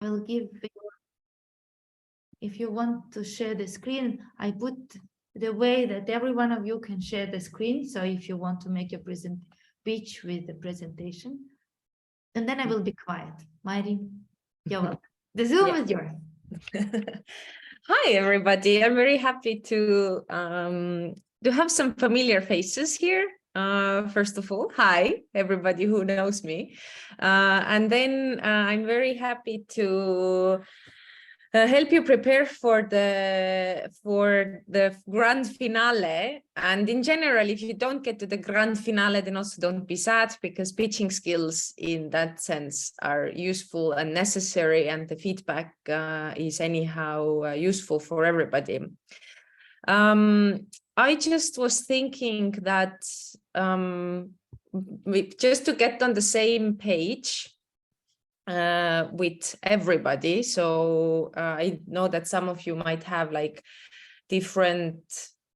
I'll give you, if you want to share the screen, I put the way that every one of you can share the screen. So if you want to make your pitch with the presentation, and then I will be quiet. Mayri, you're welcome. The Zoom is yours. Hi, everybody. I'm very happy to have some familiar faces here. First of all, hi, everybody who knows me. And then I'm very happy to help you prepare for the grand finale. And in general, if you don't get to the grand finale, then also don't be sad, because pitching skills in that sense are useful and necessary, and the feedback is anyhow useful for everybody. I just was thinking that just to get on the same page with everybody. So I know that some of you might have like different,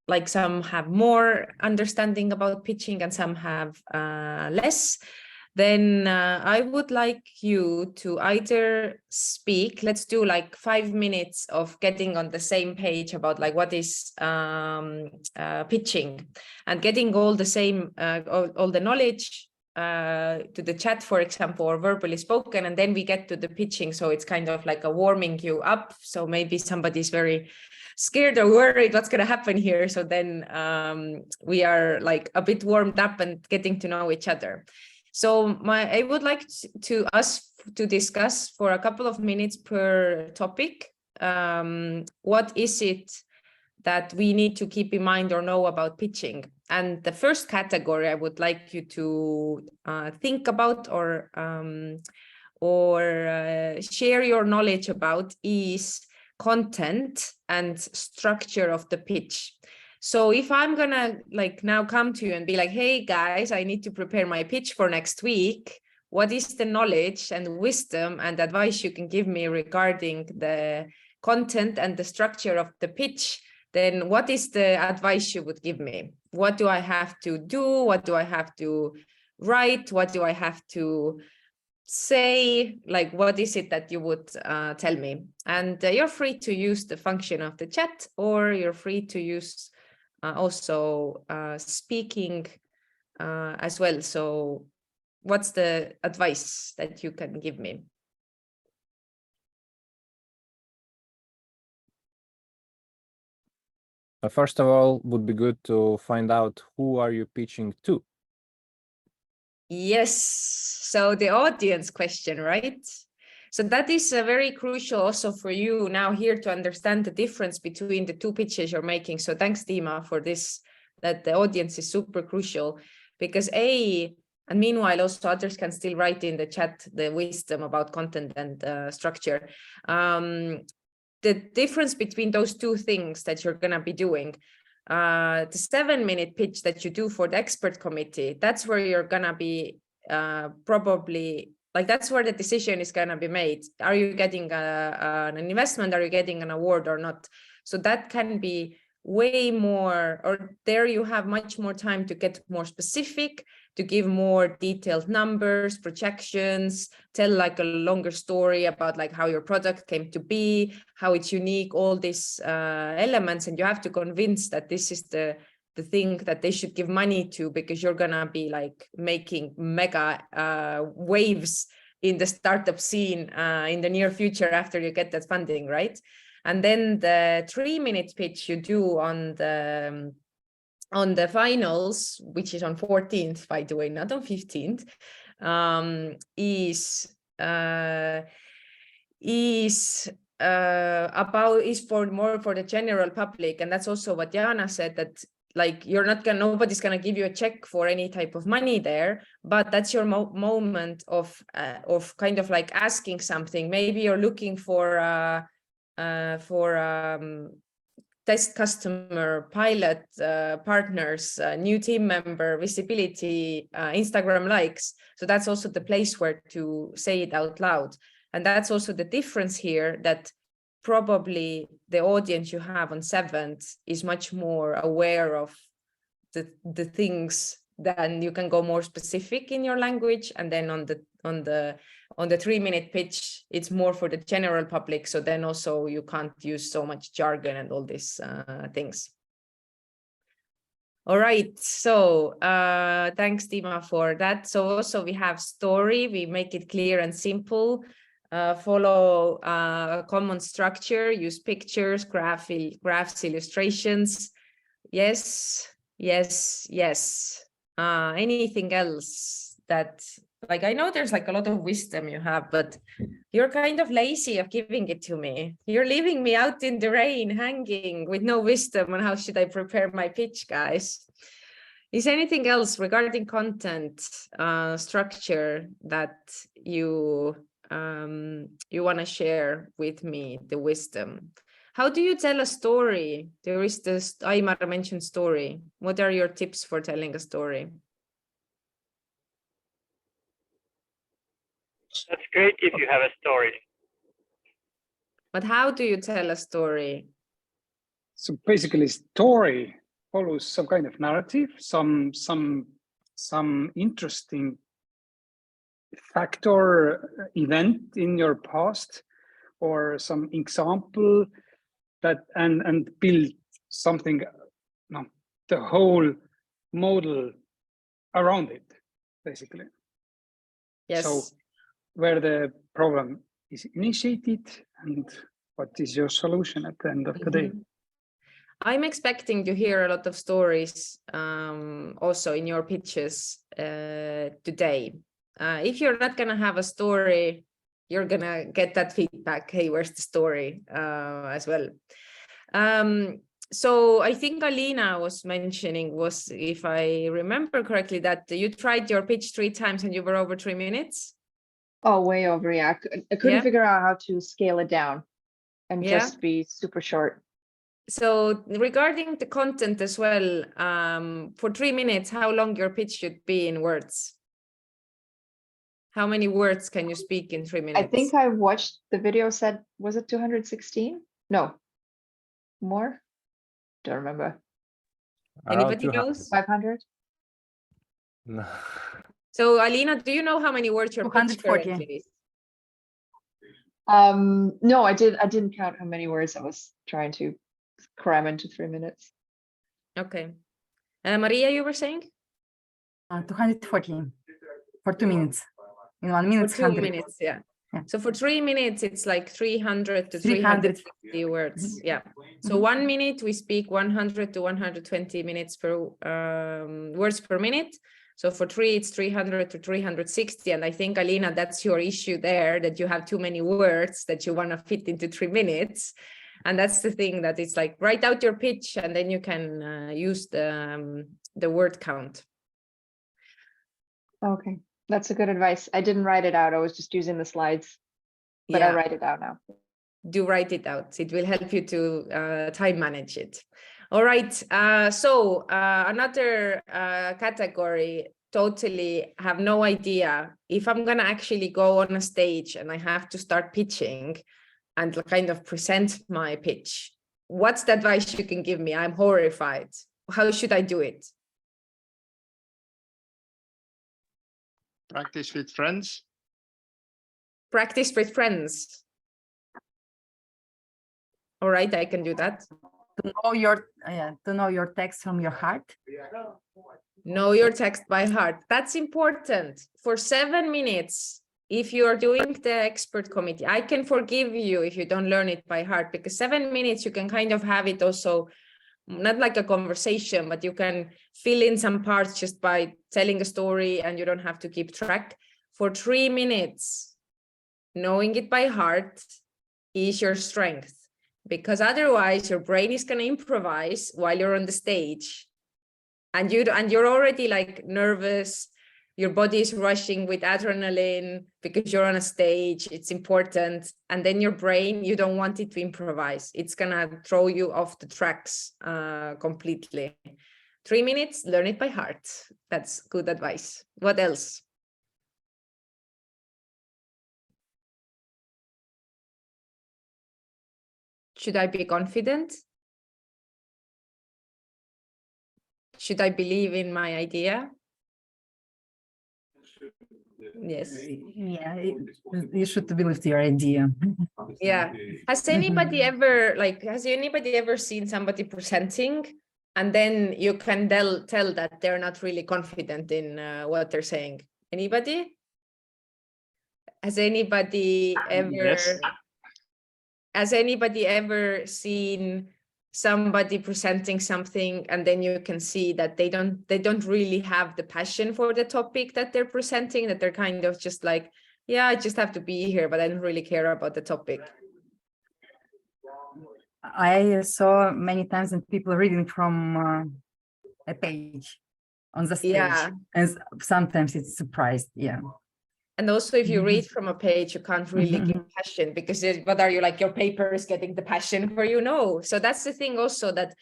like some have more understanding about pitching and some have less. Then I would like you to either speak, let's do like 5 minutes of getting on the same page about like what is pitching, and getting all the same, all the knowledge to the chat, for example, or verbally spoken, and then we get to the pitching. So it's kind of like a warming you up. So maybe somebody's very scared or worried what's going to happen here. So then we are like a bit warmed up and getting to know each other. So I would like us to discuss for a couple of minutes per topic. What is it that we need to keep in mind or know about pitching? And the first category I would like you to think about or share your knowledge about is content and structure of the pitch. So if I'm gonna like now come to you and be like, hey guys, I need to prepare my pitch for next week, what is the knowledge and wisdom and advice you can give me regarding the content and the structure of the pitch? Then what is the advice you would give me? What do I have to do? What do I have to write? What do I have to say? Like, what is it that you would tell me? And you're free to use the function of the chat, or you're free to use also speaking as well. So what's the advice that you can give me? First of all, would be good to find out who are you pitching to? Yes, so the audience question, right? So that is very crucial also for you now here to understand the difference between the two pitches you're making. So thanks, Dima, for this, that the audience is super crucial, because and meanwhile also others can still write in the chat the wisdom about content and structure. The difference between those two things that you're going to be doing, the 7-minute pitch that you do for the expert committee, that's where you're going to be probably, like that's where the decision is going to be made. Are you getting an investment? Are you getting an award or not? So that can be way more, or there you have much more time to get more specific, to give more detailed numbers, projections, tell like a longer story about like how your product came to be, how it's unique, all these elements. And you have to convince that this is the thing that they should give money to, because you're gonna be like making mega waves in the startup scene in the near future after you get that funding, right? And then the 3-minute pitch you do on the finals, which is on 14th, by the way, not on 15th, is for more for the general public. And that's also what Jana said, that like nobody's gonna give you a check for any type of money there, but that's your moment of kind of like asking something. Maybe you're looking for test customer, pilot, partners, new team member, visibility, Instagram likes. So that's also the place where to say it out loud. And that's also the difference here, that probably the audience you have on 7th is much more aware of the things, then you can go more specific in your language. And then on on the 3-minute pitch, it's more for the general public. So then also you can't use so much jargon and all these things. All right, so thanks, Dima, for that. So also we have story, we make it clear and simple, follow a common structure, use pictures, graphs, illustrations. Yes, yes, yes. Anything else that, like, I know there's like a lot of wisdom you have, but you're kind of lazy of giving it to me. You're leaving me out in the rain, hanging with no wisdom on how should I prepare my pitch, guys. Is anything else regarding content, structure that you want to share with me, the wisdom? How do you tell a story? There is this, Aimar mentioned story. What are your tips for telling a story? That's great if you have a story. But how do you tell a story? So basically, story follows some kind of narrative, some interesting fact or event in your past, or some example that and build something, the whole model around it, basically. Yes. So where the problem is initiated and what is your solution at the end of the day. I'm expecting to hear a lot of stories also in your pitches today. If you're not going to have a story, you're going to get that feedback. Hey, where's the story as well? So I think Alina was mentioning, if I remember correctly, that you tried your pitch 3 times and you were over 3 minutes. Oh, way over. Yeah. I couldn't figure out how to scale it down and just be super short. So regarding the content as well, for 3 minutes, how long your pitch should be in words? How many words can you speak in 3 minutes? I think I watched the video, said, was it 216? No, more? Don't remember. Anybody knows? 500? No. So Alina, do you know how many words your pitch currently is? No, I didn't count how many words I was trying to cram into 3 minutes. Okay. Maria, you were saying? 214 for 2 minutes. In 1 minute, for 2 100. minutes, yeah. So for 3 minutes, it's like 300 to 300. 350 words. Yeah. So 1 minute, we speak 100 to 120 minutes per words per minute. So for 3, it's 300 to 360. And I think, Alina, that's your issue there, that you have too many words that you want to fit into 3 minutes. And that's the thing, that it's like, write out your pitch and then you can use the word count. Okay, that's a good advice. I didn't write it out. I was just using the slides, but I write it out now. Do write it out. It will help you to time manage it. All right. So another category, totally have no idea if I'm going to actually go on a stage and I have to start pitching and kind of present my pitch. What's the advice you can give me? I'm horrified. How should I do it? Practice with friends. Practice with friends. All right, I can do that. To know your text from your heart. Know your text by heart. That's important. For 7 minutes, if you are doing the expert committee, I can forgive you if you don't learn it by heart, because 7 minutes, you can kind of have it also, not like a conversation, but you can fill in some parts just by telling a story and you don't have to keep track. For 3 minutes, knowing it by heart is your strength, because otherwise your brain is going to improvise while you're on the stage and you're already like nervous. Your body is rushing with adrenaline because you're on a stage. It's important. And then your brain, you don't want it to improvise. It's going to throw you off the tracks completely. 3 minutes, learn it by heart. That's good advice. What else? Should I be confident? Should I believe in my idea? Yes. Yeah, you should believe your idea. Yeah. Has anybody ever seen somebody presenting and then you can tell that they're not really confident in what they're saying? Anybody? Has anybody Yes. ever seen somebody presenting something and then you can see that they don't really have the passion for the topic that they're presenting, that they're kind of just like, yeah, I just have to be here, but I don't really care about the topic. I saw many times and people reading from a page on the stage, Yeah. and sometimes it's surprised. Yeah. And also, if you Mhm. read from a page, you can't really give passion because what are you like? Your paper is getting the passion for you? No. So that's the thing also that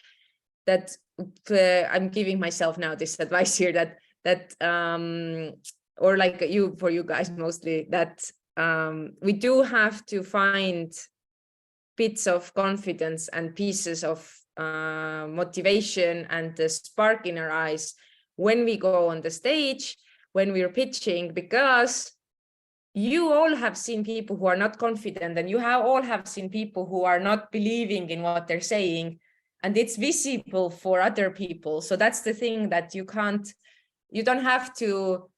I'm giving myself now this advice here that or like for you guys mostly, that we do have to find bits of confidence and pieces of motivation and the spark in our eyes when we go on the stage, when we're pitching, because you all have seen people who are not confident, and you all have seen people who are not believing in what they're saying, and it's visible for other people. So that's the thing, that you don't have to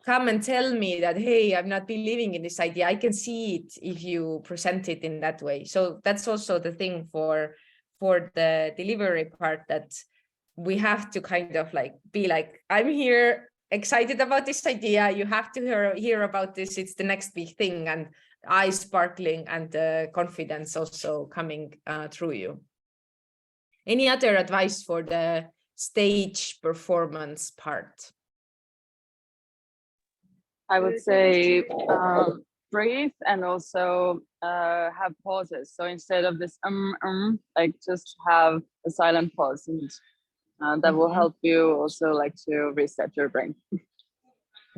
come and tell me that, hey, I'm not believing in this idea. I can see it if you present it in that way. So that's also the thing for the delivery part, that we have to kind of like be like, I'm here, excited about this idea. You have to hear about this. It's the next big thing, and eyes sparkling and confidence also coming through you. Any other advice for the stage performance part? I would say breathe, and also have pauses. So instead of this like just have a silent pause, and that will help you also like to reset your brain.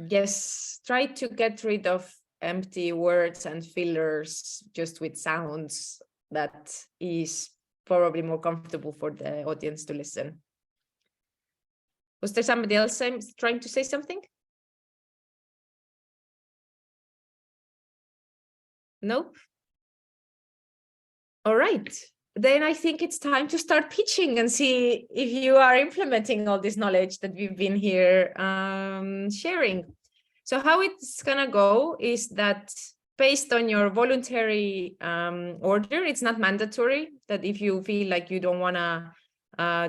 Yes, try to get rid of empty words and fillers just with sounds. That is probably more comfortable for the audience to listen. Was there somebody else trying to say something? Nope. All right. Then I think it's time to start pitching and see if you are implementing all this knowledge that we've been here sharing. So how it's gonna go is that based on your voluntary order, it's not mandatory, that if you feel like you don't wanna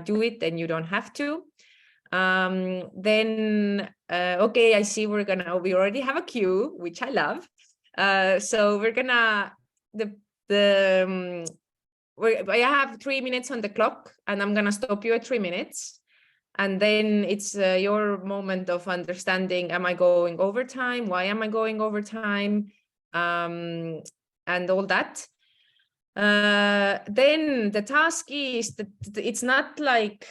do it, then you don't have to. Then, okay, I see we already have a queue, which I love. So we're gonna, I have 3 minutes on the clock, and I'm gonna stop you at 3 minutes. And then it's your moment of understanding, am I going overtime? Why am I going overtime? And all that. Then the task is that it's not like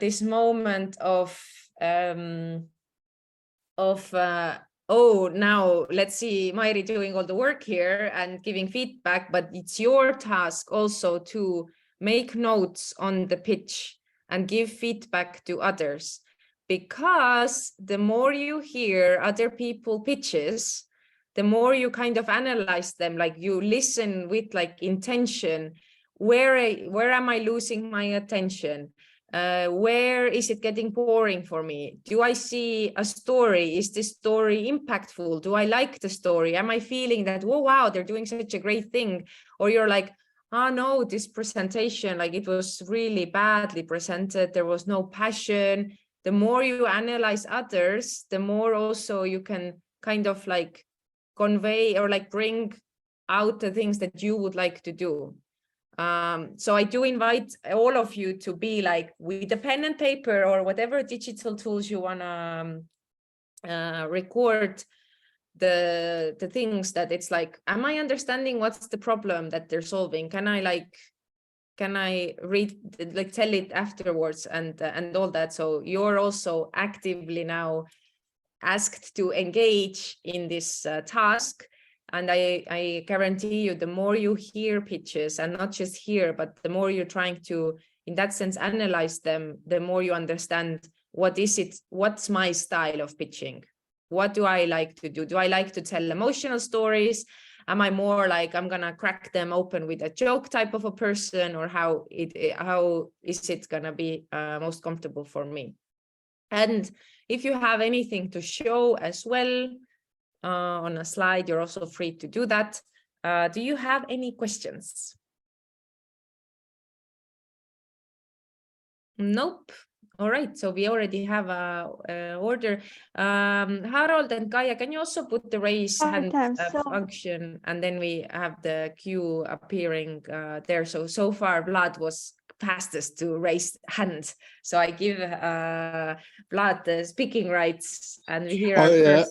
this moment of oh, now let's see Mayri doing all the work here and giving feedback, but it's your task also to make notes on the pitch and give feedback to others, because the more you hear other people pitches, the more you kind of analyze them, like you listen with like intention. Where am I losing my attention? Where is it getting boring for me? Do I see a story? Is this story impactful? Do I like the story? Am I feeling that, oh, wow, they're doing such a great thing? Or you're like, oh no, this presentation, like it was really badly presented. There was no passion. The more you analyze others, the more also you can kind of like convey or like bring out the things that you would like to do. So I do invite all of you to be like, with a pen and paper or whatever digital tools you want to record the things that it's like, am I understanding what's the problem that they're solving? Can I read, like tell it afterwards and all that? So you're also actively now asked to engage in this task. And I guarantee you, the more you hear pitches, and not just hear, but the more you're trying to, in that sense, analyze them, the more you understand what's my style of pitching. what do I like to do? Do I like to tell emotional stories? Am I more like I'm gonna crack them open with a joke type of a person, or how is it gonna be most comfortable for me? And if you have anything to show as well on a slide, you're also free to do that. Do you have any questions? Nope. All right, so we already have a order. Harold and Kaia, can you also put the raise hand function, and then we have the queue appearing there. So far Vlad was fastest to raise hand, so I give Vlad the speaking rights, and we hear.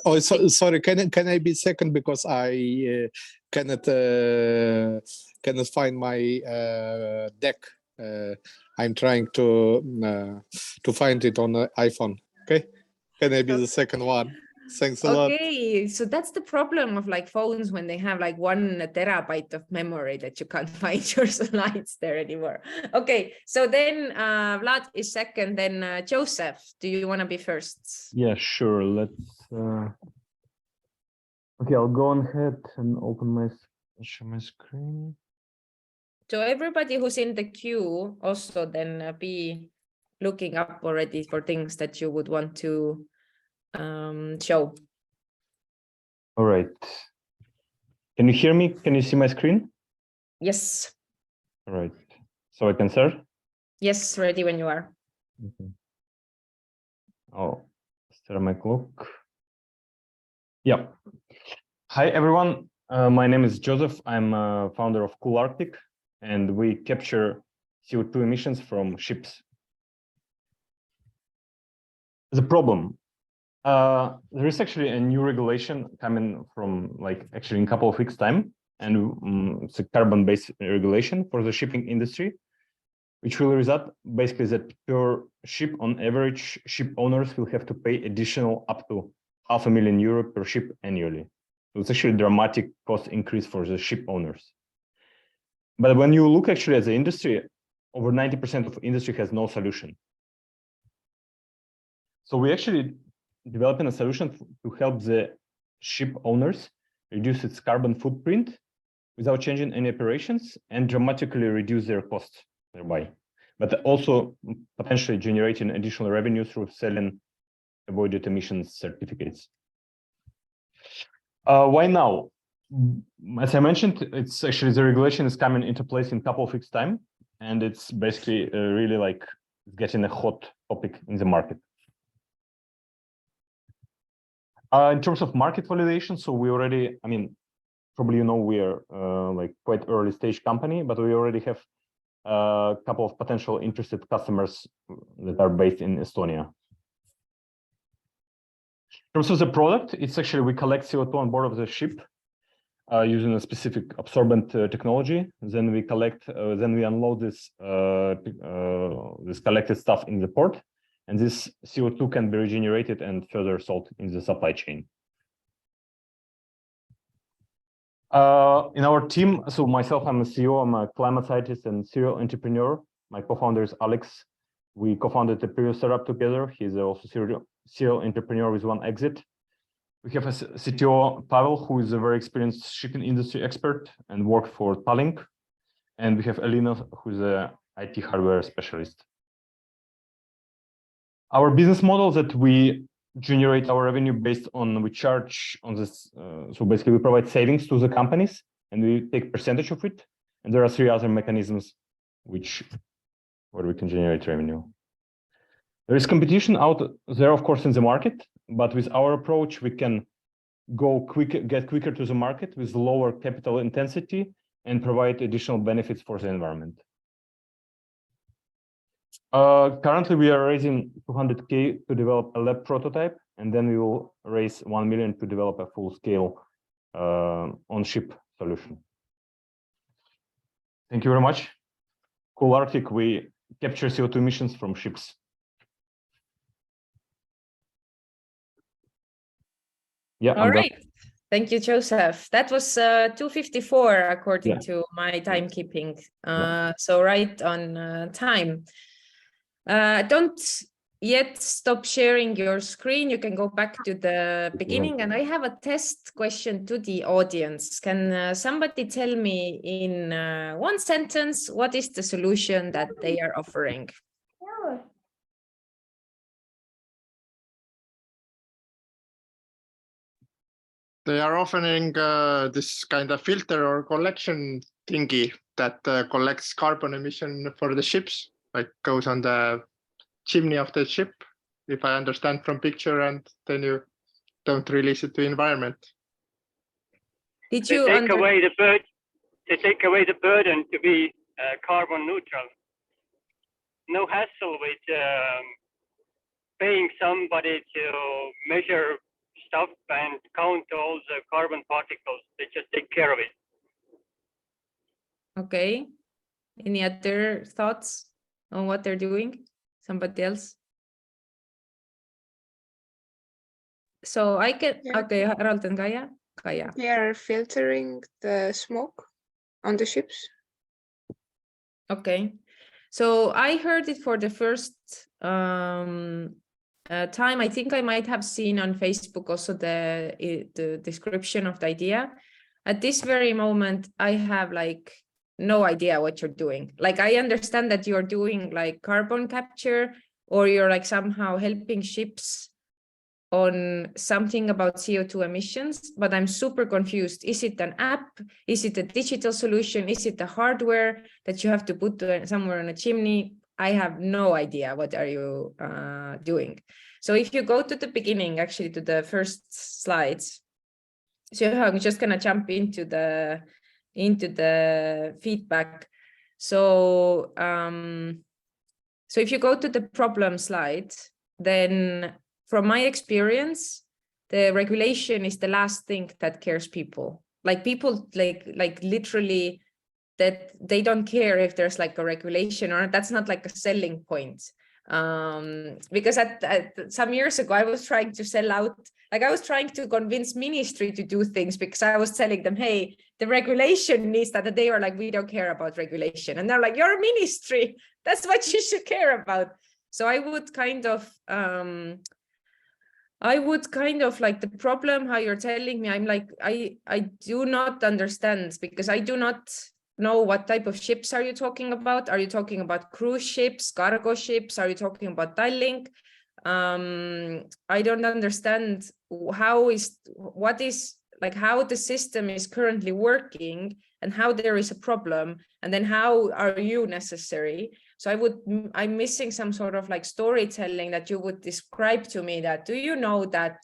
Sorry, can I be second, because I cannot find my deck. I'm trying to find it on the iPhone. Okay, can I be the second one? Thanks a lot. Okay, so that's the problem of like phones when they have like 1 terabyte of memory that you can't find your slides there anymore. Okay, so then Vlad is second, then Joseph, do you want to be first? Yeah, sure. Let's. Okay, I'll go on ahead and share my screen. So everybody who's in the queue also then be looking up already for things that you would want to show. All right. Can you hear me? Can you see my screen? Yes. All right. So I can start? Yes, ready when you are. Okay. I'll start my clock. Yeah. Hi, everyone. My name is Joseph. I'm a founder of Cool Arctic, and we capture CO2 emissions from ships. The problem. There is actually a new regulation coming from actually in a couple of weeks' time, and it's a carbon-based regulation for the shipping industry, which will result basically that per ship, on average, ship owners will have to pay additional up to €500,000 per ship annually. So it's actually a dramatic cost increase for the ship owners. But when you look actually at the industry, over 90% of industry has no solution. So we actually developing a solution to help the ship owners reduce its carbon footprint without changing any operations and dramatically reduce their costs thereby, but also potentially generating additional revenue through selling avoided emissions certificates. Why now? As I mentioned, it's actually the regulation is coming into place in a couple of weeks' time, and it's basically really getting a hot topic in the market. In terms of market validation, so we already, probably you know we are quite early stage company, but we already have a couple of potential interested customers that are based in Estonia. In terms of the product, it's actually we collect CO2 on board of the ship using a specific absorbent technology. Then we collect, then we unload this this collected stuff in the port, and this CO2 can be regenerated and further sold in the supply chain. In our team, so myself, I'm a CEO, I'm a climate scientist and serial entrepreneur. My co-founder is Alex. We co-founded the previous startup together. He's also serial entrepreneur with one exit. We have a CTO, Pavel, who is a very experienced shipping industry expert and worked for Tallink. And we have Elena, who's an IT hardware specialist. Our business model that we generate our revenue based on, we charge on this. So basically we provide savings to the companies and we take percentage of it. And there are 3 other mechanisms where we can generate revenue. There is competition out there, of course, in the market, but with our approach, we can get quicker to the market with lower capital intensity and provide additional benefits for the environment. Currently, we are raising 200K to develop a lab prototype, and then we will raise 1 million to develop a full-scale on-ship solution. Thank you very much. Cool Arctic, we capture CO2 emissions from ships. Yeah. All right. Thank you, Joseph. That was 2:54 according to my timekeeping. So right on time. Don't yet stop sharing your screen, you can go back to the beginning. And I have a test question to the audience. Can somebody tell me in one sentence, what is the solution that they are offering? They are offering this kind of filter or collection thingy that collects carbon emission for the ships, like goes on the chimney of the ship, if I understand from picture, and then you don't release it to environment. Did They you take away the bird. They take away the burden to be carbon neutral. No hassle with paying somebody to measure stuff and count all the carbon particles. They just take care of it. Okay. Any other thoughts on what they're doing? Somebody else? So I can, okay, Harald and Kaia. Kaia. They are filtering the smoke on the ships. Okay. So I heard it for the first time. I think I might have seen on Facebook also the description of the idea. At this very moment, I have like no idea what you're doing. Like I understand that you're doing like carbon capture, or you're like somehow helping ships on something about CO2 emissions, but I'm super confused. Is it an app? Is it a digital solution? Is it the hardware that you have to put somewhere on a chimney? I have no idea what are you doing. So if you go to the beginning, actually to the first slides, so I'm just gonna jump into the feedback. So so if you go to the problem slide, then from my experience, the regulation is the last thing that cares people. Like people like literally that they don't care if there's like a regulation or not. That's not like a selling point. Because at some years ago, I was trying to sell out, like I was trying to convince ministry to do things because I was telling them, hey, the regulation needs that. And they were like, we don't care about regulation. And they're like, you're a ministry. That's what you should care about. So I would kind of like the problem how you're telling me, I'm like, I do not understand, because I do not know what type of ships are you talking about. Are you talking about cruise ships, cargo ships? Are you talking about Tallink? I don't understand how the system is currently working and how there is a problem, and then how are you necessary. So I'm missing some sort of like storytelling that you would describe to me that, do you know that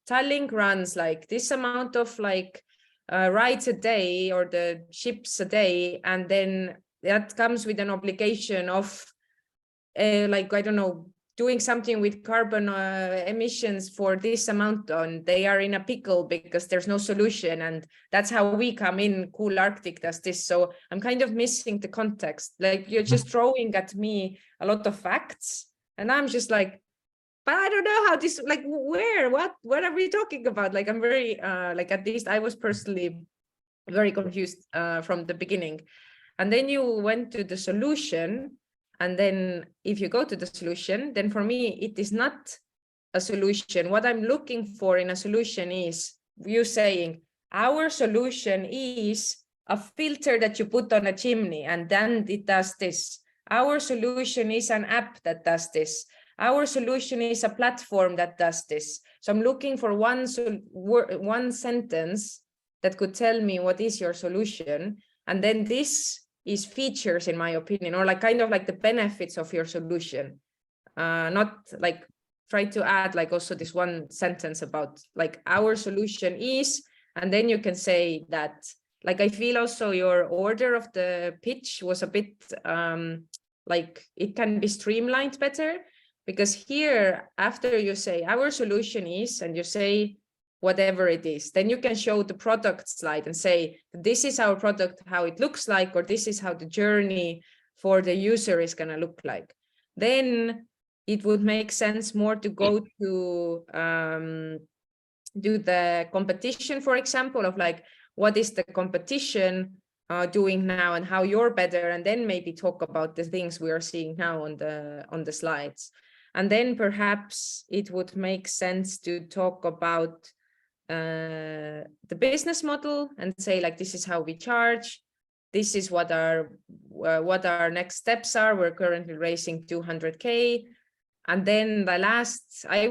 Tallink runs like this amount of like rides a day, or the ships a day, and then that comes with an obligation of like, I don't know, doing something with carbon emissions for this amount on, they are in a pickle because there's no solution. And that's how we come in. Cool Arctic does this. So I'm kind of missing the context. Like you're just throwing at me a lot of facts, and I'm just like, but I don't know how this, like, where, what are we talking about? Like, I'm very, like, at least I was personally very confused from the beginning. And then you went to the solution. And then if you go to the solution, then for me, it is not a solution. What I'm looking for in a solution is you saying, our solution is a filter that you put on a chimney and then it does this. Our solution is an app that does this. Our solution is a platform that does this. So I'm looking for one sentence that could tell me what is your solution. And then this is features, in my opinion, or like kind of like the benefits of your solution. Not like try to add like also this one sentence about like our solution is, and then you can say that, like, I feel also your order of the pitch was a bit like it can be streamlined better, because here after you say our solution is, and you say whatever it is, then you can show the product slide and say, this is our product, how it looks like, or this is how the journey for the user is going to look like. Then it would make sense more to go to do the competition, for example, of like, what is the competition doing now and how you're better, and then maybe talk about the things we are seeing now on the slides. And then perhaps it would make sense to talk about the business model and say like, this is how we charge. This is what our next steps are. We're currently raising 200K. And then the last, I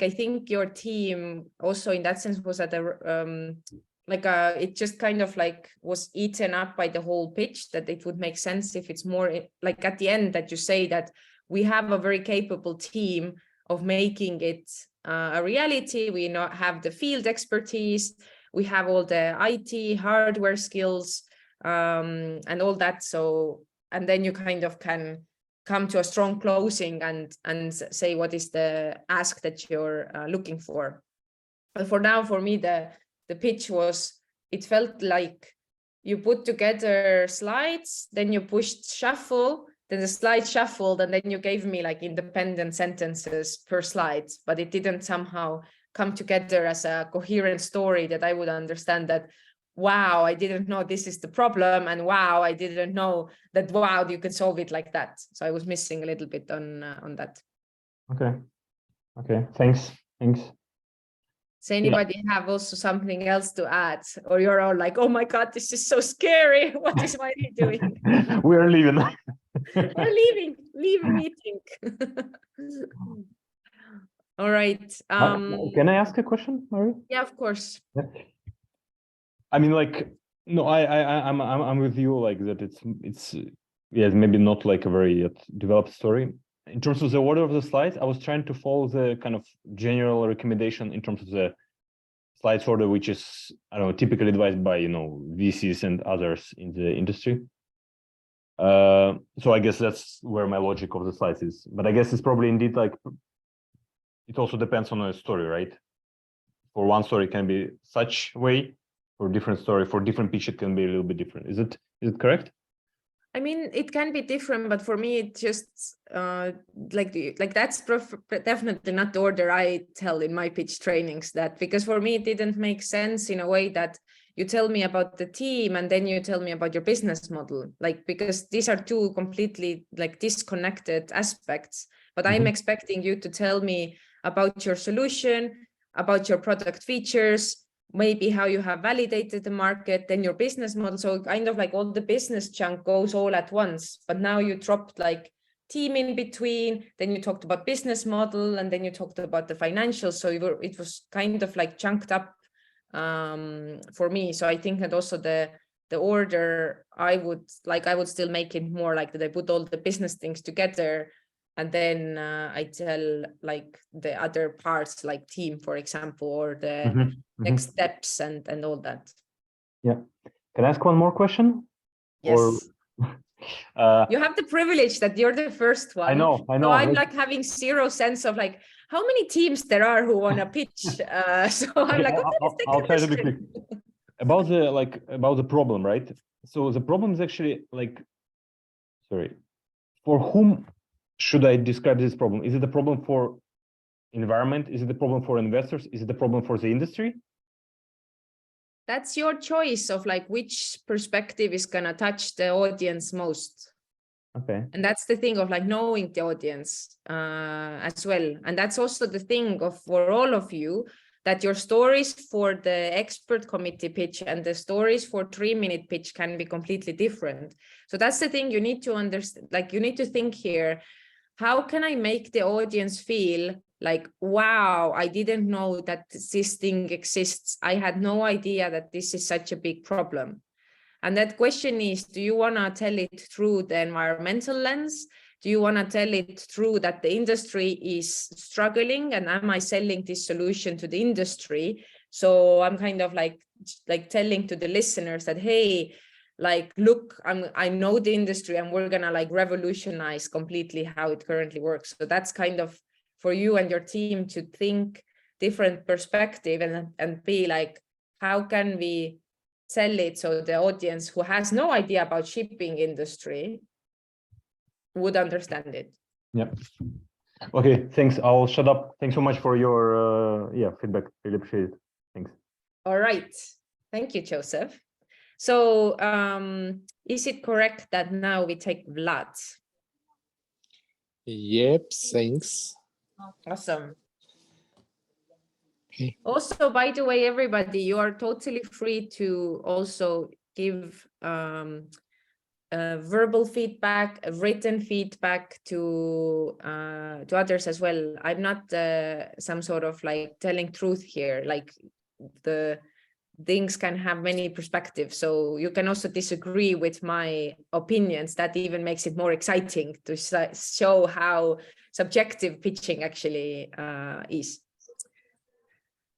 think your team also in that sense was at a, it just kind of like was eaten up by the whole pitch, that it would make sense if it's more like at the end that you say that we have a very capable team of making it a reality. We not have the field expertise. We have all the IT hardware skills and all that. So, and then you kind of can come to a strong closing and say what is the ask that you're looking for. But for now, for me, the pitch was, it felt like you put together slides, then you pushed shuffle, then the slide shuffled, and then you gave me like independent sentences per slide, but it didn't somehow come together as a coherent story that I would understand that, wow, I didn't know this is the problem, and wow, I didn't know that, wow, you can solve it like that. So I was missing a little bit on that. Okay, thanks. Does anybody have also something else to add? Or you're all like, oh my God, this is so scary. What is Mayri doing? We are leaving. We're leaving meeting. All right. Can I ask a question, Mayri? Yeah, of course. Yeah. I mean, like, no, I'm with you, like that. It's yeah, maybe not like a very yet developed story. In terms of the order of the slides, I was trying to follow the kind of general recommendation in terms of the slides order, which is, I don't know, typically advised by, VCs and others in the industry. So I guess that's where my logic of the slides is. But I guess it's probably indeed like, it also depends on a story, right? For one story, it can be such way. For different story, for different pitch, it can be a little bit different. Is it correct? I mean, it can be different, but for me, it just like that's definitely not the order I tell in my pitch trainings. That because for me, it didn't make sense in a way that you tell me about the team and then you tell me about your business model, like, because these are two completely like disconnected aspects. But I'm expecting you to tell me about your solution, about your product features, maybe how you have validated the market, then your business model. So kind of like all the business chunk goes all at once, but now you dropped like team in between, then you talked about business model, and then you talked about the financials. So it was kind of like chunked up for me. So I think that also the order, I would still make it more like that I put all the business things together, and then I tell like the other parts like team, for example, or the next steps and all that. Yeah. Can I ask one more question? Yes. Or, you have the privilege that you're the first one. I know. So I'm like having zero sense of like how many teams there are who want to pitch. So I'm like, okay, let's take I'll a try to be question. quick. About the problem, right? So the problem is actually like, sorry, for whom should I describe this problem? Is it a problem for environment? Is it a problem for investors? Is it a problem for the industry? That's your choice of like which perspective is gonna touch the audience most. Okay. And that's the thing of like knowing the audience as well. And that's also the thing of for all of you, that your stories for the expert committee pitch and the stories for 3-minute pitch can be completely different. So that's the thing you need to understand, like you need to think here, how can I make the audience feel like, wow, I didn't know that this thing exists. I had no idea that this is such a big problem. And that question is, do you want to tell it through the environmental lens? Do you want to tell it through that the industry is struggling, and am I selling this solution to the industry? So I'm kind of like telling to the listeners that, hey, like, look, I know the industry and we're gonna like revolutionize completely how it currently works. So that's kind of for you and your team to think different perspective and be like, how can we sell it so the audience who has no idea about shipping industry would understand it. Yeah. Okay, thanks. I'll shut up. Thanks so much for your feedback. Really appreciate it. Thanks. All right. Thank you, Joseph. So is it correct that now we take Vlad? Yep, thanks. Awesome. Okay. Also, by the way, everybody, you are totally free to also give verbal feedback, written feedback to others as well. I'm not some sort of like telling truth here. Like the things can have many perspectives, so you can also disagree with my opinions. That even makes it more exciting to show how subjective pitching actually is.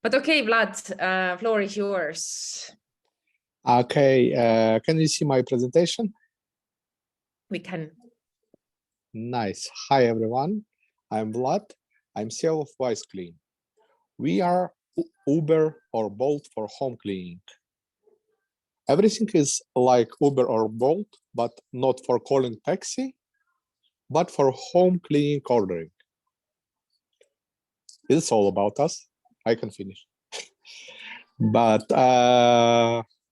But okay, Vlad, floor is yours. Okay, can you see my presentation? We can. Nice. Hi, everyone. I'm Vlad. I'm CEO of Wise Clean. We are Uber or Bolt for home cleaning. Everything is like Uber or Bolt, but not for calling taxi, but for home cleaning ordering. It's all about us. I can finish. But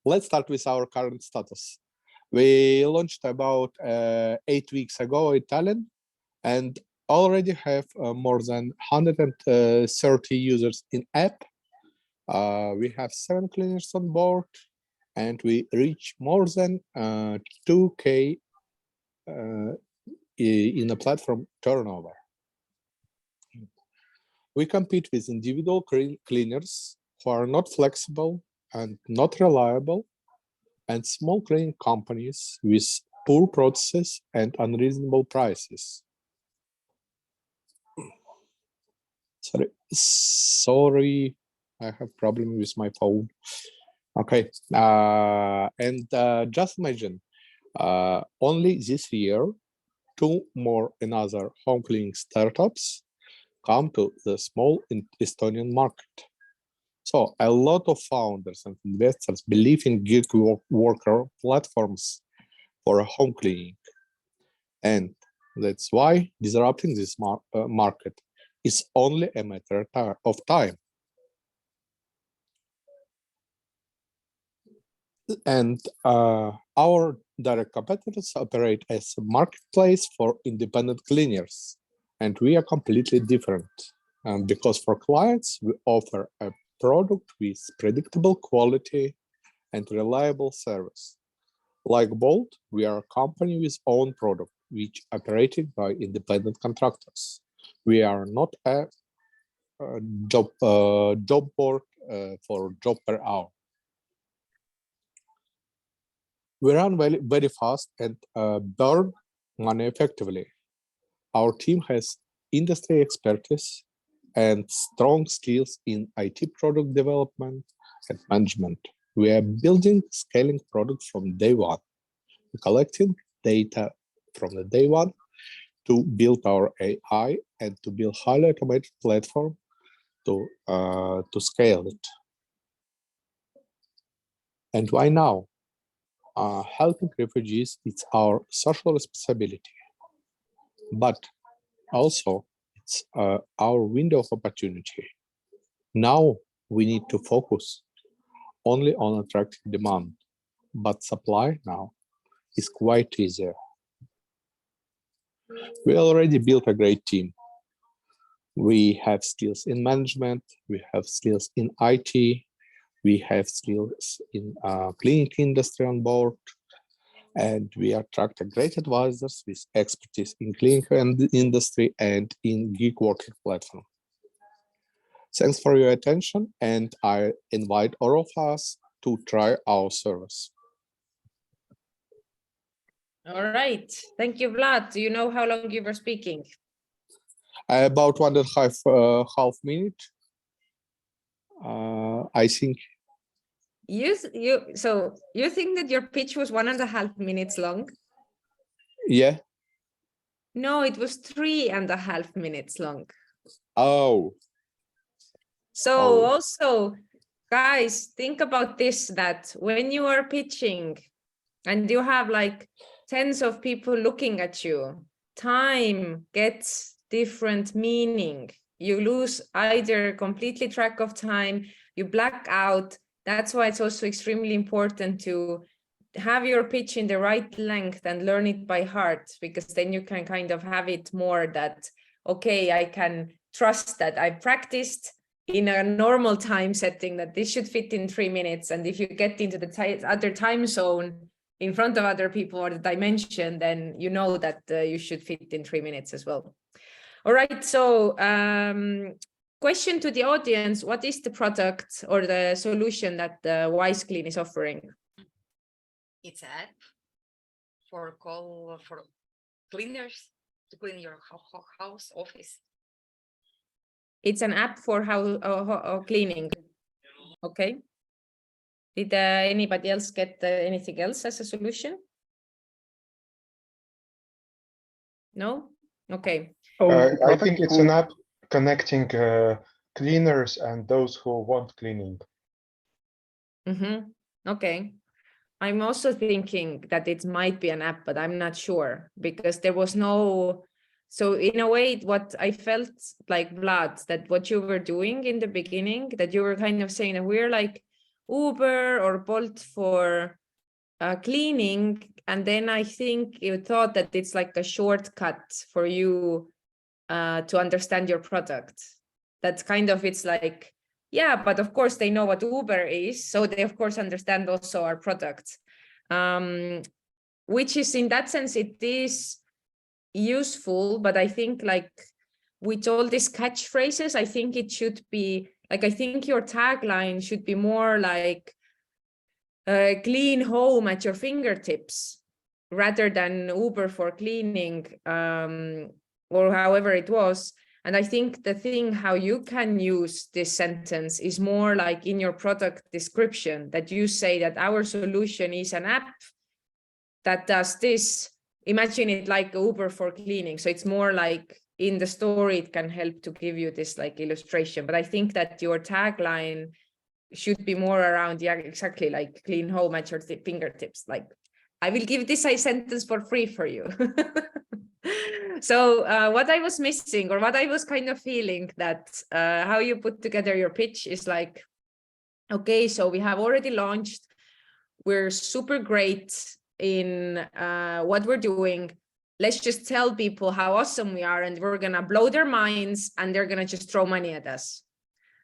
let's start with our current status. We launched about 8 weeks ago in Tallinn and already have more than 130 users in app. We have 7 cleaners on board and we reach more than 2K in a platform turnover. We compete with individual cleaners who are not flexible and not reliable, and small cleaning companies with poor processes and unreasonable prices. Sorry, I have problem with my phone. Okay, and just imagine, only this year, 2 more another home cleaning startups come to the small Estonian market. So a lot of founders and investors believe in gig worker platforms for home cleaning. And that's why disrupting this market is only a matter of time. And our direct competitors operate as a marketplace for independent cleaners. And we are completely different. Because for clients, we offer a product with predictable quality and reliable service. Like Bolt, we are a company with own product, which operated by independent contractors. We are not a job board for job per hour. We run very fast and burn money effectively. Our team has industry expertise and strong skills in IT product development and management. We are building, scaling products from day one. We're collecting data from the day one to build our AI and to build highly automated platform to scale it. And why now? Helping refugees is our social responsibility, but also it's our window of opportunity. Now we need to focus only on attracting demand, but supply now is quite easier. We already built a great team. We have skills in management, we have skills in IT, we have skills in cleaning industry on board, and we attract great advisors with expertise in cleaning industry and in gig working platform. Thanks for your attention, and I invite all of us to try our service. All right, thank you, Vlad. Do you know how long you were speaking? About 1.5 minutes, I think. So you think that your pitch was 1.5 minutes long? Yeah. No, it was 3.5 minutes long. Oh. So also, guys, think about this, that when you are pitching and you have like tens of people looking at you, time gets different meaning. You lose either completely track of time, you black out. That's why it's also extremely important to have your pitch in the right length and learn it by heart, because then you can kind of have it more that, okay, I can trust that I practiced in a normal time setting that this should fit in 3 minutes. And if you get into the other time zone in front of other people or the dimension, then you know that you should fit in 3 minutes as well. All right, so question to the audience, what is the product or the solution that WiseClean is offering? It's an app for cleaners to clean your house, office. It's an app for cleaning. Okay. Did anybody else get anything else as a solution? No? Okay. I think it's an app connecting cleaners and those who want cleaning. Okay. I'm also thinking that it might be an app, but I'm not sure, because there was no. So in a way, what I felt like, Vlad, that what you were doing in the beginning, that you were kind of saying that we're like Uber or Bolt for cleaning. And then I think you thought that it's like a shortcut for you to understand your product. That's kind of, it's like, yeah, but of course they know what Uber is. So they of course understand also our product, which is in that sense, it is useful. But I think like with all these catchphrases, I think it should be like, I think your tagline should be more like clean home at your fingertips rather than Uber for cleaning, or however it was. And I think the thing how you can use this sentence is more like in your product description, that you say that our solution is an app that does this. Imagine it like Uber for cleaning. So it's more like in the story, it can help to give you this like illustration. But I think that your tagline should be more around, yeah, exactly, like clean home at your fingertips. Like, I will give this sentence for free for you. So what I was missing, or what I was kind of feeling, that how you put together your pitch is like, okay, so we have already launched, we're super great in what we're doing. Let's just tell people how awesome we are, and we're gonna blow their minds, and they're gonna just throw money at us.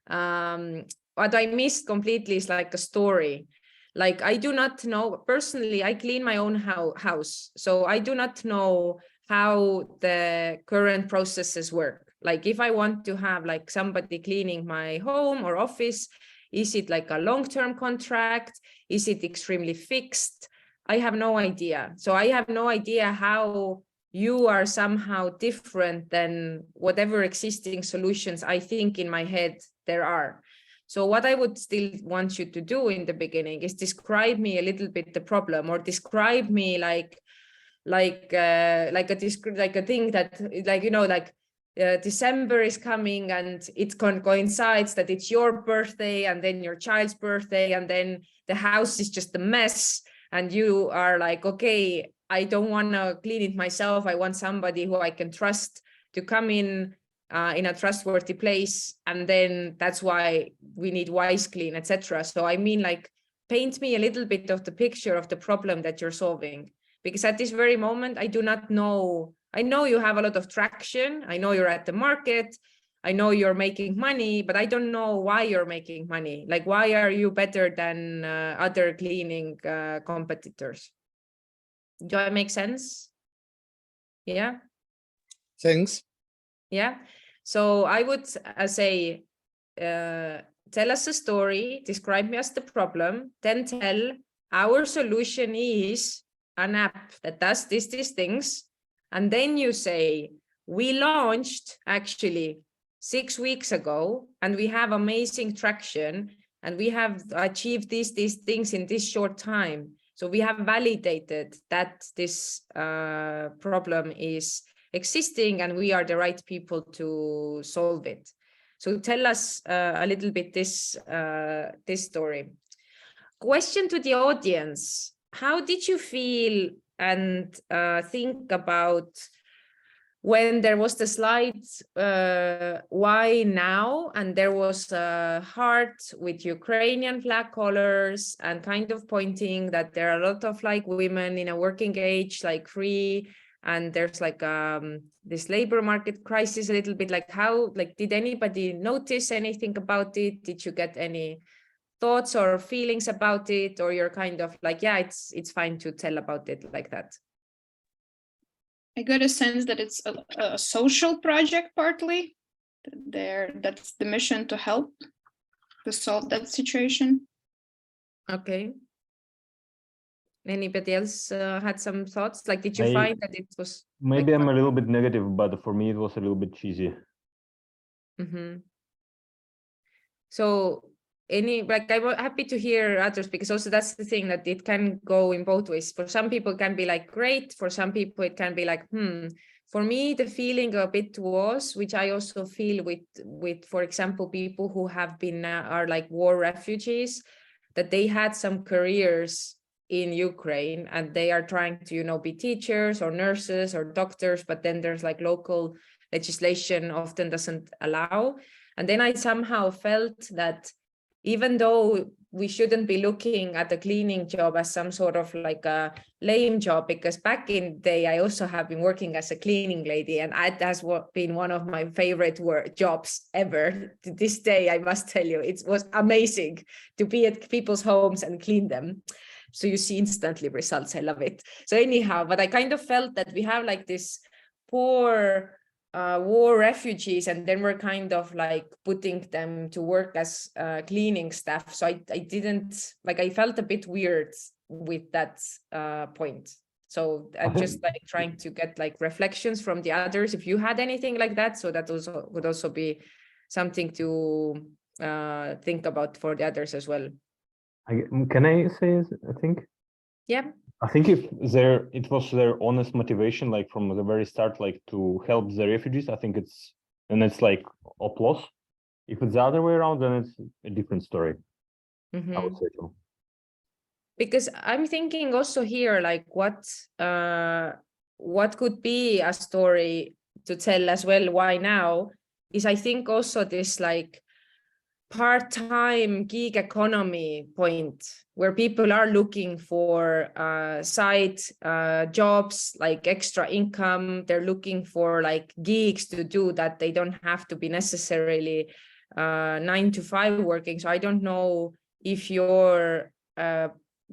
What I missed completely is like a story. Like, I do not know, personally, I clean my own house. So I do not know how the current processes work. Like, if I want to have like somebody cleaning my home or office, is it like a long-term contract? Is it extremely fixed? I have no idea. So I have no idea how you are somehow different than whatever existing solutions I think in my head there are. So what I would still want you to do in the beginning is describe me a little bit the problem, or describe me like a thing that, like, you know, like December is coming and it coincides that it's your birthday and then your child's birthday, and then the house is just a mess, and you are like, okay, I don't want to clean it myself. I want somebody who I can trust to come in a trustworthy place, and then that's why we need WiseClean, etc. So I mean, like, paint me a little bit of the picture of the problem that you're solving, because at this very moment I do not know. I know you have a lot of traction, I know you're at the market, I know you're making money, but I don't know why you're making money. Like, why are you better than other cleaning competitors? Do I make sense? Yeah. Thanks. Yeah. So I would say, tell us a story, describe me as the problem, then tell our solution is an app that does these things. And then you say, we launched actually 6 weeks ago, and we have amazing traction, and we have achieved these things in this short time. So we have validated that this problem is existing, and we are the right people to solve it. So tell us a little bit this story. Question to the audience: how did you feel and think about when there was the slide, why now? And there was a heart with Ukrainian flag colors and kind of pointing that there are a lot of like women in a working age, like free, and there's like this labor market crisis a little bit. Like how, like, did anybody notice anything about it? Did you get any thoughts or feelings about it? Or you're kind of like, yeah, it's fine to tell about it like that? I got a sense that it's a social project partly. That's the mission, to help to solve that situation. Okay. Anybody else had some thoughts? Like, did you find that it was Maybe like, I'm a little bit negative, but for me it was a little bit cheesy. So like, I'm happy to hear others, because also that's the thing, that it can go in both ways. For some people it can be like great, for some people it can be like For me, the feeling a bit was, which I also feel with for example, people who have been are like war refugees, that they had some careers in Ukraine and they are trying to be teachers or nurses or doctors, but then there's like local legislation often doesn't allow. And then I somehow felt that even though we shouldn't be looking at a cleaning job as some sort of like a lame job, because back in the day, I also have been working as a cleaning lady, and it has been one of my favorite jobs ever. To this day, I must tell you, it was amazing to be at people's homes and clean them. So you see instantly results. I love it. So anyhow, but I kind of felt that we have like this poor war refugees, and then we're kind of like putting them to work as cleaning staff. So I didn't like, I felt a bit weird with that point. So I'm just like trying to get like reflections from the others, if you had anything like that. So that also would also be something to think about for the others as well. Can I say a thing? Yeah. I think if it was their honest motivation, like from the very start, like to help the refugees, I think it's like applause. If it's the other way around, then it's a different story. I would say so. Because I'm thinking also here, like what could be a story to tell as well, why now, is I think also this like part-time gig economy point, where people are looking for side jobs, like extra income. They're looking for like gigs to do that. They don't have to be necessarily 9 to 5 working. So I don't know if your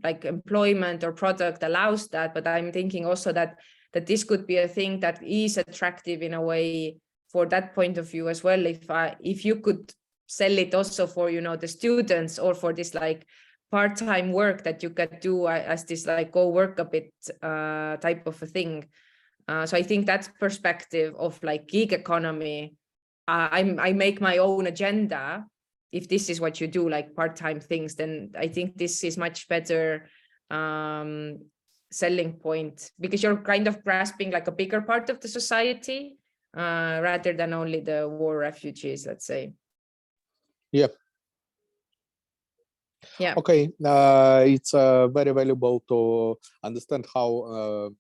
like employment or product allows that, but I'm thinking also that this could be a thing that is attractive in a way for that point of view as well. If you could sell it also for the students, or for this like part-time work that you could do as this like go work a bit type of a thing. So I think that perspective of like gig economy, I make my own agenda. If this is what you do, like part-time things, then I think this is much better selling point, because you're kind of grasping like a bigger part of the society rather than only the war refugees, let's say. Yep. Yeah. Okay. It's very valuable to understand how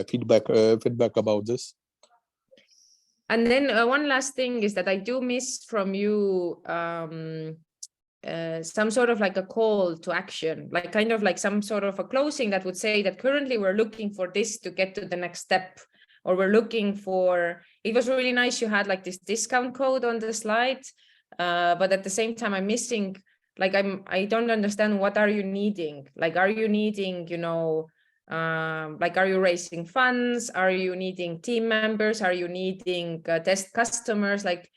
feedback about this. And then one last thing is that I do miss from you some sort of like a call to action, like kind of like some sort of a closing that would say that currently we're looking for this to get to the next step, or we're looking for, it was really nice you had like this discount code on the slide, but at the same time I'm missing, like I don't understand, what are you needing? Like, are you needing, like, are you raising funds? Are you needing team members? Are you needing test customers? Like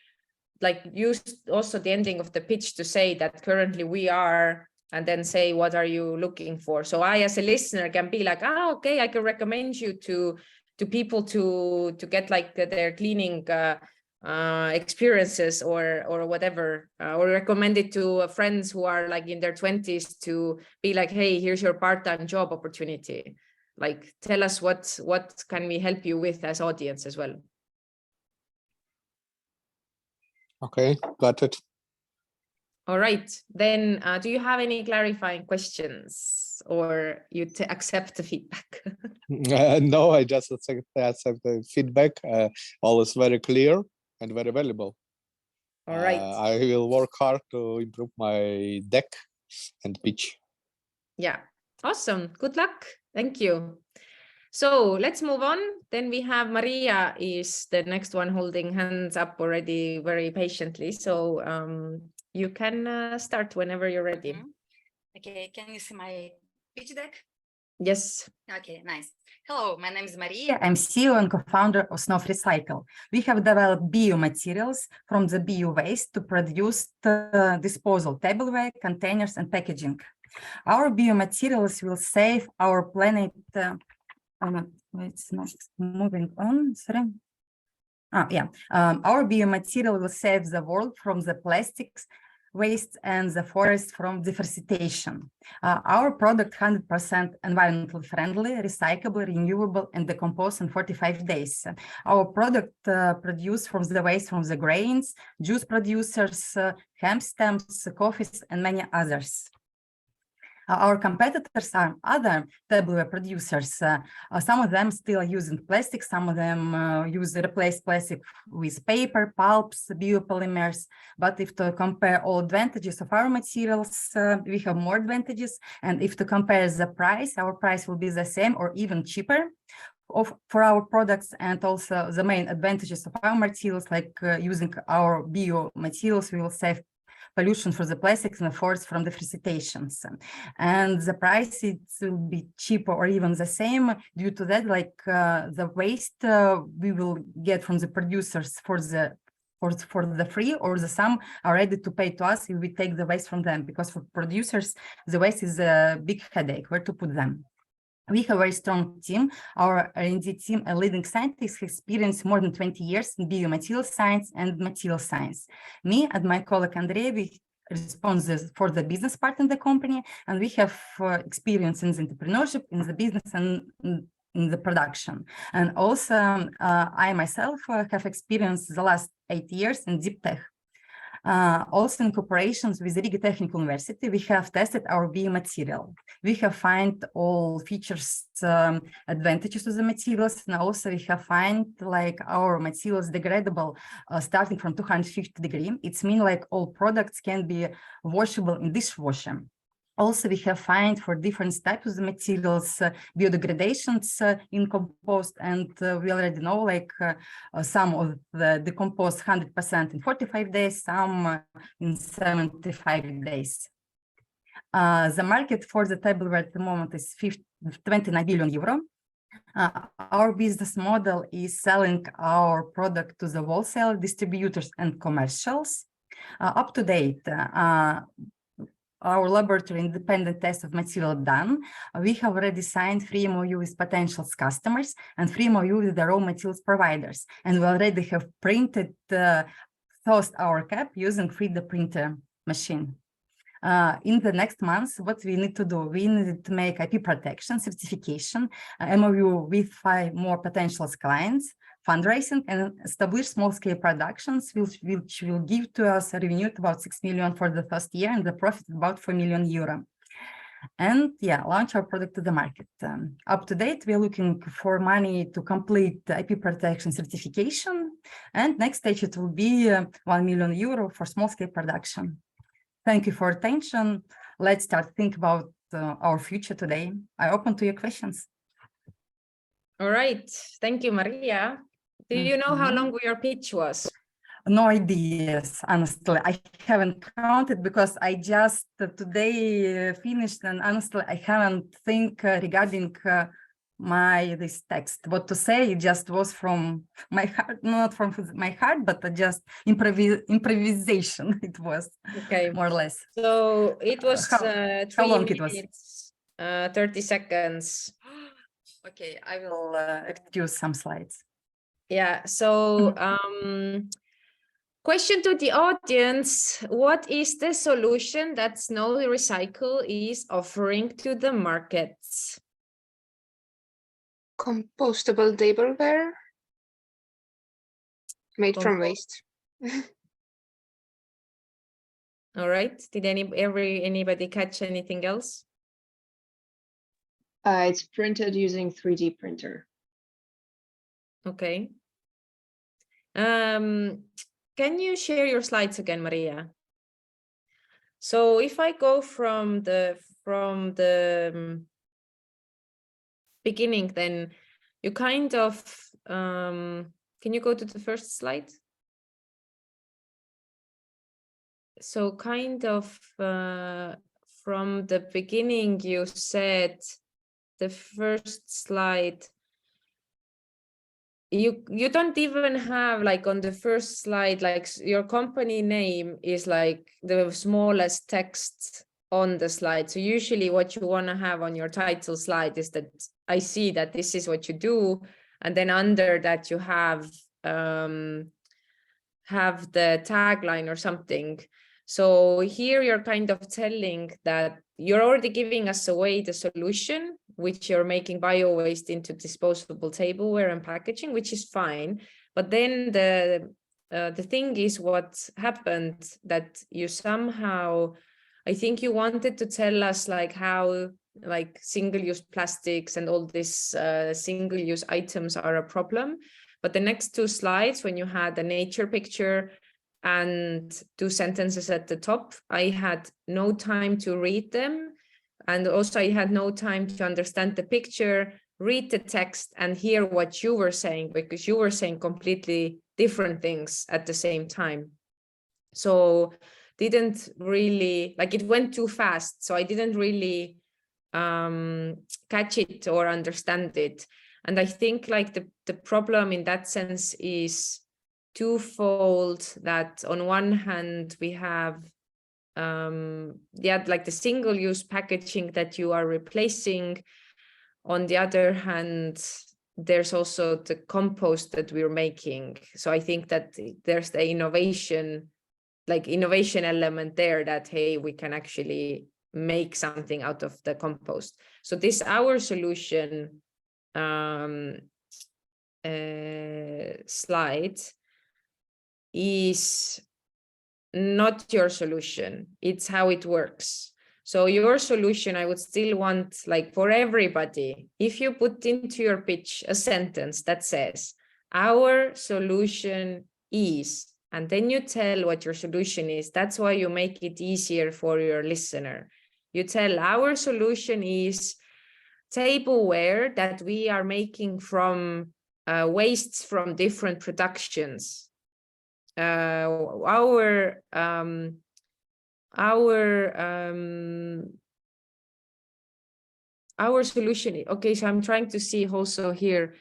use also the ending of the pitch to say that currently we are, and then say, what are you looking for? So I, as a listener, can be like, okay, I can recommend you to people to get like their cleaning experiences or whatever, or recommend it to friends who are like in their 20s to be like, hey, here's your part-time job opportunity. Like, tell us what can we help you with as audience as well. Okay, got it. All right, then do you have any clarifying questions or you accept the feedback? No, I just accept the feedback. All is very clear and very valuable. All right. I will work hard to improve my deck and pitch. Yeah, awesome. Good luck. Thank you. So let's move on. Then we have Maria is the next one holding hands up already very patiently. So you can start whenever you're ready. Okay, can you see my pitch deck? Yes. Okay, nice. Hello, my name is Maria. I'm CEO and co-founder of Snow Recycle. We have developed biomaterials from the bio waste to produce disposal tableware, containers, and packaging. Our biomaterials will save our planet. It's not moving on. Sorry. Our biomaterial will save the world from the plastics waste and the forest from deforestation. Our product 100% environmentally friendly, recyclable, renewable, and decomposed in 45 days. Our product produced from the waste from the grains, juice producers, hemp stems, coffees, and many others. Our competitors are other tableware producers. Some of them still using plastic, some of them replace plastic with paper, pulps, biopolymers. But if to compare all advantages of our materials, we have more advantages. And if to compare the price, our price will be the same or even cheaper for our products. And also the main advantages of our materials, like using our bio materials, we will save pollution for the plastics and the forest from deforestation. And the price, it will be cheaper or even the same due to that, like the waste we will get from the producers for the free, or the some are ready to pay to us if we take the waste from them, because for producers, the waste is a big headache, where to put them. We have a very strong team. Our R&D team, a leading scientist, has experienced more than 20 years in biomaterial science and material science. Me and my colleague Andrea, we responsible for the business part in the company, and we have experience in the entrepreneurship, in the business, and in the production. And also, I myself have experienced the last 8 years in deep tech. Also in cooperations with Riga Technical University, we have tested our biomaterial. We have found all features, advantages of the materials, and also we have found like our materials degradable starting from 250 degrees. It's mean like all products can be washable in dishwasher. Also, we have found for different types of the materials biodegradations in compost, and we already know like some of the decomposed 100% in 45 days, some in 75 days. The market for the tableware at the moment is 29 billion euro. Our business model is selling our product to the wholesale distributors and commercials. Up to date, our laboratory independent test of material done. We have already signed 3 MOU with potential customers and 3 MOU with the raw materials providers. And we already have printed first our cap using 3D printer machine. In the next months, what we need to do, we need to make IP protection certification, MOU with 5 more potential clients, fundraising, and establish small-scale productions, which will give to us a revenue of about 6 million for the first year and the profit about 4 million euro. And yeah, launch our product to the market. Up to date, we're looking for money to complete the IP protection certification. And next stage, it will be 1 million euro for small-scale production. Thank you for attention. Let's start think about our future today. I open to your questions. All right. Thank you, Maria. Do you know how long your pitch was? No ideas, honestly. I haven't counted because I just today finished, and honestly, I haven't think regarding this text. What to say, it just was from my heart, not from my heart, but just improvisation. It was more or less. So it was 3 how long it was? minutes, 30 seconds. Okay, I will use some slides. Yeah, so question to the audience: what is the solution that Snow Recycle is offering to the markets? Compostable tableware made from waste. All right. Did anybody catch anything else? It's printed using 3D printer. Okay. Can you share your slides again, Maria? So if I go from the beginning, then you kind of can you go to the first slide? So kind of from the beginning, you said the first slide, you don't even have like on the first slide, like your company name is like the smallest text on the slide. So usually what you want to have on your title slide is that I see that this is what you do, and then under that you have the tagline or something. So here you're kind of telling that you're already giving us away the solution, which you're making bio-waste into disposable tableware and packaging, which is fine. But then the thing is what happened, that you somehow, I think you wanted to tell us like how like single-use plastics and all these single-use items are a problem. But the next two slides, when you had a nature picture and two sentences at the top, I had no time to read them. And also I had no time to understand the picture, read the text, and hear what you were saying, because you were saying completely different things at the same time. So didn't really, like it went too fast. So I didn't really catch it or understand it. And I think like the problem in that sense is twofold, that on one hand we have like the single-use packaging that you are replacing. On the other hand, there's also the compost that we're making. So I think that there's the innovation element there, that hey, we can actually make something out of the compost. So this our solution slide is not your solution, it's how it works. So your solution, I would still want, like for everybody, if you put into your pitch a sentence that says, our solution is, and then you tell what your solution is. That's why you make it easier for your listener. You tell our solution is tableware that we are making from wastes from different productions. Our solution. Okay, so I'm trying to see also here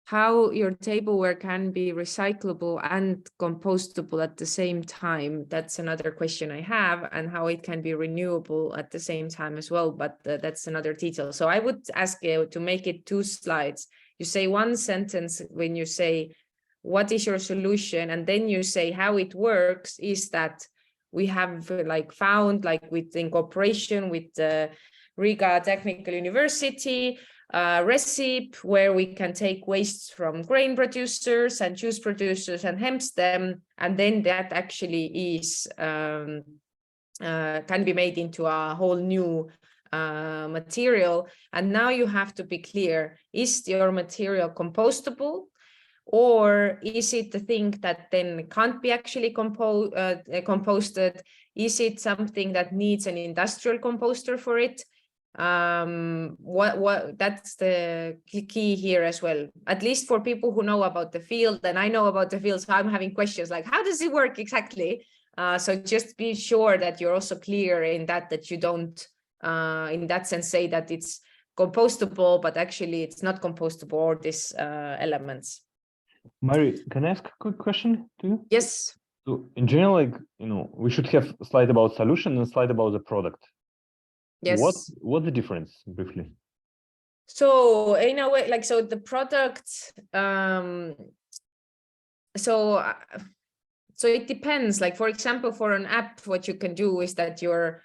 how your tableware can be recyclable and compostable at the same time. That's another question I have, and how it can be renewable at the same time as well, but that's another detail. So I would ask you to make it 2 slides. You say one sentence when you say, what is your solution? And then you say how it works is that we have like found, like in cooperation with the Riga Technical University, recipe where we can take wastes from grain producers and juice producers and hemp them, and then that actually is can be made into a whole new material. And now you have to be clear, is your material compostable, or is it the thing that then can't be actually composted? Is it something that needs an industrial composter for it? That's the key here as well, at least for people who know about the field. And I know about the field, so I'm having questions like, how does it work exactly? So just be sure that you're also clear in that you don't in that sense say that it's compostable, but actually it's not compostable, or these elements. Mayri, can I ask a quick question to you? Yes. So in general, like, we should have a slide about solution and a slide about the product. Yes. What's the difference, briefly? So in a way, like, so the product, so it depends. Like, for example, for an app, what you can do is that you're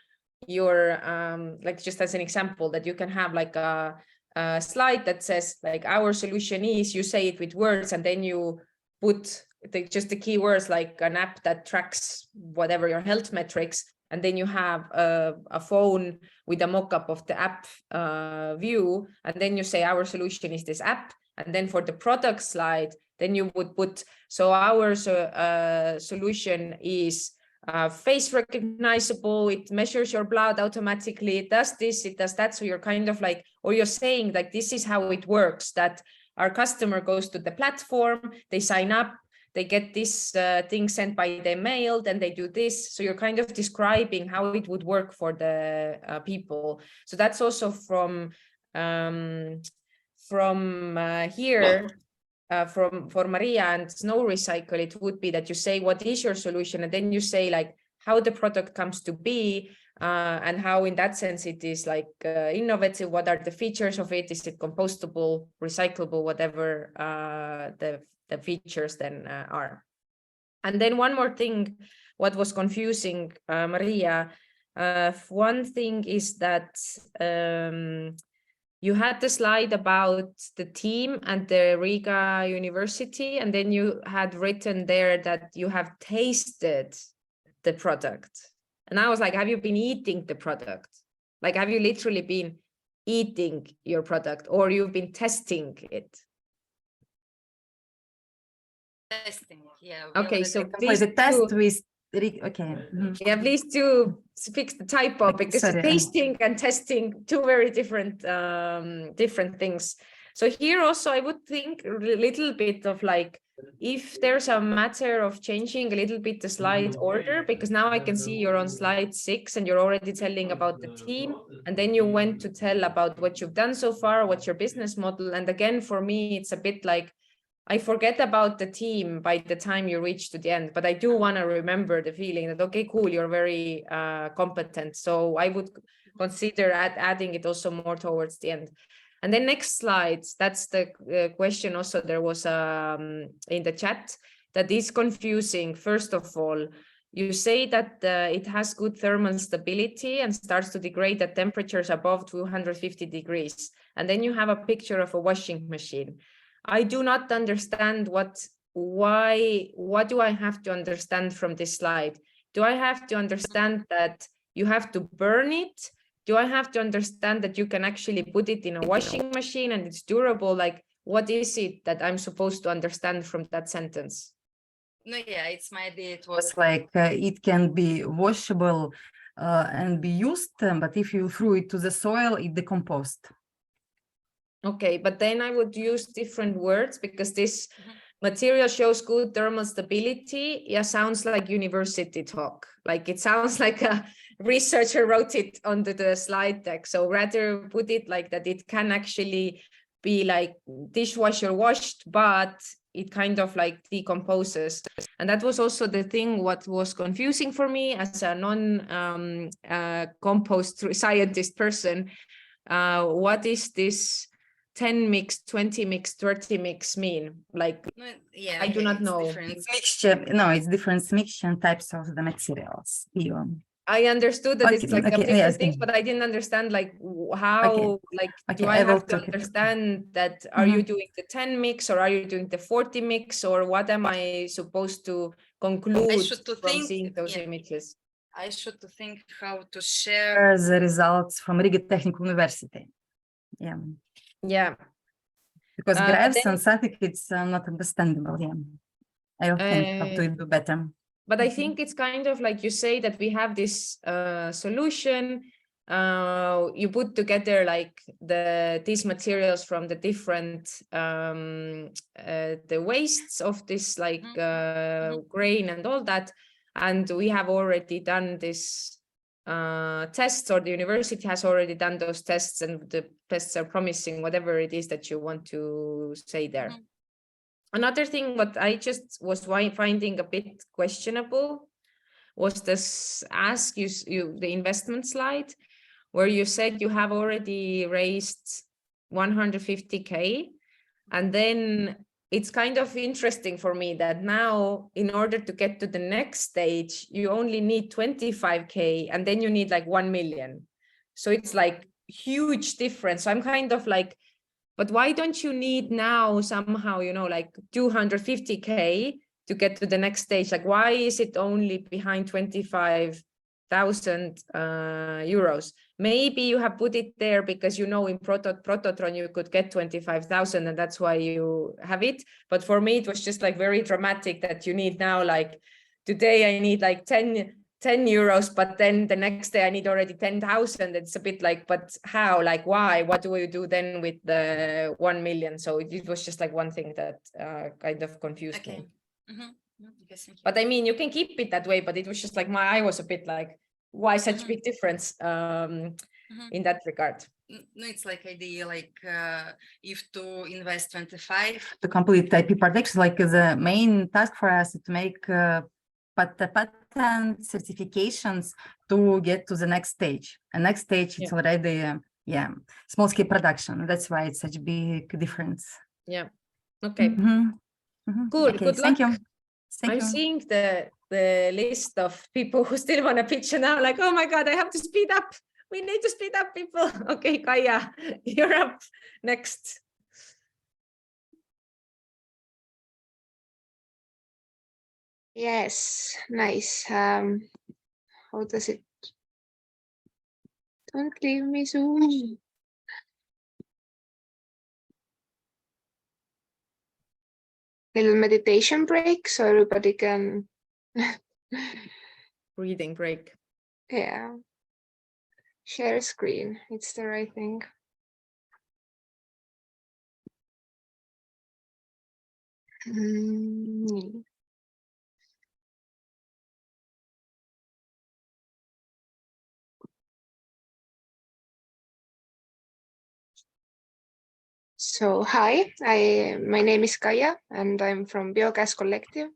like, just as an example, that you can have like a slide that says like, our solution is, you say it with words, and then you put just the keywords like an app that tracks whatever your health metrics, and then you have a phone with a mock-up of the app view, and then you say our solution is this app. And then for the product slide, then you would put, so our solution is face recognizable, it measures your blood automatically, it does this, it does that. So you're kind of like, or you're saying like, this is how it works, that our customer goes to the platform, they sign up, they get this thing sent by their mail, then they do this. So you're kind of describing how it would work for the people. So that's also from here, for Maria and Snow Recycle, it would be that you say, what is your solution? And then you say like how the product comes to be, and how in that sense it is like innovative. What are the features of it? Is it compostable, recyclable, whatever the features then are. And then one more thing, what was confusing, Maria, one thing is that you had the slide about the team and the Riga University, and then you had written there that you have tasted the product. And I was like, have you been eating the product? Like, have you literally been eating your product, or you've been testing it? Testing, yeah. Okay, so please the test with, okay. Yeah, please do fix the typo, because sorry, tasting and testing, two very different different things. So here also I would think a little bit of like, if there's a matter of changing a little bit the slide order, because now I can see you're on slide 6 and you're already telling about the team, and then you went to tell about what you've done so far, what's your business model. And again, for me, it's a bit like, I forget about the team by the time you reach to the end, but I do want to remember the feeling that, okay, cool, you're very competent. So I would consider adding it also more towards the end. And then next slides, that's the question also there was in the chat that is confusing. First of all, you say that it has good thermal stability and starts to degrade at temperatures above 250 degrees. And then you have a picture of a washing machine. I do not understand what do I have to understand from this slide? Do I have to understand that you have to burn it? Do I have to understand that you can actually put it in a washing machine and it's durable? Like, what is it that I'm supposed to understand from that sentence? No, yeah, it's my idea. It was like it can be washable and be used, but if you threw it to the soil, it decomposed. Okay, but then I would use different words, because this material shows good thermal stability. Yeah, sounds like university talk. Like it sounds like a researcher wrote it onto the slide deck. So rather put it like that it can actually be like dishwasher washed, but it kind of like decomposes. And that was also the thing what was confusing for me as a non-compost scientist person. What is this 10 mix, 20 mix, 30 mix mean? Like, Yeah, I do not know. Mixture, no, it's different mixture and types of the materials. I understood that it's like different things, yes. but I didn't understand like how, do I have to understand that are you doing the 10 mix, or are you doing the 40 mix, or what am I supposed to conclude from seeing those images? I should think how to share the results from Riga Technical University. Yeah. Yeah. Because graphs and something, it's not understandable. Yeah. I will think how to do better. But I think it's kind of like you say that we have this solution. You put together like these materials from the different the wastes of this like grain and all that, and we have already done this tests, or the university has already done those tests, and the tests are promising whatever it is that you want to say there. Another thing what I just was finding a bit questionable was this ask you the investment slide, where you said you have already raised 150K, and then it's kind of interesting for me that now in order to get to the next stage you only need 25K, and then you need like 1 million. So it's like huge difference. So I'm kind of like, but why don't you need now somehow, you know, like 250K to get to the next stage? Like, why is it only behind 25,000 euros? Maybe you have put it there because in Prototron you could get 25,000 and that's why you have it. But for me, it was just like very dramatic that you need now, like today I need like 10 euros, but then the next day I need already 10,000. It's a bit like, but how, like, why, what do you do then with the 1 million? So it was just like one thing that kind of confused me. Yes, thank you. But I mean, you can keep it that way, but it was just like I was a bit like, why such big difference in that regard? No, it's like idea, like if to invest 25 to complete IP protection, like the main task for us is to make patent certifications to get to the next stage. And next stage, it's already small scale production. That's why it's such a big difference. Yeah. Okay. Cool. Okay, Good thank luck. you. I'm seeing the list of people who still want to pitch, and now like, oh my God, I have to speed up. We need to speed up, people. Okay, Kaia, you're up next. Yes, nice. How does it? Don't leave me soon. Little meditation break so everybody can breathing break. Yeah. Share screen. It's the right thing. So hi, my name is Kaia and I'm from Biogas Collective,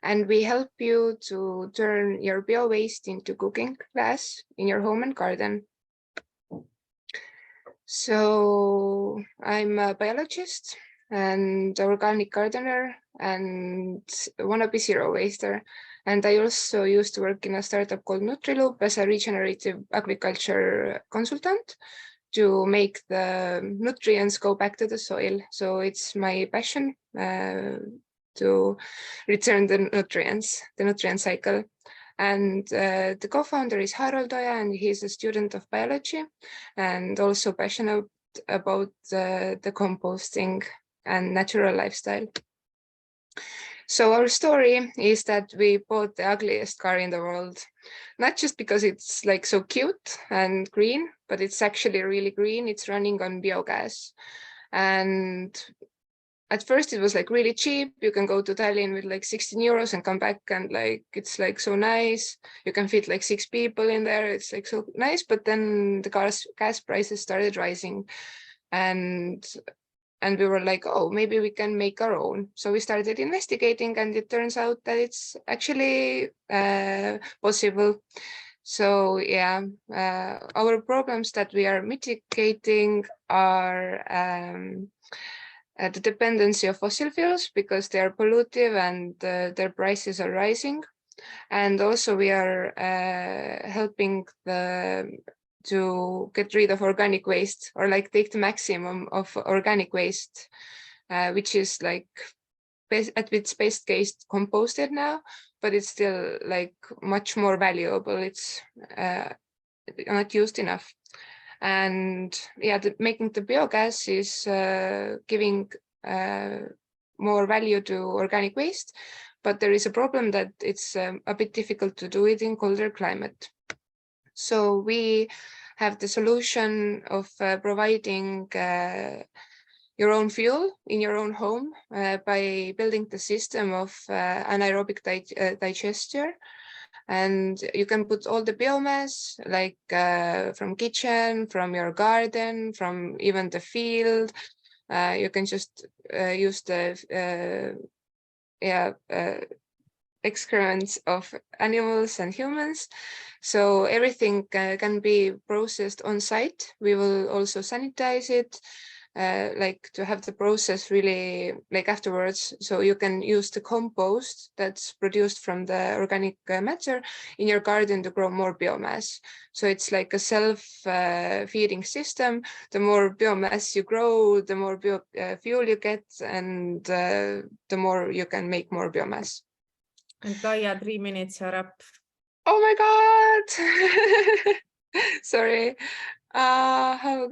and we help you to turn your bio waste into cooking gas in your home and garden. So I'm a biologist and organic gardener and wannabe zero waster. And I also used to work in a startup called Nutriloop as a regenerative agriculture consultant to make the nutrients go back to the soil. So it's my passion to return the nutrient cycle. And the co-founder is Harald Oja, and he's a student of biology and also passionate about the composting and natural lifestyle. So our story is that we bought the ugliest car in the world, not just because it's like so cute and green, but it's actually really green. It's running on biogas. And at first it was like really cheap. You can go to Tallinn with like 16 euros and come back, and like it's like so nice. You can fit like 6 people in there. It's like so nice. But then the gas prices started rising, and we were like, oh, maybe we can make our own. So we started investigating, and it turns out that it's actually possible. So yeah, our problems that we are mitigating are the dependency of fossil fuels because they are pollutive and their prices are rising. And also we are helping to get rid of organic waste, or like take the maximum of organic waste, which is like at its best case composted now, but it's still like much more valuable. It's not used enough. And yeah, making the biogas is giving more value to organic waste, but there is a problem that it's a bit difficult to do it in colder climate. So we have the solution of providing your own fuel in your own home by building the system of anaerobic digester. And you can put all the biomass, like from kitchen, from your garden, from even the field. You can just use the excrements of animals and humans. So everything can be processed on site. We will also sanitize it. like to have the process really like afterwards. So you can use the compost that's produced from the organic matter in your garden to grow more biomass. So it's like a self-feeding system. The more biomass you grow, the more fuel you get, and the more you can make more biomass. And Kaia, 3 minutes are up. Oh my God. Sorry. How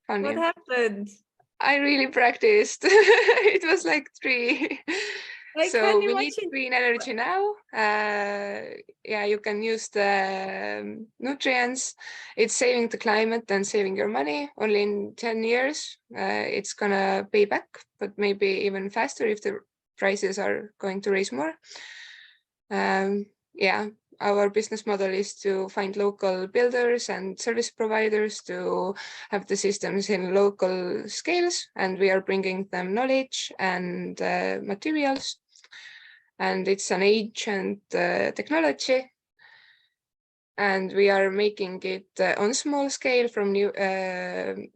funny. What happened? I really practiced. It was like 3. I So can we need imagine. green energy now. Yeah, you can use the nutrients. It's saving the climate and saving your money. Only in 10 years, it's gonna pay back, but maybe even faster if the prices are going to raise more. Yeah, our business model is to find local builders and service providers to have the systems in local scales, and we are bringing them knowledge and materials. And it's an ancient technology, and we are making it on small scale from new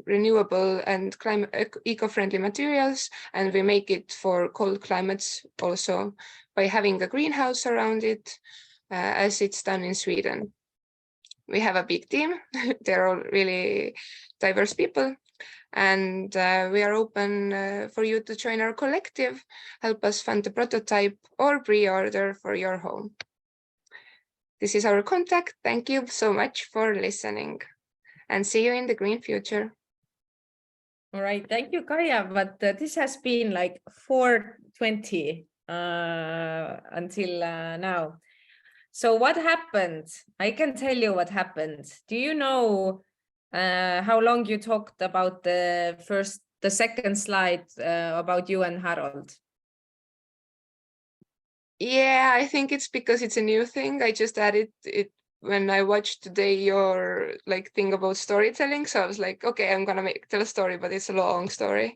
renewable and climate eco-friendly materials, and we make it for cold climates also by having a greenhouse around it, as it's done in Sweden. We have a big team. They're all really diverse people, and we are open for you to join our collective, help us fund the prototype or pre-order for your home. This is our contact. Thank you so much for listening, and see you in the green future. All right, thank you, Kaia. But this has been like 4:20 until now. So what happened? I can tell you what happened. Do you know how long you talked about the second slide about you and Harold? Yeah, I think it's because it's a new thing. I just added it when I watched today your like thing about storytelling. So I was like, okay, I'm gonna tell a story, but it's a long story.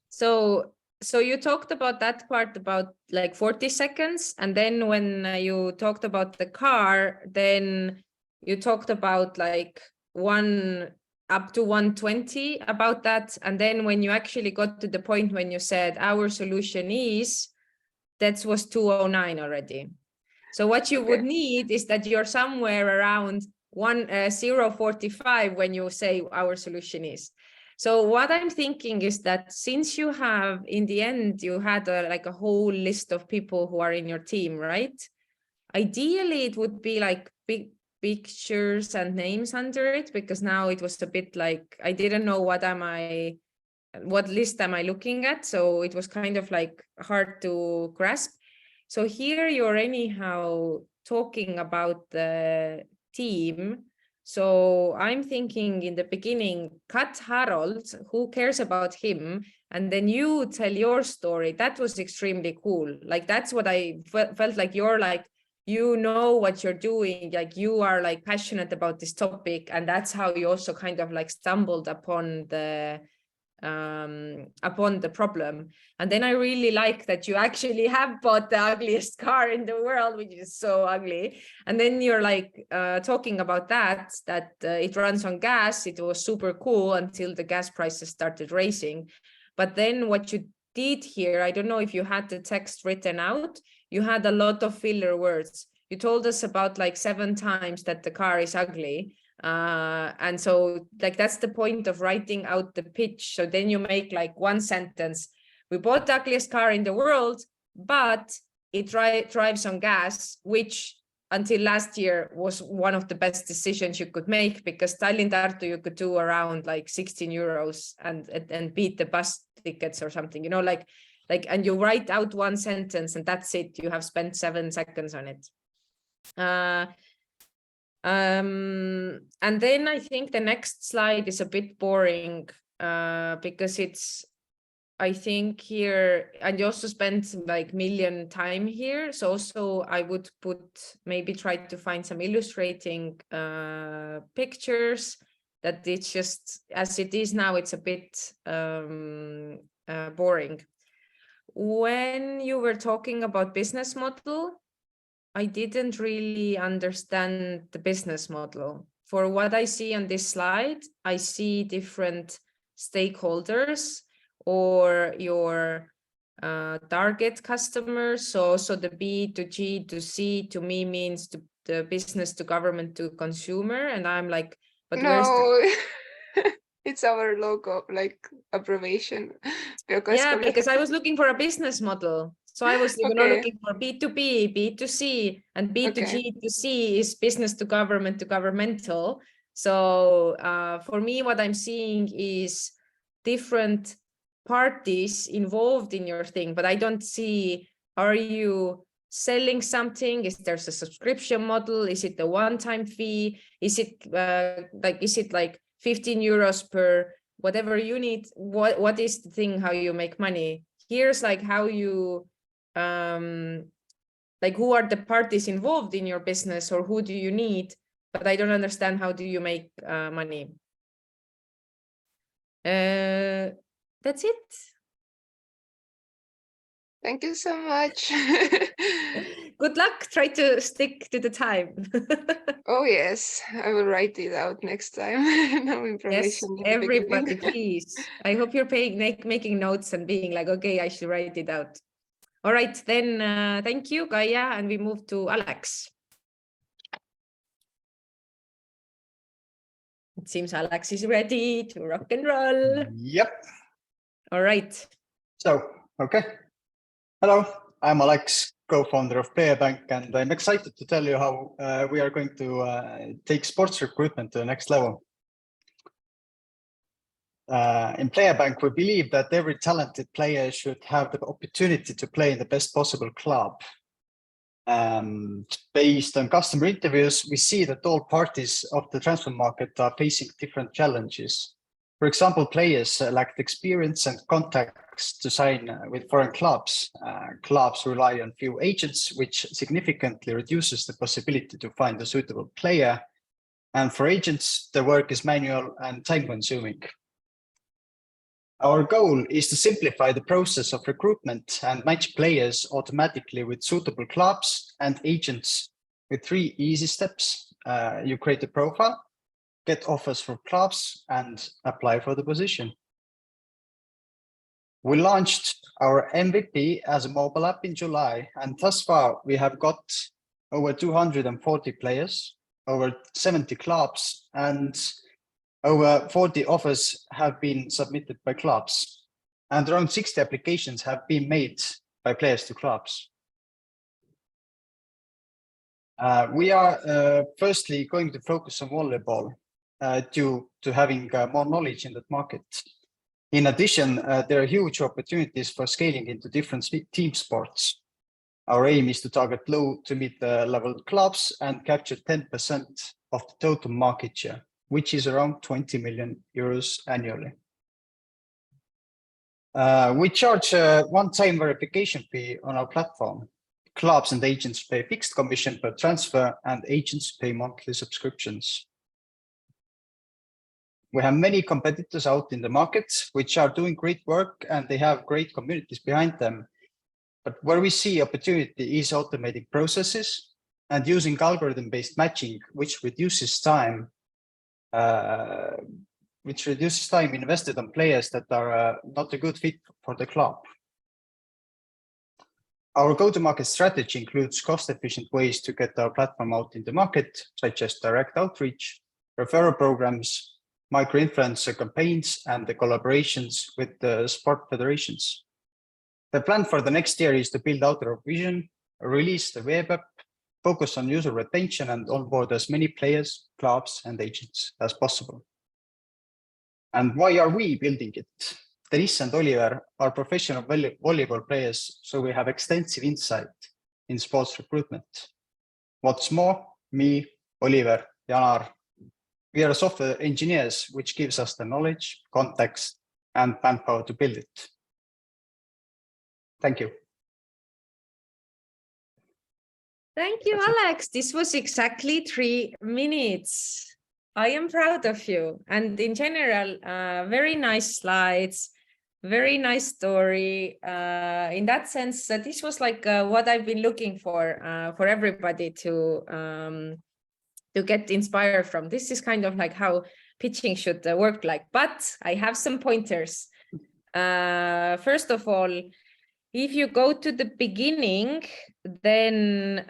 So you talked about that part about like 40 seconds. And then when you talked about the car, then you talked about like up to 120 about that. And then when you actually got to the point when you said our solution is, that was 209 already. So what you would need is that you're somewhere around 0:45 when you say our solution is. So what I'm thinking is that since you have, in the end, you had like a whole list of people who are in your team, right? Ideally, it would be like big pictures and names under it, because now it was a bit like, I didn't know what list am I looking at? So it was kind of like hard to grasp. So here you're anyhow talking about the team. So I'm thinking in the beginning, cut Harold, who cares about him? And then you tell your story. That was extremely cool. Like, that's what I felt like. You're like, you know what you're doing, like you are like passionate about this topic. And that's how you also kind of like stumbled upon the problem. And then I really like that you actually have bought the ugliest car in the world, which is so ugly. And then you're like talking about that it runs on gas. It was super cool until the gas prices started rising. But then what you did here, I don't know if you had the text written out, you had a lot of filler words. You told us about like 7 times that the car is ugly. And so like that's the point of writing out the pitch. So then you make like one sentence: we bought the ugliest car in the world, but it drives on gas, which until last year was one of the best decisions you could make, because Tallinn-Tartu you could do around like 16 euros and beat the bus tickets or something, you know, like and you write out one sentence and that's it. You have spent 7 seconds on it. And then I think the next slide is a bit boring because it's, I think here, and you also spent like million time here. So also I would maybe try to find some illustrating pictures, that it's just, as it is now, it's a bit boring. When you were talking about business model, I didn't really understand the business model. For what I see on this slide, I see different stakeholders or your target customers. So the B to G to C to me means to the business to government to consumer. And I'm like, but where's the... No, it's our logo, like abbreviation. Because I was looking for a business model. So I was looking for B2B, B2C, and B2G to C is business to government to governmental. So for me, what I'm seeing is different parties involved in your thing, but I don't see, are you selling something? Is there a subscription model? Is it a one-time fee? Is it like 15 euros per whatever unit? What is the thing, how you make money? Here's like how you, like who are the parties involved in your business or who do you need? But I don't understand how do you make money. That's it. Thank you so much. Good luck. Try to stick to the time. Oh yes, I will write it out next time. No information. Yes, everybody, please. I hope you're making notes and being like, okay, I should write it out. All right, then thank you, Gaia, and we move to Alex. It seems Alex is ready to rock and roll. Yep. All right. So, okay. Hello, I'm Alex, co-founder of Player Bank, and I'm excited to tell you how we are going to take sports recruitment to the next level. In Player Bank, we believe that every talented player should have the opportunity to play in the best possible club. Based on customer interviews, we see that all parties of the transfer market are facing different challenges. For example, players lack experience and contacts to sign with foreign clubs. Clubs rely on few agents, which significantly reduces the possibility to find a suitable player. And for agents, the work is manual and time-consuming. Our goal is to simplify the process of recruitment and match players automatically with suitable clubs and agents with 3 easy steps. You create a profile, get offers from clubs, and apply for the position. We launched our MVP as a mobile app in July, and thus far we have got over 240 players, over 70 clubs, and over 40 offers have been submitted by clubs, and around 60 applications have been made by players to clubs. We are firstly going to focus on volleyball due to having more knowledge in that market. In addition, there are huge opportunities for scaling into different team sports. Our aim is to target low to mid-level clubs and capture 10% of the total market share, which is around 20 million euros annually. We charge a one-time verification fee on our platform. Clubs and agents pay fixed commission per transfer, and agents pay monthly subscriptions. We have many competitors out in the market, which are doing great work, and they have great communities behind them. But where we see opportunity is automating processes and using algorithm-based matching, which reduces time invested on players that are not a good fit for the club. Our go-to-market strategy includes cost-efficient ways to get our platform out in the market, such as direct outreach, referral programs, micro-influencer campaigns, and the collaborations with the sport federations. The plan for the next year is to build out our vision, release the web app, focus on user retention, and onboard as many players, clubs, and agents as possible. And why are we building it? Deniss and Oliver are professional volleyball players, so we have extensive insight in sports recruitment. What's more, me, Oliver, Janar, we are software engineers, which gives us the knowledge, context, and manpower to build it. Thank you. Thank you, Alex. This was exactly 3 minutes. I am proud of you. And in general, very nice slides, very nice story. In that sense, this was like what I've been looking for everybody to get inspired from. This is kind of like how pitching should work like, but I have some pointers. First of all, if you go to the beginning, then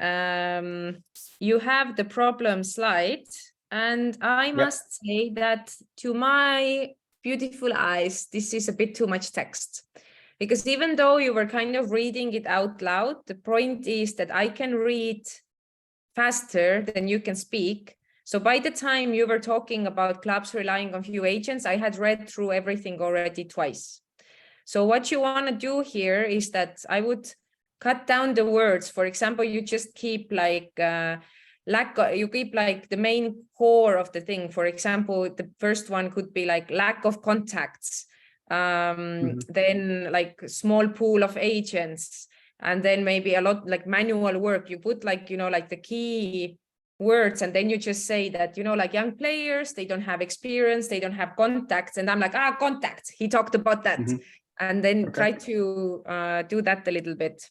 you have the problem slide. And I must say that to my beautiful eyes, this is a bit too much text. Because even though you were kind of reading it out loud, the point is that I can read faster than you can speak. So by the time you were talking about clubs relying on few agents, I had read through everything already twice. So what you want to do here is that I would cut down the words. For example, you just keep like you keep like the main core of the thing. For example, the first one could be like lack of contacts, then like small pool of agents, and then maybe a lot like manual work. You put like, you know, like the key words, and then you just say that, you know, like young players, they don't have experience, they don't have contacts. And I'm like, contacts, he talked about that. And then try to do that a little bit.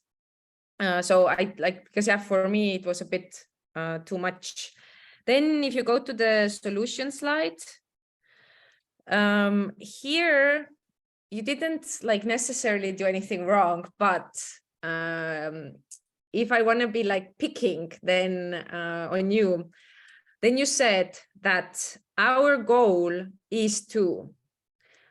So I like, because for me, it was a bit too much. Then if you go to the solution slide, here, you didn't like necessarily do anything wrong, but if I want to be like picking then on you, then you said that our goal is to,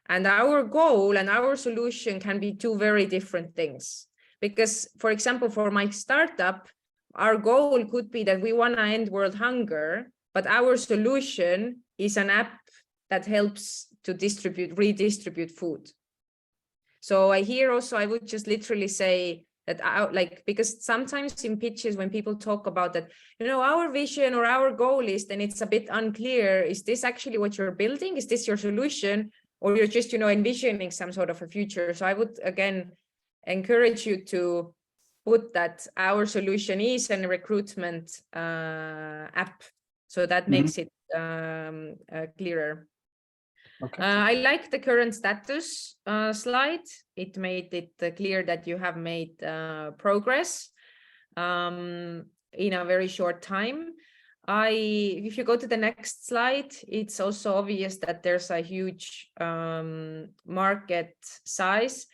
and our goal and our solution can be two very different things. Because, for example, for my startup, our goal could be that we want to end world hunger, but our solution is an app that helps to redistribute food. So here also, I would just literally say that because sometimes in pitches, when people talk about that, you know, our vision or our goal is, then it's a bit unclear. Is this actually what you're building? Is this your solution? Or you're just, you know, envisioning some sort of a future? So I would, again, encourage you to put that our solution is a recruitment app. So that makes it clearer. Okay. I like the current status slide. It made it clear that you have made progress in a very short time. If you go to the next slide, it's also obvious that there's a huge market size.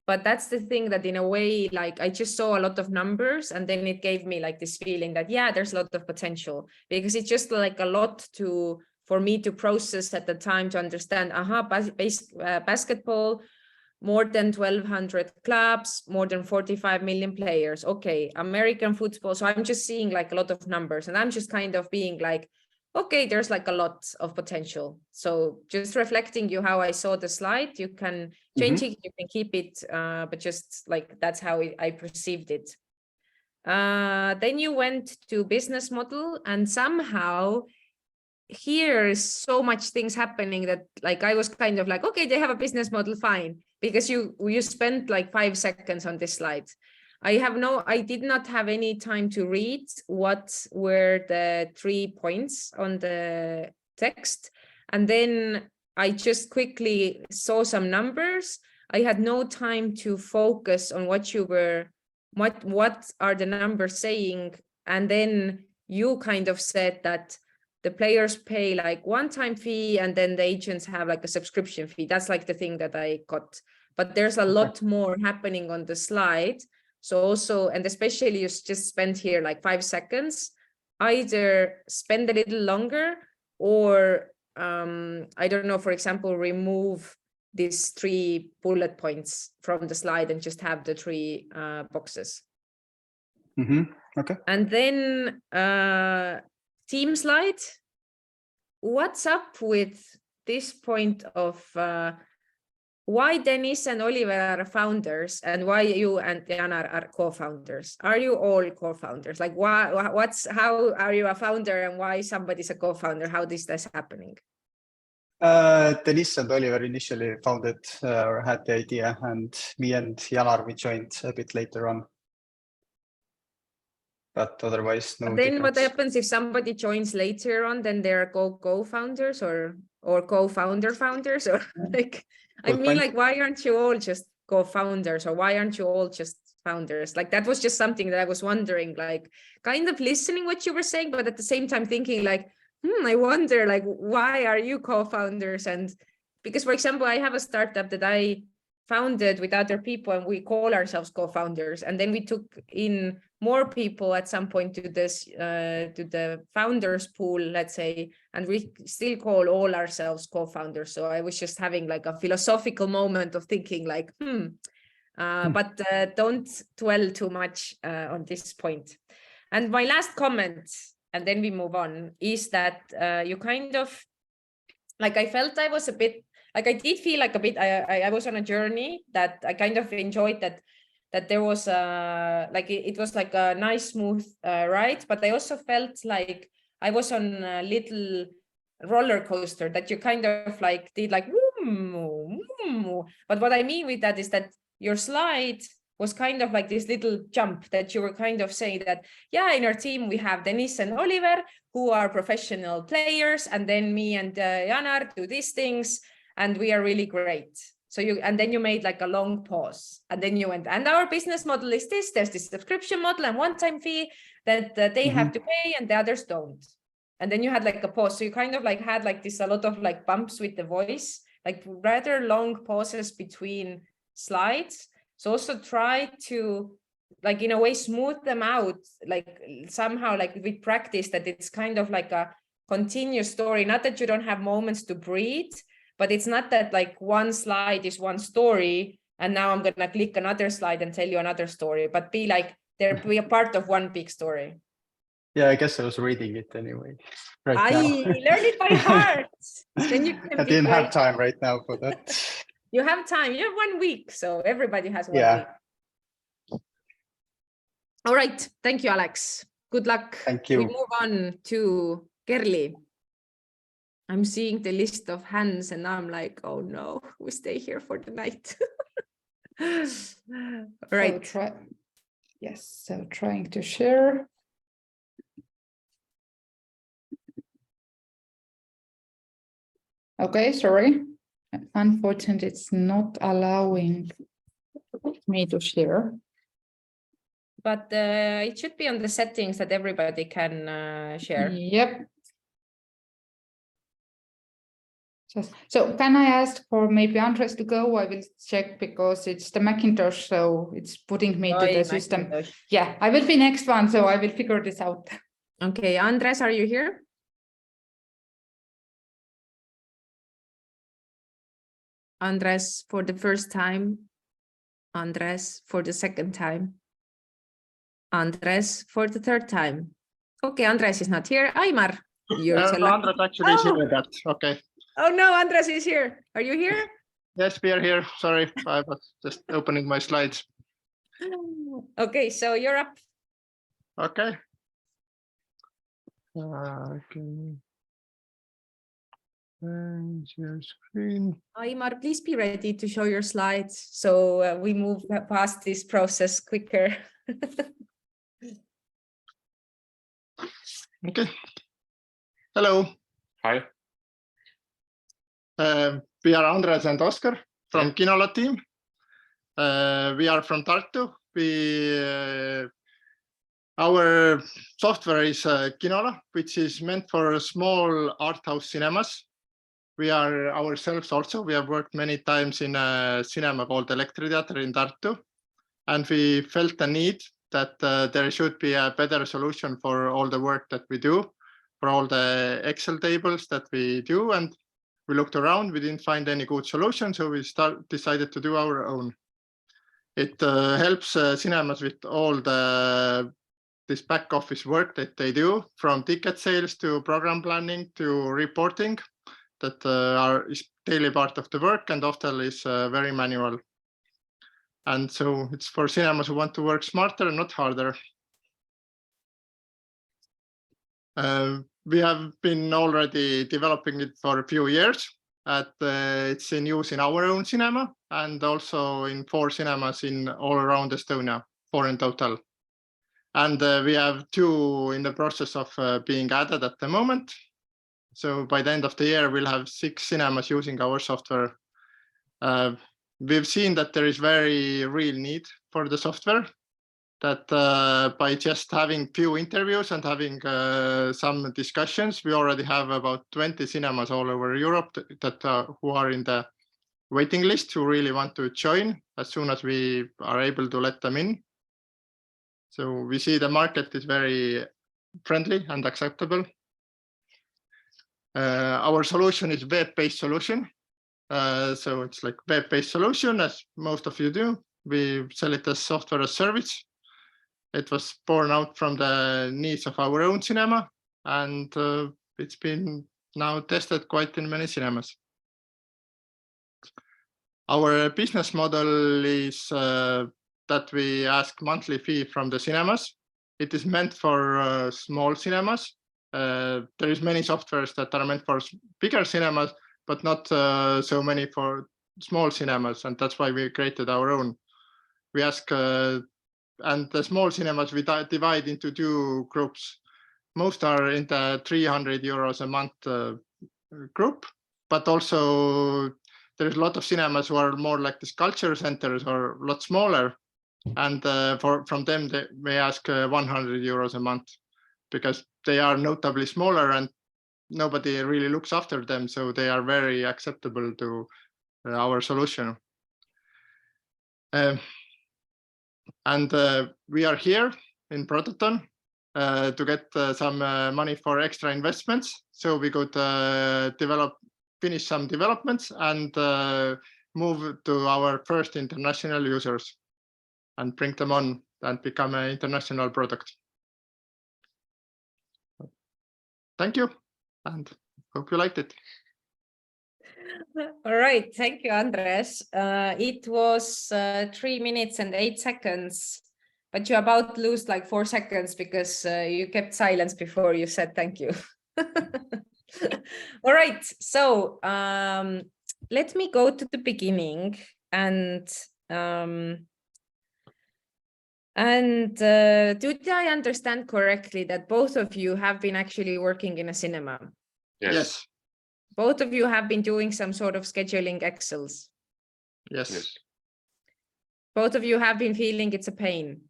But that's the thing, that in a way, like I just saw a lot of numbers, and then it gave me like this feeling that, yeah, there's a lot of potential, because it's just like a lot for me to process at the time to understand, basketball, more than 1,200 clubs, more than 45 million players. Okay, American football. So I'm just seeing like a lot of numbers, and I'm just kind of being like, okay, there's like a lot of potential. So just reflecting you how I saw the slide, you can change it, you can keep it, but just like that's how I perceived it. Then you went to business model, and somehow here is so much things happening that like I was kind of like, okay, they have a business model, fine, because you spent like 5 seconds on this slide. I did not have any time to read what were the 3 points on the text. And then I just quickly saw some numbers. I had no time to focus on what are the numbers saying. And then you kind of said that the players pay like one-time fee, and then the agents have like a subscription fee. That's like the thing that I got. But there's a lot more happening on the slide. So also, and especially you just spent here like 5 seconds, either spend a little longer, or I don't know, for example, remove these 3 bullet points from the slide and just have the 3 boxes. Okay. And then team slide. What's up with this point of why Dennis and Oliver are founders and why you and Jana are co-founders? Are you all co-founders? Like how are you a founder and why somebody's a co-founder? How is this happening? Dennis and Oliver initially founded or had the idea, and me and Janar, we joined a bit later on. But otherwise, no But then difference. what happens if somebody joins later on? Then they're co-founders or co-founders, or like, I mean, like, why aren't you all just co-founders, or why aren't you all just founders? Like, that was just something that I was wondering, like kind of listening what you were saying, but at the same time thinking like, I wonder, like, why are you co-founders? And because, for example, I have a startup that I founded with other people and we call ourselves co-founders. And then we took in more people at some point to this, to the founders pool, let's say, and we still call all ourselves co-founders. So I was just having like a philosophical moment of thinking like, but don't dwell too much on this point. And my last comment, and then we move on, is that you kind of, like, I felt I was a bit, like I did feel like a bit, I was on a journey that I kind of enjoyed, that there was like, it was like a nice, smooth ride, but I also felt like I was on a little roller coaster that you kind of like did like, but what I mean with that is that your slide was kind of like this little jump that you were kind of saying that, yeah, in our team, we have Denise and Oliver, who are professional players, and then me and Janar do these things, and we are really great. So and then you made like a long pause, and then you went, and our business model is this, there's this subscription model and one-time fee that they have to pay and the others don't. And then you had like a pause. So you kind of like had like this, a lot of like bumps with the voice, like rather long pauses between slides. So also try to, like, in a way, smooth them out, like somehow, like with practice, that it's kind of like a continuous story. Not that you don't have moments to breathe, but it's not that like one slide is one story and now I'm gonna click another slide and tell you another story, but be like, be a part of one big story. Yeah, I guess I was reading it anyway. Right I now. learned it by heart. Then you can I be didn't have great. time right now for that. You have time. You have 1 week, so everybody has 1 Yeah. week. All right. Thank you, Alex. Good luck. Thank you. We move on to Kerli. I'm seeing the list of hands and I'm like, oh no, we stay here for the night. Right. So trying to share. Okay, sorry. Unfortunately, it's not allowing me to share. But it should be on the settings that everybody can share. Yep. So can I ask for maybe Andres to go? I will check because it's the Macintosh, so it's putting me to the system. Macintosh. Yeah, I will be next one, so I will figure this out. Okay, Andres, are you here? Andres for the first time. Andres for the second time. Andres for the third time. Okay, Andres is not here. Aimar, you're so lucky. Andres actually is here. That okay. Oh no, Andres is here. Are you here? Yes, we are here. Sorry, I was just opening my slides. Okay, so you're up. Okay. I can share screen. Aimar, please be ready to show your slides so we move past this process quicker. Okay. Hello. Hi. We are Andres and Oscar from Kinola team. We are from Tartu. Our software is Kinola, which is meant for small art house cinemas. We are ourselves also. We have worked many times in a cinema called Elektri Theater in Tartu, and we felt the need that there should be a better solution for all the work that we do, for all the Excel tables that we do, and we looked around, we didn't find any good solution, so we decided to do our own. It helps cinemas with all this back office work that they do, from ticket sales to program planning to reporting, that is daily part of the work and often is very manual. And so it's for cinemas who want to work smarter and not harder. We have been already developing it for a few years. It's in use in our own cinema and also in 4 cinemas in all around Estonia, 4 in total. And we have 2 in the process of being added at the moment. So by the end of the year, we'll have 6 cinemas using our software. We've seen that there is very real need for the software. that by just having few interviews and having some discussions, we already have about 20 cinemas all over Europe that who are in the waiting list, who really want to join as soon as we are able to let them in. So we see the market is very friendly and acceptable. Our solution is web-based solution. So it's like web-based solution, as most of you do. We sell it as software as service. It was born out from the needs of our own cinema, and it's been now tested quite in many cinemas. Our business model is that we ask monthly fee from the cinemas. It is meant for small cinemas. There is many softwares that are meant for bigger cinemas, but not so many for small cinemas, and that's why we created our own. We ask, and the small cinemas we divide into two groups. Most are in the 300 euros a month group, but also there's a lot of cinemas who are more like these culture centers or a lot smaller, and from them we ask 100 euros a month, because they are notably smaller and nobody really looks after them, so they are very acceptable to our solution. And we are here in Prototon to get some money for extra investments, so we could finish some developments and move to our first international users and bring them on and become an international product. Thank you, and hope you liked it. All right, thank you, Andres. It was 3 minutes and 8 seconds, but you're about to lose like 4 seconds because you kept silence before you said thank you. All right, so let me go to the beginning and did I understand correctly that both of you have been actually working in a cinema? Yes. Both of you have been doing some sort of scheduling Excels? Yes. Both of you have been feeling it's a pain?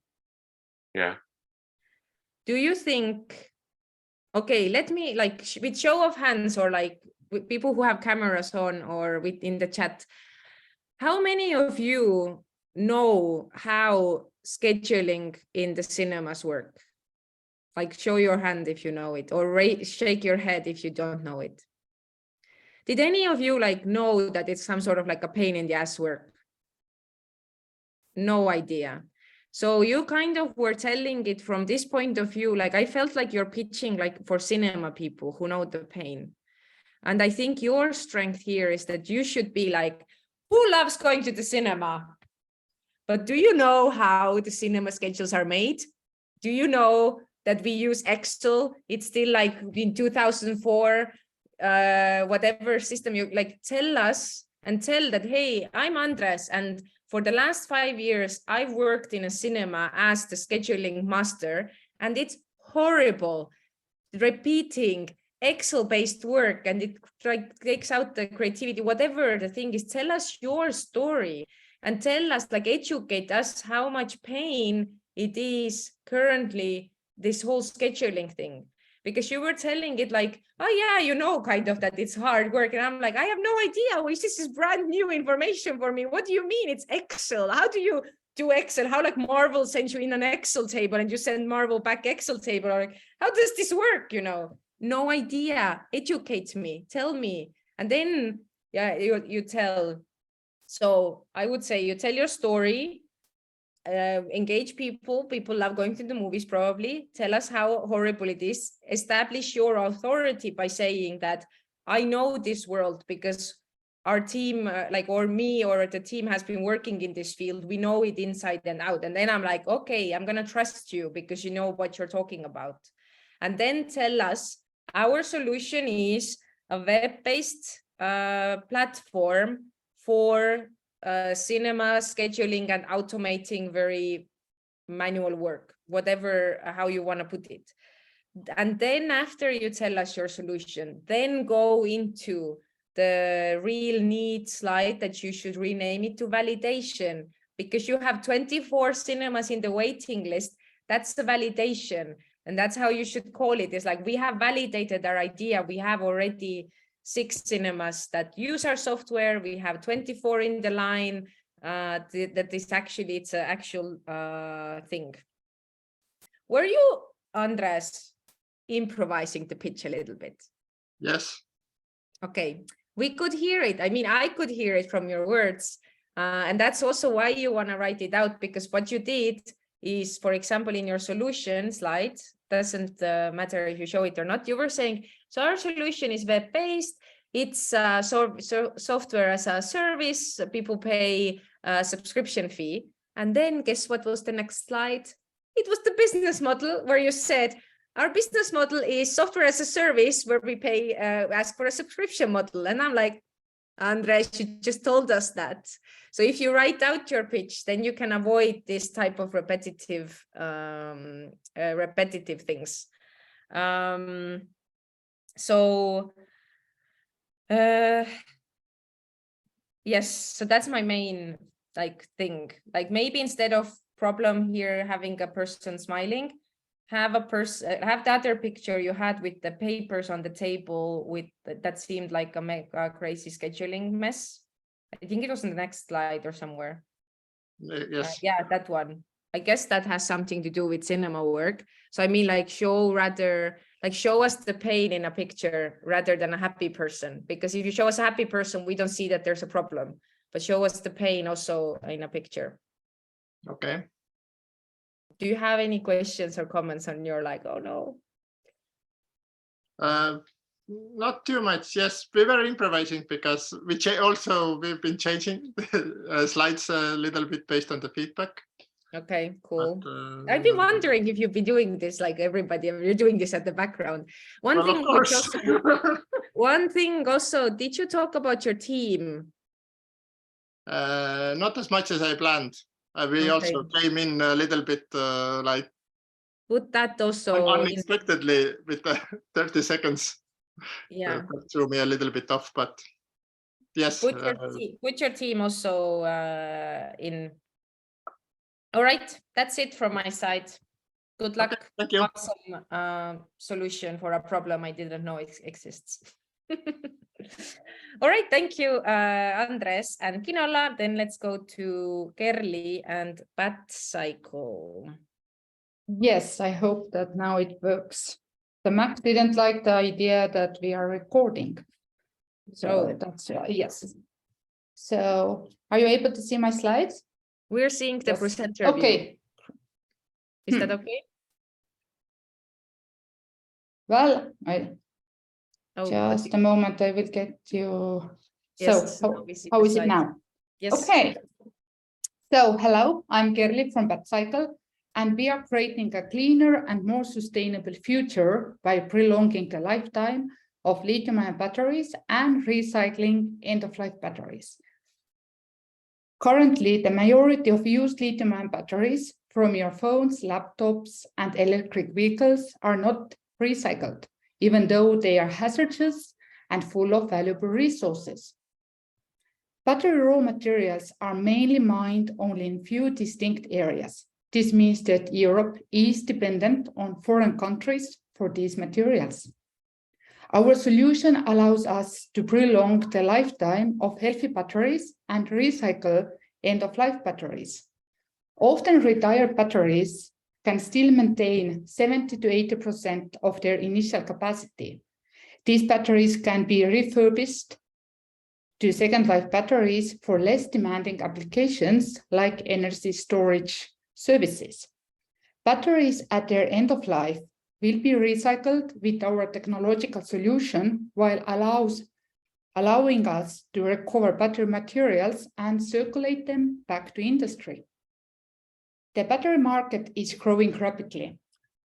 Yeah. Do you think, okay, let me like with show of hands or like with people who have cameras on or in the chat, how many of you know how scheduling in the cinemas work? Like show your hand if you know it, or shake your head if you don't know it. Did any of you like know that it's some sort of like a pain in the ass work? No idea. So you kind of were telling it from this point of view, like I felt like you're pitching like for cinema people who know the pain. And I think your strength here is that you should be like, who loves going to the cinema? But do you know how the cinema schedules are made? Do you know that we use Excel? It's still like in 2004, whatever system you like, tell us and tell that, hey, I'm Andres, and for the last 5 years, I've worked in a cinema as the scheduling master, and it's horrible repeating Excel-based work, and it like takes out the creativity, whatever the thing is. Tell us your story and tell us, like, educate us how much pain it is currently, this whole scheduling thing. Because you were telling it like, oh yeah, you know, kind of that it's hard work. And I'm like, I have no idea. This is brand new information for me. What do you mean it's Excel? How do you do Excel? How like Marvel sends you in an Excel table and you send Marvel back Excel table? Or like, how does this work? You know, no idea. Educate me, tell me. And then, yeah, you tell. So I would say you tell your story. Engage people love going to the movies, probably tell us how horrible it is, establish your authority by saying that I know this world because our team or me or the team has been working in this field, we know it inside and out. And then I'm like, okay, I'm gonna trust you because you know what you're talking about. And then tell us our solution is a web-based platform for cinema scheduling and automating very manual work, whatever, how you want to put it. And then after you tell us your solution, then go into the real need slide that you should rename it to validation. because you have 24 cinemas in the waiting list. That's the validation. And that's how you should call it. It's like we have validated our idea. We have already 6 cinemas that use our software. We have 24 in the line. That is actually, it's an actual thing. Were you, Andres, improvising the pitch a little bit? Yes. Okay, we could hear it. I mean, I could hear it from your words. And that's also why you want to write it out, because what you did is, for example, in your solution slide, doesn't matter if you show it or not, you were saying, so our solution is web-based, it's software as a service, people pay a subscription fee. And then guess what was the next slide? It was the business model where you said, our business model is software as a service where we pay, ask for a subscription model. And I'm like, Andres, you just told us that. So if you write out your pitch, then you can avoid this type of repetitive things. Yes, so that's my main thing. Like maybe instead of problem here having a person smiling, have the other picture you had with the papers on the table with that seemed like a crazy scheduling mess. I think it was in the next slide or somewhere. Yes. Yeah, that one. I guess that has something to do with cinema work. So I mean, like show us the pain in a picture rather than a happy person. Because if you show us a happy person, we don't see that there's a problem. But show us the pain also in a picture. Okay. Do you have any questions or comments on your oh no? Not too much. Yes, we were improvising because we've been changing slides a little bit based on the feedback. Okay, cool. But, I've been wondering if you've been doing this like everybody, you're doing this at the background. One thing also, did you talk about your team? Not as much as I planned. We also came in a little bit put that also unexpectedly with the 30 seconds. Yeah, that threw me a little bit off, but yes. Put your team also in. All right, that's it from my side. Good luck. Okay, thank you. Awesome solution for a problem I didn't know exists. All right, thank you, Andres and Kinola. Then let's go to Kerli and Bat Cycle. Yes, I hope that now it works. The Mac didn't like the idea that we are recording. So that's, yes. So are you able to see my slides? We're seeing the presenter okay. view. Is that okay? Well, just a moment, I will get you. Yes, so how is it now? Yes. Okay. So hello, I'm Kerli from Bat Cycle, and we are creating a cleaner and more sustainable future by prolonging the lifetime of lithium-ion batteries and recycling end-of-life batteries. Currently, the majority of used lithium-ion batteries from your phones, laptops, and electric vehicles are not recycled, even though they are hazardous and full of valuable resources. Battery raw materials are mainly mined only in few distinct areas. This means that Europe is dependent on foreign countries for these materials. Our solution allows us to prolong the lifetime of healthy batteries and recycle end-of-life batteries. Often retired batteries can still maintain 70 to 80% of their initial capacity. These batteries can be refurbished to second-life batteries for less demanding applications like energy storage services. Batteries at their end of life will be recycled with our technological solution while allowing us to recover battery materials and circulate them back to industry. The battery market is growing rapidly.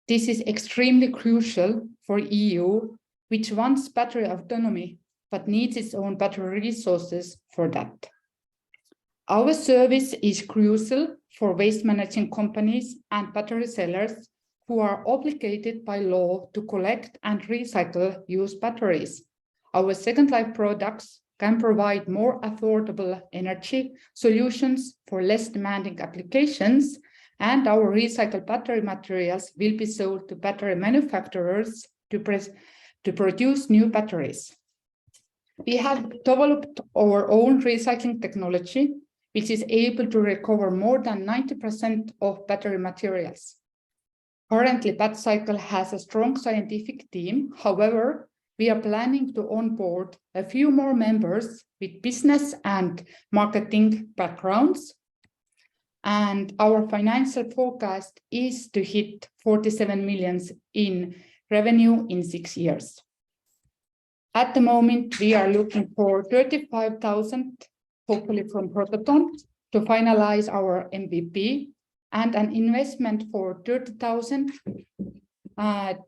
This is extremely crucial for EU, which wants battery autonomy, but needs its own battery resources for that. Our service is crucial for waste managing companies and battery sellers who are obligated by law to collect and recycle used batteries. Our second life products can provide more affordable energy solutions for less demanding applications, and our recycled battery materials will be sold to battery manufacturers to produce new batteries. We have developed our own recycling technology, which is able to recover more than 90% of battery materials. Currently, BatCycle has a strong scientific team. However, we are planning to onboard a few more members with business and marketing backgrounds. And our financial forecast is to hit 47 million in revenue in 6 years. At the moment, we are looking for 35,000, hopefully from Prototon, to finalize our MVP, and an investment for 30,000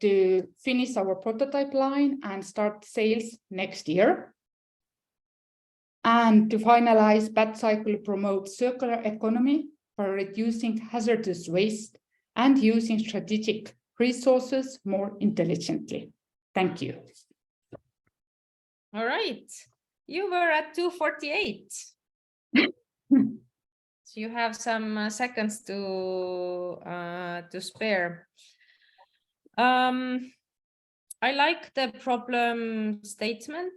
to finish our prototype line and start sales next year. And to finalize, BatCycle promotes circular economy by reducing hazardous waste and using strategic resources more intelligently. Thank you. All right, you were at 2:48. So you have some seconds to spare. I like the problem statement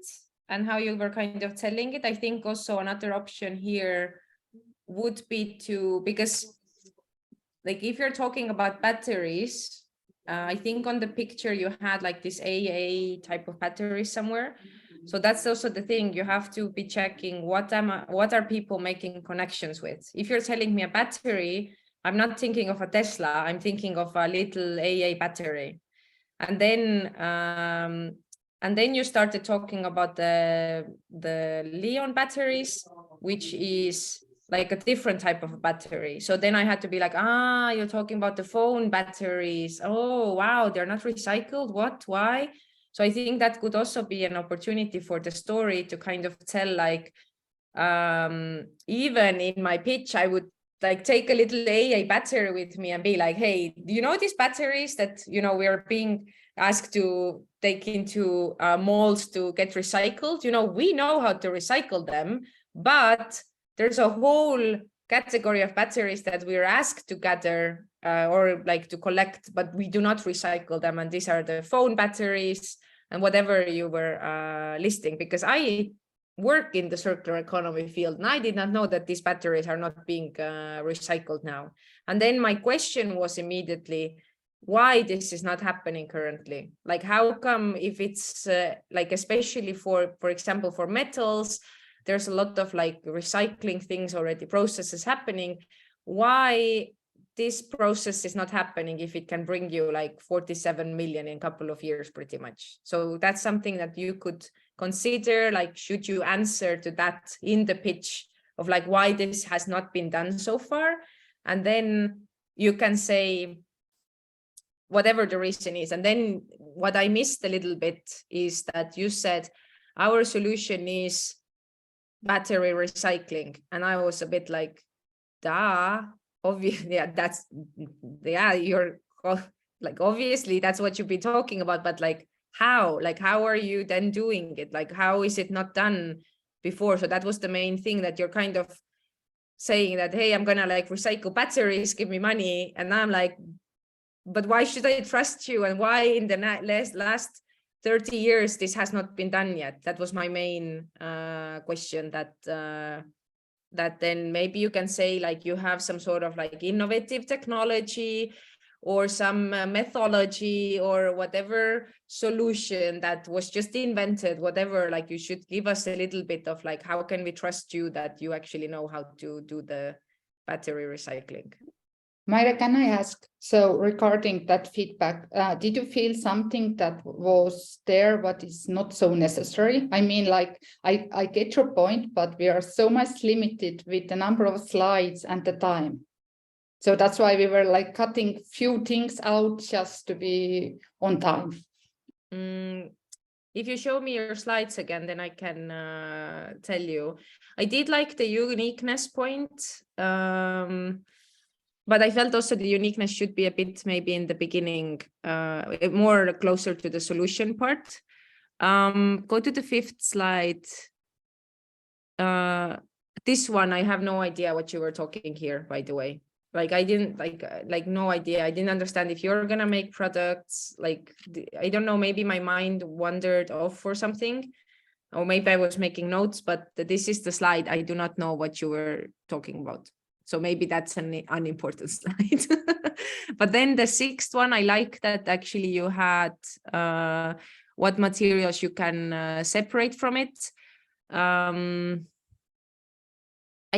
and how you were kind of telling it. I think also another option here would be to, because like if you're talking about batteries, I think on the picture you had like this AA type of battery somewhere. So that's also the thing, you have to be checking what are people making connections with. If you're telling me a battery, I'm not thinking of a Tesla, I'm thinking of a little AA battery. And then you started talking about the Li-ion batteries, which is like a different type of battery. So then I had to be like, you're talking about the phone batteries. Oh, wow, they're not recycled. What? Why? So I think that could also be an opportunity for the story to kind of tell, like, even in my pitch, I would like take a little AA battery with me and be like, hey, do you know these batteries that, you know, we're being asked to take into malls to get recycled? You know, we know how to recycle them, but there's a whole category of batteries that we're asked to gather or like to collect, but we do not recycle them. And these are the phone batteries and whatever you were listing, because I work in the circular economy field and I did not know that these batteries are not being recycled now. And then my question was immediately, why this is not happening currently? Like, how come if it's like, especially for example, for metals, there's a lot of like recycling things already, processes happening. Why this process is not happening if it can bring you like 47 million in a couple of years, pretty much? So that's something that you could consider, like, should you answer to that in the pitch of like why this has not been done so far? And then you can say whatever the reason is. And then what I missed a little bit is that you said our solution is battery recycling. And I was a bit like, duh, obviously, yeah, you're like, obviously that's what you've been talking about, but like, how are you then doing it? Like, how is it not done before? So that was the main thing, that you're kind of saying that, hey, I'm gonna like recycle batteries, give me money. And I'm like, but why should I trust you? And why in the last 30 years this has not been done yet? That was my main question. That then maybe you can say like you have some sort of like innovative technology or some methodology or whatever solution that was just invented, whatever, like you should give us a little bit of like, how can we trust you that you actually know how to do the battery recycling? Mayri, can I ask, so regarding that feedback, did you feel something that was there but is not so necessary? I mean, like, I get your point, but we are so much limited with the number of slides and the time. So that's why we were like cutting few things out just to be on time. If you show me your slides again, then I can tell you. I did like the uniqueness point. But I felt also the uniqueness should be a bit maybe in the beginning, more closer to the solution part. Go to the 5th slide. this one, I have no idea what you were talking here, by the way. Like I didn't like no idea. I didn't understand if you're gonna make products. Like I don't know. Maybe my mind wandered off or something, or maybe I was making notes. But this is the slide. I do not know what you were talking about. So maybe that's an unimportant slide. But then the sixth one, I like that actually you had what materials you can separate from it. I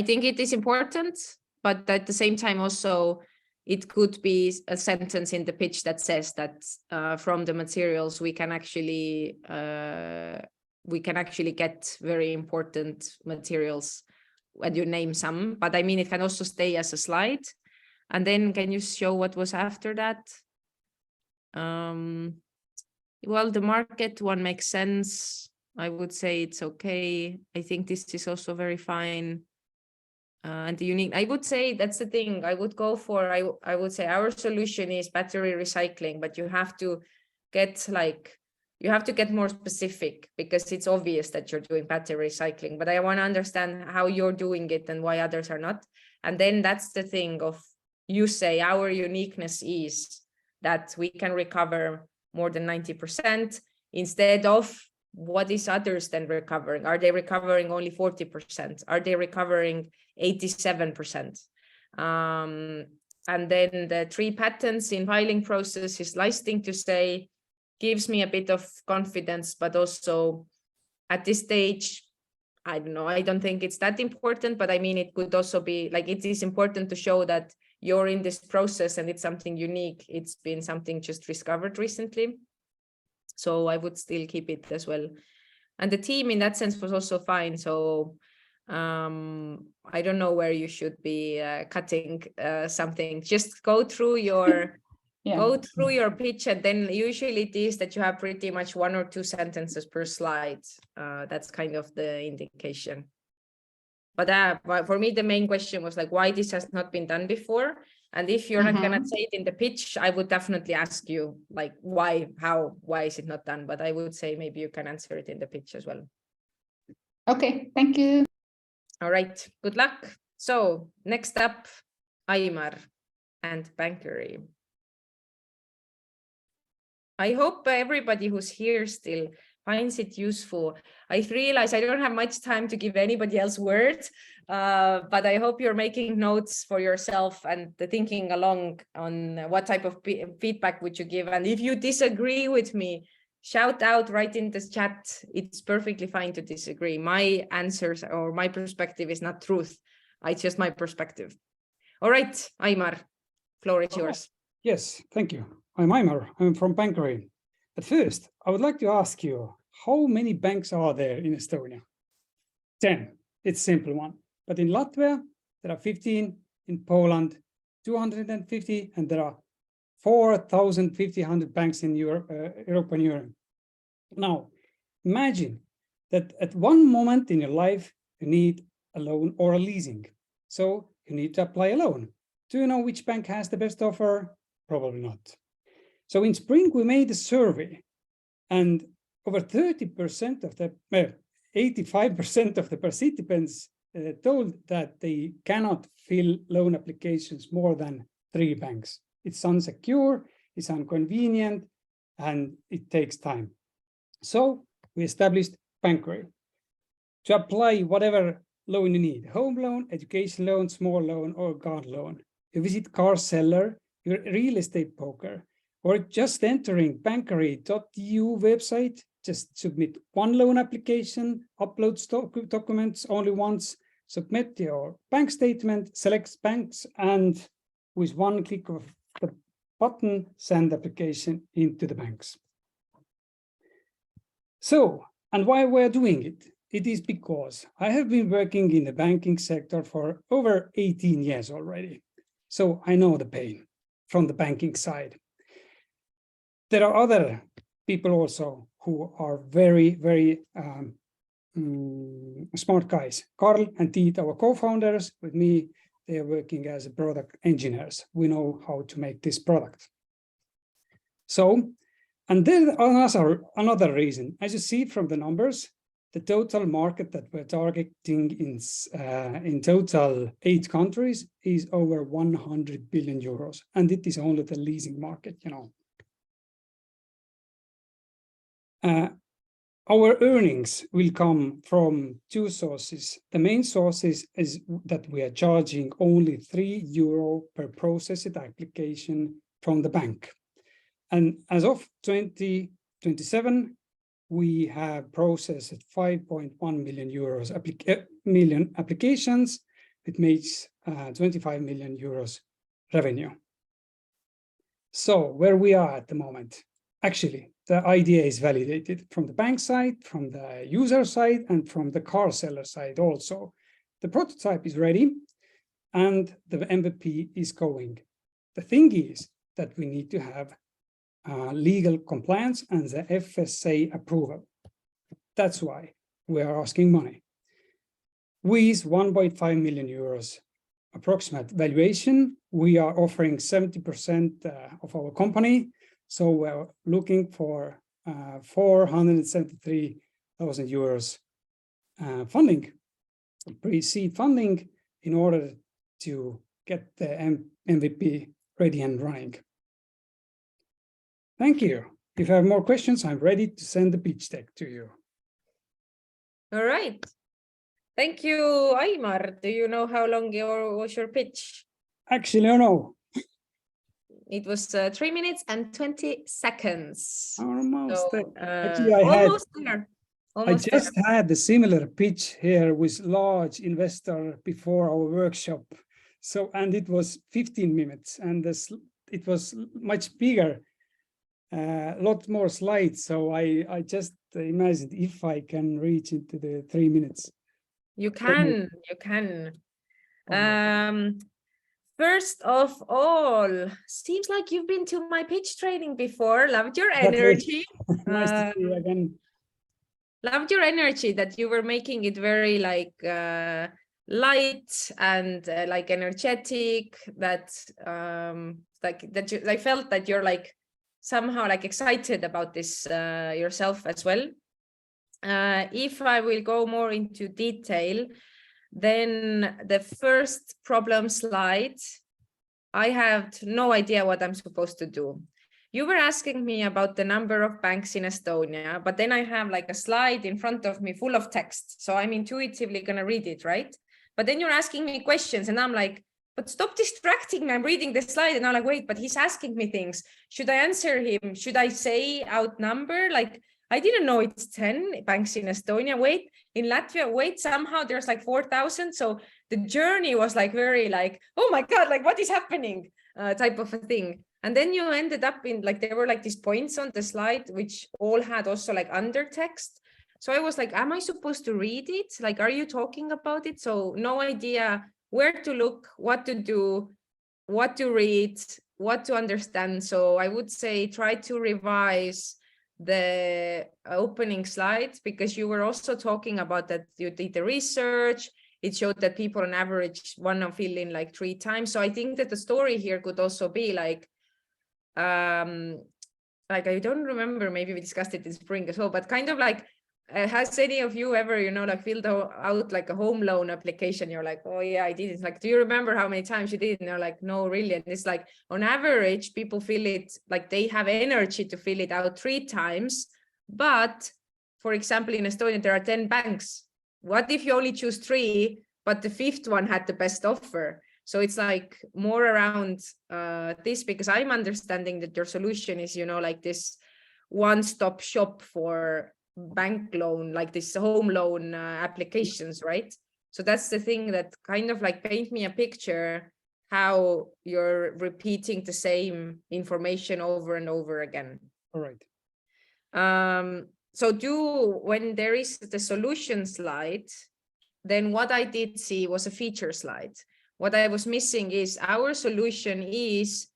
think it is important, but at the same time also it could be a sentence in the pitch that says that from the materials we can actually get very important materials when you name some, but I mean it can also stay as a slide. And then can you show what was after that? Well, the market one makes sense. I would say it's okay. I think this is also very fine. And the unique, I would say that's the thing I would go for. I would say our solution is battery recycling, but you have to get more specific, because it's obvious that you're doing battery recycling, but I want to understand how you're doing it and why others are not. And then that's the thing of, you say our uniqueness is that we can recover more than 90% instead of what is others then recovering? Are they recovering only 40%? Are they recovering 87%? And then the 3 patents in filing process is nice thing to say, gives me a bit of confidence, but also at this stage, I don't know, I don't think it's that important, but I mean, it could also be like, it is important to show that you're in this process and it's something unique. It's been something just discovered recently. So I would still keep it as well. And the team in that sense was also fine. So I don't know where you should be cutting something. Just go through your pitch, and then usually it is that you have pretty much 1 or 2 sentences per slide. That's kind of the indication. But for me, the main question was like, why this has not been done before? And if you're not gonna say it in the pitch, I would definitely ask you like, why is it not done? But I would say maybe you can answer it in the pitch as well. Okay, thank you. All right, good luck. So next up, Aimar and Bankery. I hope everybody who's here still finds it useful. I realize I don't have much time to give anybody else words, but I hope you're making notes for yourself and thinking along on what type of feedback would you give. And if you disagree with me, shout out right in the chat. It's perfectly fine to disagree. My answers or my perspective is not truth. It's just my perspective. All right, Aimar, floor is yours. Yes, thank you. I'm Aimar. I'm from Bankery. At first, I would like to ask you, how many banks are there in Estonia? 10. It's a simple one. But in Latvia, there are 15. In Poland, 250. And there are 4,500 banks in European Union. Now, imagine that at one moment in your life, you need a loan or a leasing. So you need to apply a loan. Do you know which bank has the best offer? Probably not. So in spring, we made a survey, and over 30% of the, 85% of the participants told that they cannot fill loan applications more than 3 banks. It's unsecure, it's inconvenient, and it takes time. So we established Bankery to apply whatever loan you need: home loan, education loan, small loan, or car loan. You visit car seller, your real estate broker, or just entering bankery.eu website. Just submit 1 loan application, upload documents only once, submit your bank statement, select banks, and with 1 click of the button, send application into the banks. So, and why we're doing it? It is because I have been working in the banking sector for over 18 years already. So I know the pain from the banking side. There are other people also who are very, very smart guys. Carl and Tiit, our co-founders, with me, they are working as product engineers. We know how to make this product. So, and then another reason, as you see from the numbers, the total market that we're targeting in total 8 countries is over 100 billion euros, and it is only the leasing market, you know. Our earnings will come from 2 sources. The main source is that we are charging only €3 per processed application from the bank. And as of 2027, we have processed 5.1 million euros million applications. It makes 25 million euros revenue. So where we are at the moment, actually, the idea is validated from the bank side, from the user side, and from the car seller side also. The prototype is ready and the MVP is going. The thing is that we need to have legal compliance and the FSA approval. That's why we are asking money. With 1.5 million euros approximate valuation, we are offering 70% of our company. So we're looking for 473,000 euros funding, pre-seed funding, in order to get the MVP ready and running. Thank you. If you have more questions, I'm ready to send the pitch deck to you. All right. Thank you, Aimar. Do you know how long was your pitch? Actually, I know. It was 3 minutes and 20 seconds. Almost. So, actually, almost there. Almost I just had the similar pitch here with large investor before our workshop. So, and it was 15 minutes, and it was much bigger, a lot more slides. So I just imagined if I can reach into the 3 minutes. You can. First of all, seems like you've been to my pitch training before. Loved your energy. Nice to see you again. Loved your energy, that you were making it very like light and like energetic. That I felt that you're like somehow like excited about this yourself as well. If I will go more into detail, then the first problem slide, I have no idea what I'm supposed to do. You were asking me about the number of banks in Estonia, but then I have like a slide in front of me full of text. So I'm intuitively going to read it, right? But then you're asking me questions and I'm like, but stop distracting me. I'm reading the slide and I'm like, wait, but he's asking me things. Should I answer him? Should I say out number? Like, I didn't know it's 10 banks in Estonia. Wait, in Latvia, wait, somehow there's like 4,000. So the journey was like very like, oh my God, like what is happening type of a thing. And then you ended up in like, there were like these points on the slide, which all had also like undertext. So I was like, am I supposed to read it? Like, are you talking about it? So no idea where to look, what to do, what to read, what to understand. So I would say try to revise the opening slides, because you were also talking about that you did the research. It showed that people on average want to fill in like 3 times. So I think that the story here could also be like I don't remember, maybe we discussed it in spring as well, but kind of like, has any of you ever, you know, like filled out like a home loan application? You're like, oh yeah, I did it. Like, do you remember how many times you did it? And they're like, no, really. And it's like, on average, people fill it, like they have energy to fill it out 3 times. But for example, in Estonia, there are 10 banks. What if you only choose 3, but the 5th one had the best offer? So it's like more around this, because I'm understanding that your solution is, you know, like this one-stop shop for bank loan, like this home loan applications, right? So that's the thing that kind of like paint me a picture how you're repeating the same information over and over again. All right. So when there is the solution slide, then what I did see was a feature slide. What I was missing is our solution is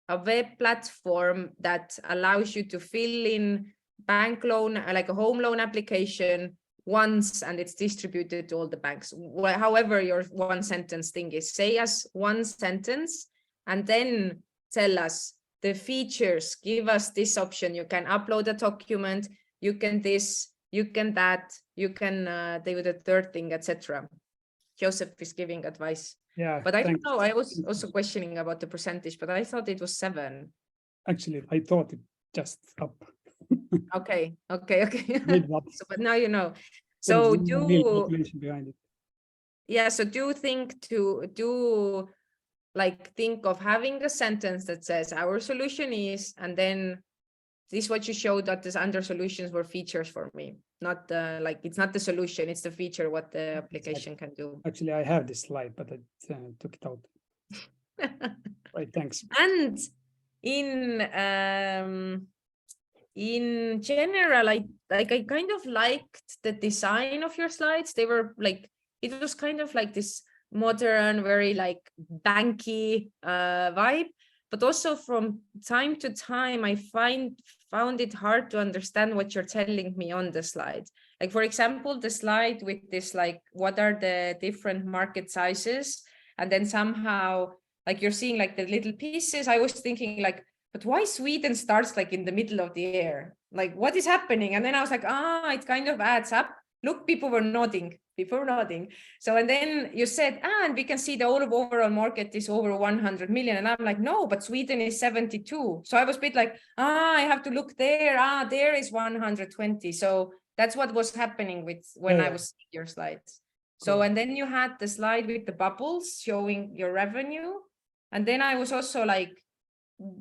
a web platform that allows you to fill in bank loan, like a home loan application once, and it's distributed to all the banks. However, your 1 sentence thing is, say us 1 sentence and then tell us the features, give us this option. You can upload a document, you can this, you can that, you can do the third thing, etc. Joseph is giving advice. Yeah, but I don't thanks. know. I was also questioning about the percentage, but I thought it was 7. Actually, I thought it just up. Okay. Maybe not. So, but now you know. There is So no real do calculation behind it. yeah. So do think of having a sentence that says our solution is, and then this is what you showed that this under solutions were features for me. Not like it's not the solution, it's the feature what the application can do. Actually, I have this slide, but I took it out. Right, thanks. And in general, I kind of liked the design of your slides. They were like, it was kind of like this modern, very like banky vibe, but also from time to time, I found it hard to understand what you're telling me on the slide. Like, for example, the slide with this, like, what are the different market sizes? And then somehow, like, you're seeing like the little pieces. I was thinking like, but why Sweden starts like in the middle of the air? Like, what is happening? And then I was like, it kind of adds up. Look, people were nodding. So, and then you said, and we can see the overall market is over 100 million. And I'm like, no, but Sweden is 72. So I was a bit like, I have to look there. There is 120. So that's what was happening when I was seeing your slides. So, Cool. and then you had the slide with the bubbles showing your revenue. And then I was also like,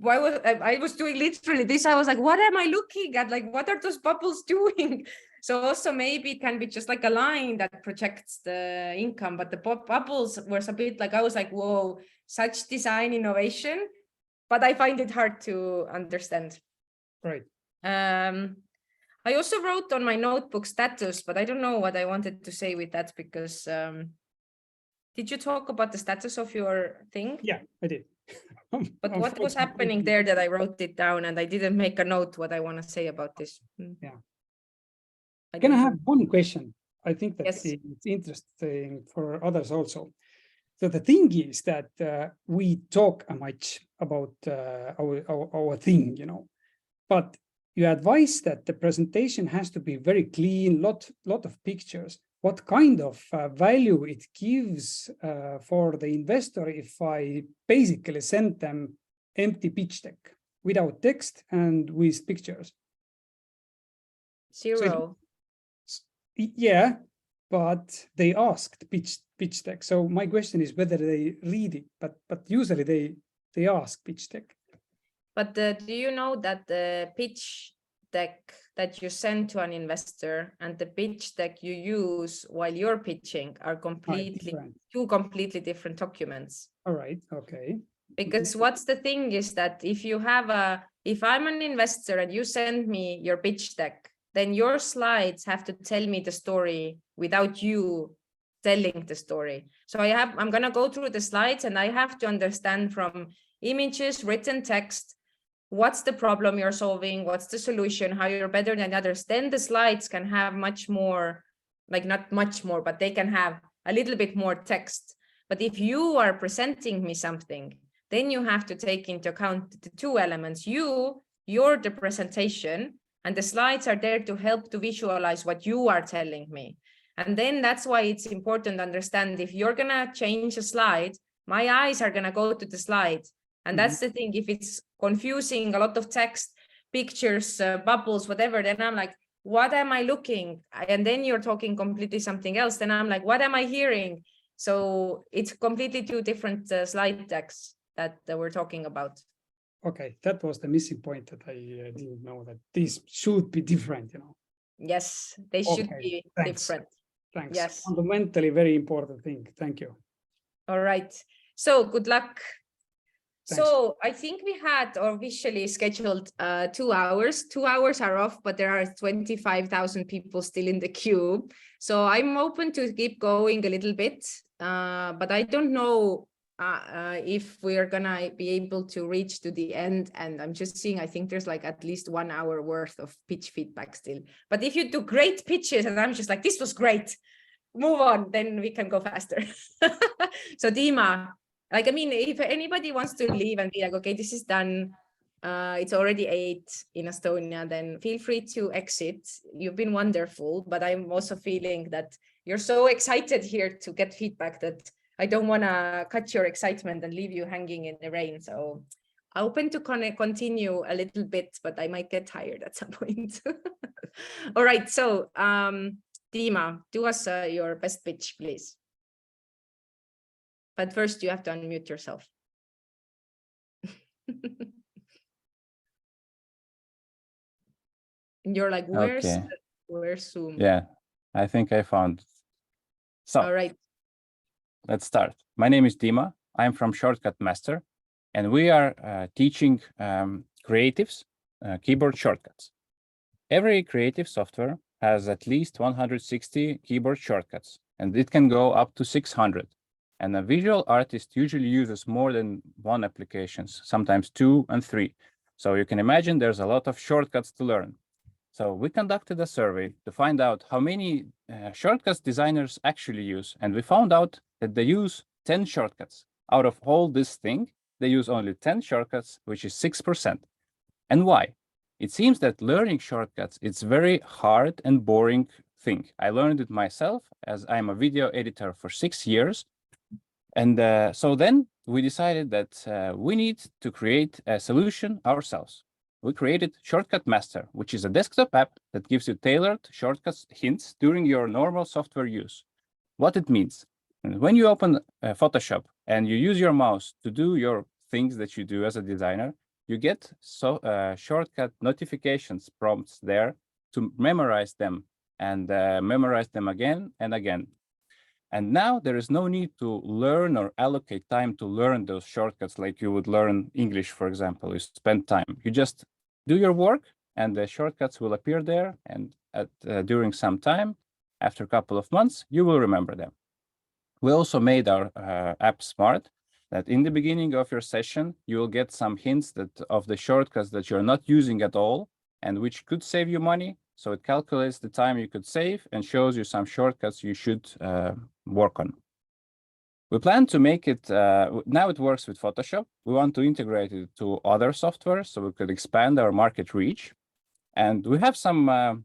I was doing literally this. I was like, what am I looking at? Like, what are those bubbles doing? So also maybe it can be just like a line that projects the income, but the bubbles were a bit like, I was like, whoa, such design innovation, but I find it hard to understand. Right. I also wrote on my notebook status, but I don't know what I wanted to say with that because did you talk about the status of your thing? Yeah, I did. But what was happening there that I wrote it down and I didn't make a note what I want to say about this? Yeah. Can I have one question? I think that Yes. it's interesting for others also. So the thing is that we talk much about our thing, but you advise that the presentation has to be very clean, lot of pictures. What kind of value it gives for the investor if I basically send them empty pitch deck without text and with pictures? 0. Yeah, but they asked pitch deck. So my question is whether they read it, but usually they ask pitch deck. But do you know that the pitch deck that you send to an investor and the pitch deck you use while you're pitching are two completely different documents? All right. Okay. Because what's the thing is that if I'm an investor and you send me your pitch deck, then your slides have to tell me the story without you telling the story. So I'm going to go through the slides and I have to understand from images, written text, what's the problem you're solving, what's the solution, how you're better than others. Then the slides can have much more, like not much more, but they can have a little bit more text. But if you are presenting me something, then you have to take into account the two elements. You're the presentation, and the slides are there to help to visualize what you are telling me. And then that's why it's important to understand if you're going to change a slide, my eyes are going to go to the slide. And that's the thing. If it's confusing, a lot of text, pictures, bubbles, whatever, then I'm like, what am I looking? And then you're talking completely something else. Then I'm like, what am I hearing? So it's completely two different slide decks that we're talking about. Okay, that was the missing point that I didn't know that these should be different, Yes, they should be different. Thanks. Yes. Fundamentally very important thing. Thank you. All right. So good luck. Thanks. So I think we had officially scheduled 2 hours. 2 hours are off, but there are 25,000 people still in the queue. So I'm open to keep going a little bit, but I don't know if we are gonna be able to reach to the end. And I'm just seeing, I think there's like at least 1 hour worth of pitch feedback still. But if you do great pitches and I'm just like, this was great, move on, then we can go faster. So Dima, like, I mean, if anybody wants to leave and be like, okay, this is done, it's already 8 in Estonia, then feel free to exit. You've been wonderful, but I'm also feeling that you're so excited here to get feedback that I don't want to cut your excitement and leave you hanging in the rain. So open to continue a little bit, but I might get tired at some point. All right, so Dima, do us your best pitch, please. But first you have to unmute yourself. And you're like, where's Zoom? Yeah, I think I found it. So, all right, let's start. My name is Dima. I'm from Shortcut Master, and we are teaching creatives keyboard shortcuts. Every creative software has at least 160 keyboard shortcuts, and it can go up to 600. And a visual artist usually uses more than one applications, sometimes 2 and 3. So you can imagine there's a lot of shortcuts to learn. So we conducted a survey to find out how many shortcuts designers actually use. And we found out that they use 10 shortcuts. Out of all this thing, they use only 10 shortcuts, which is 6%. And why? It seems that learning shortcuts, it's very hard and boring thing. I learned it myself as I'm a video editor for 6 years. And so then we decided that we need to create a solution ourselves. We created Shortcut Master, which is a desktop app that gives you tailored shortcuts hints during your normal software use. What it means, when you open Photoshop and you use your mouse to do your things that you do as a designer, you get shortcut notifications prompts there to memorize them and memorize them again and again. And now there is no need to learn or allocate time to learn those shortcuts like you would learn English, for example. You spend time. You just do your work and the shortcuts will appear there. And during some time, after a couple of months, you will remember them. We also made our app smart, that in the beginning of your session, you will get some hints of the shortcuts that you're not using at all and which could save you money. So it calculates the time you could save and shows you some shortcuts you should work on. We plan to make it, now it works with Photoshop. We want to integrate it to other software so we could expand our market reach. And we have some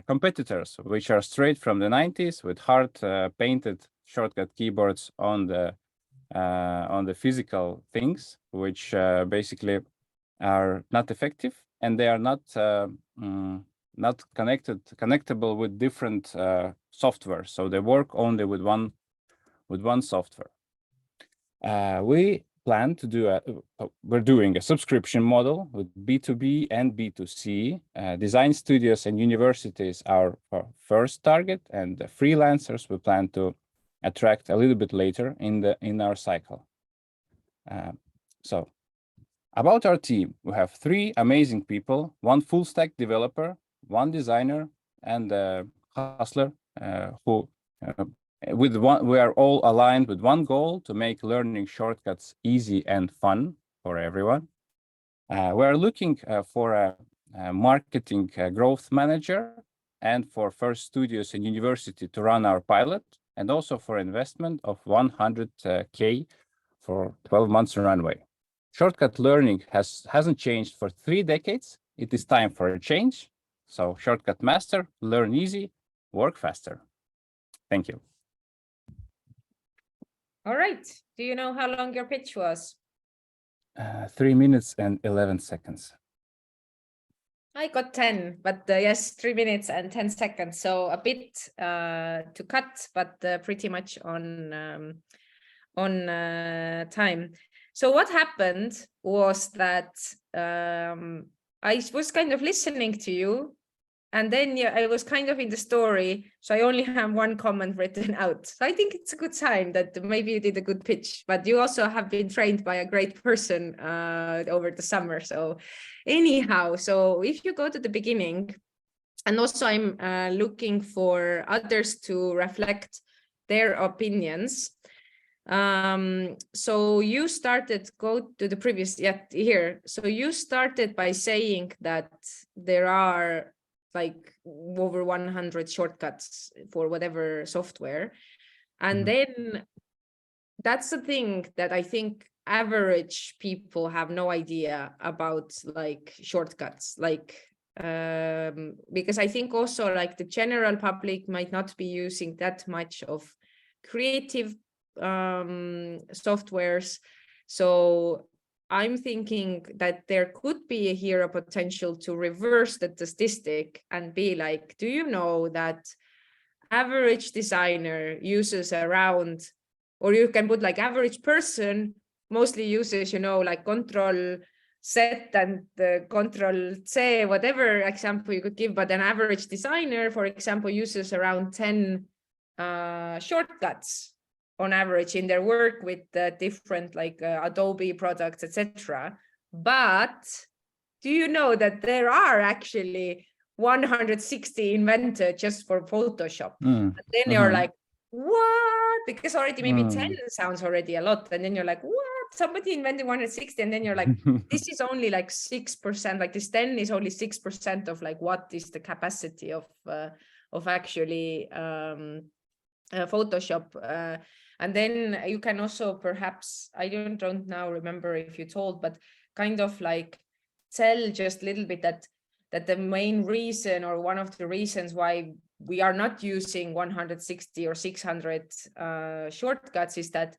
competitors, which are straight from the 90s with hard painted shortcut keyboards on the physical things, which basically are not effective and they are not connectable with different software. So they work only with one software. We plan to do we're doing a subscription model with B2B and B2C. Design studios and universities are our first target, and the freelancers we plan to attract a little bit later in our cycle. So about our team, we have 3 amazing people, 1 full stack developer, 1 designer, and a hustler who we are all aligned with one goal to make learning shortcuts easy and fun for everyone. We are looking for a marketing growth manager and for first studios and university to run our pilot, and also for investment of 100K for 12 months runway. Shortcut learning hasn't changed for 3 decades. It is time for a change. So Shortcut Master, learn easy, work faster. Thank you. all right. Do you know how long your pitch was? 3 minutes and 11 seconds. I got 10, but yes, 3 minutes and 10 seconds. So a bit to cut, but pretty much on time. So what happened was that I was kind of listening to you, and then I was kind of in the story. So I only have 1 comment written out. So I think it's a good sign that maybe you did a good pitch, but you also have been trained by a great person over the summer. So anyhow, so if you go to the beginning, and also I'm looking for others to reflect their opinions. So you started, go to the previous, here. So you started by saying that there are like over 100 shortcuts for whatever software. And then that's the thing that I think average people have no idea about like shortcuts, like because I think also like the general public might not be using that much of creative softwares. So I'm thinking that there could be here a potential to reverse the statistic and be like, do you know that average designer uses around, or you can put like average person mostly uses, you know, like Control Z and Control C, whatever example you could give, but an average designer, for example, uses around 10 shortcuts on average in their work with different like Adobe products, etc. But do you know that there are actually 160 invented just for Photoshop? And then you're like, what? Because already maybe 10 sounds already a lot. And then you're like, what? Somebody invented 160. And then you're like, this is only like 6%. Like this 10 is only 6% of like what is the capacity of actually Photoshop. And then you can also perhaps, I don't now remember if you told, but kind of like tell just a little bit that the main reason or one of the reasons why we are not using 160 or 600 shortcuts is that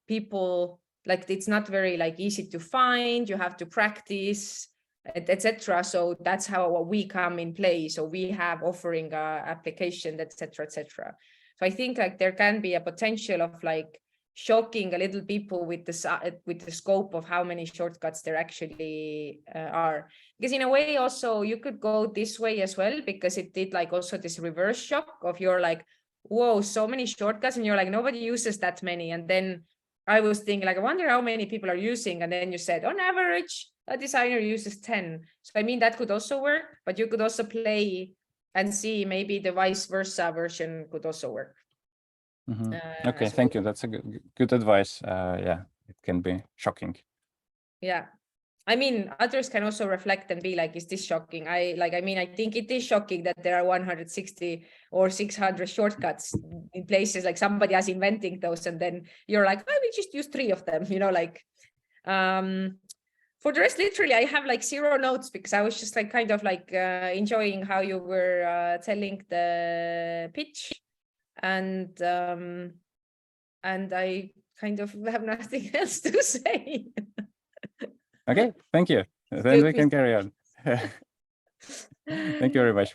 people like it's not very like easy to find, you have to practice, etc. So that's how we come in play. So we have offering application, etc., etc. So I think like there can be a potential of like shocking a little people with the scope of how many shortcuts there actually are. Because in a way also you could go this way as well, because it did like also this reverse shock of you're like, whoa, so many shortcuts, and you're like, nobody uses that many. And then I was thinking like, I wonder how many people are using. And then you said on average, a designer uses 10. So I mean, that could also work, but you could also play and see maybe the vice versa version could also work. Okay, thank you. That's a good advice. Yeah, it can be shocking. Yeah. I mean, others can also reflect and be like, is this shocking? I think it is shocking that there are 160 or 600 shortcuts in places like somebody else inventing those. And then you're like, oh, we just use 3 of them, you know, like, for the rest, literally, I have like 0 notes because I was just like kind of like enjoying how you were telling the pitch. And I kind of have nothing else to say. Okay, thank you. Then we can carry on. Thank you very much.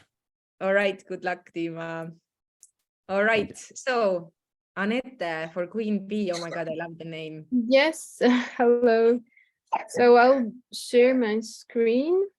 All right, good luck, Dima. All right, so Anette for Queen Bee. Oh my God, I love the name. Yes, hello. So I'll share my screen.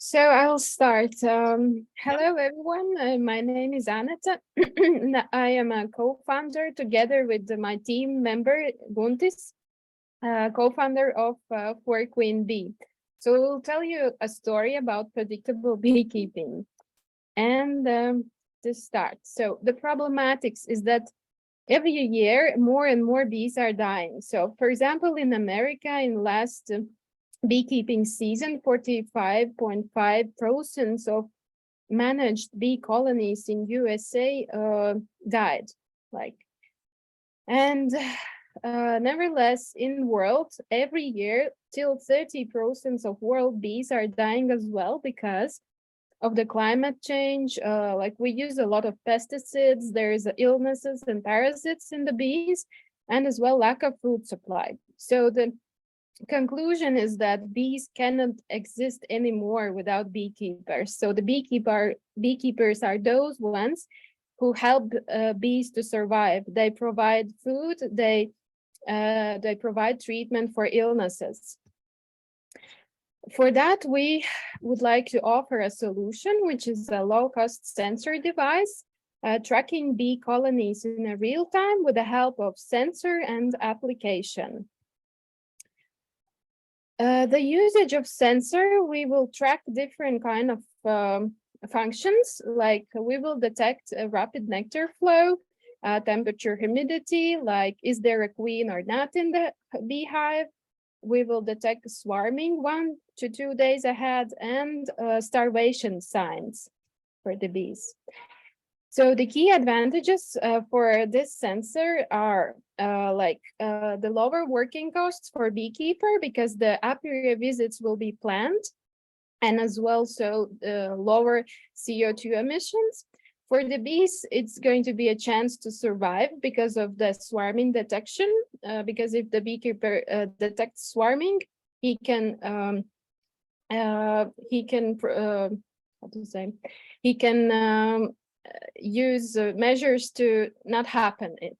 So I'll start. Hello, everyone. My name is Aneta. I am a co-founder together with my team member, Guntis, co-founder of For Queen Bee. So we'll tell you a story about predictable beekeeping. And to start, so the problematics is that every year more and more bees are dying. So for example, in America, in last beekeeping season, 45.5% of managed bee colonies in USA died. Nevertheless, in world, every year, till 30% of world bees are dying as well because of the climate change. Like we use a lot of pesticides, there is illnesses and parasites in the bees, and as well lack of food supply. So the conclusion is that bees cannot exist anymore without beekeepers. So the beekeepers are those ones who help bees to survive. They provide food, they provide treatment for illnesses. For that, we would like to offer a solution, which is a low-cost sensor device, tracking bee colonies in a real time with the help of sensor and application. The usage of sensor, we will track different kind of functions, like we will detect a rapid nectar flow, temperature, humidity, like is there a queen or not in the beehive. We will detect swarming 1 to 2 days ahead, and starvation signs for the bees. So the key advantages for this sensor are the lower working costs for beekeeper, because the apiary visits will be planned, and as well so lower CO2 emissions. For the bees, it's going to be a chance to survive because of the swarming detection, because if the beekeeper detects swarming, he can use measures to not happen it.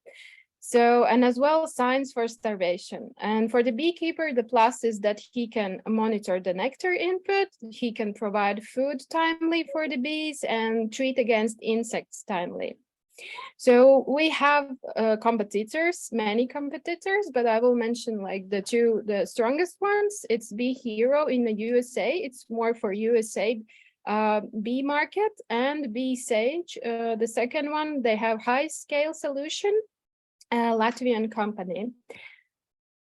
So, and as well signs for starvation. And for the beekeeper, the plus is that he can monitor the nectar input, he can provide food timely for the bees, and treat against insects timely. So we have competitors, many competitors, but I will mention like the strongest ones. It's Bee Hero in the USA. It's more for USA bee market, and Bee Sage. The second one, they have high scale solution, Latvian company.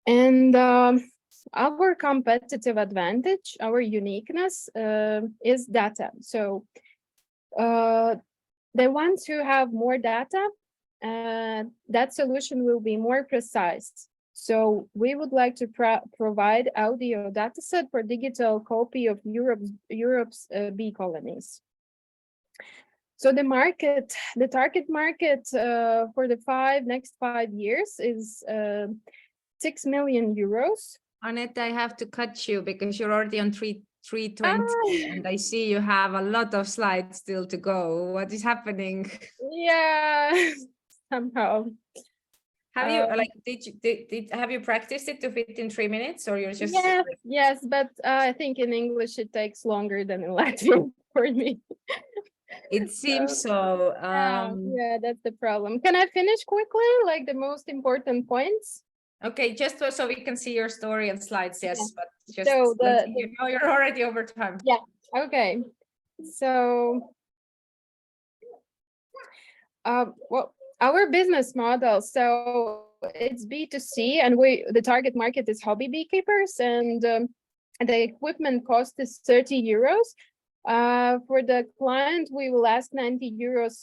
And our competitive advantage, our uniqueness is data. So the ones who have more data, that solution will be more precise. So we would like to provide audio dataset for digital copy of Europe's bee colonies. So the market, the target market for the next 5 years is 6 million euros. Annette, I have to cut you because you're already on 3:20, and I see you have a lot of slides still to go. What is happening? Yeah, somehow. Have you have you practiced it to fit in 3 minutes, or you're just? Yes, but I think in English it takes longer than in Latvian for me. It seems so. Yeah, that's the problem. Can I finish quickly, like the most important points? Okay, just so we can see your story and slides, yes, Yeah. but just So you know you're already over time. Yeah, okay. So, well, our business model, so it's B2C, and the target market is hobby beekeepers, and the equipment cost is 30 euros. For the client, we will ask 90 euros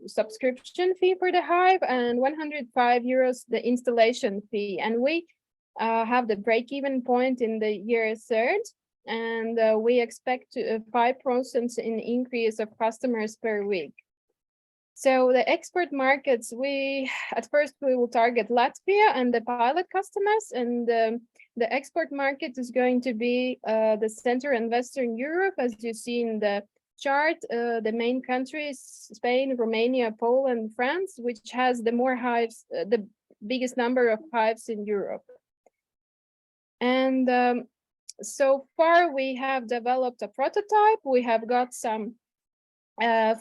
subscription fee for the hive, and 105 euros the installation fee. And we have the break-even point in the year third, and we expect 5% in increase of customers per week. So the export markets, at first we will target Latvia and the pilot customers, and the export market is going to be the Central and Western Europe, as you see in the chart. The main countries, Spain, Romania, Poland, France, which has the more hives, the biggest number of hives in Europe. And so far we have developed a prototype, we have got some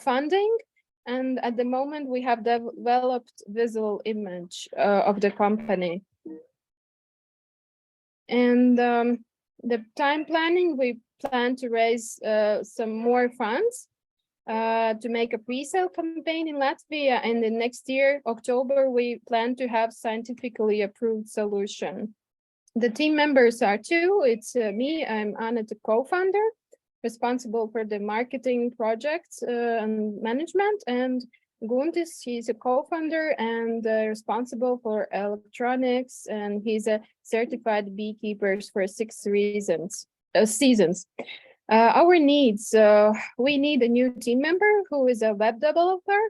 funding, and at the moment we have developed visual image of the company. And the time planning, we plan to raise some more funds to make a pre-sale campaign in Latvia, and the next year, October, we plan to have scientifically approved solution. The team members are two. It's me, I'm Anna, the co-founder, responsible for the marketing projects and management, and Guntis, he's a co-founder and responsible for electronics, and he's a certified beekeeper for 6 seasons. Our needs, we need a new team member who is a web developer,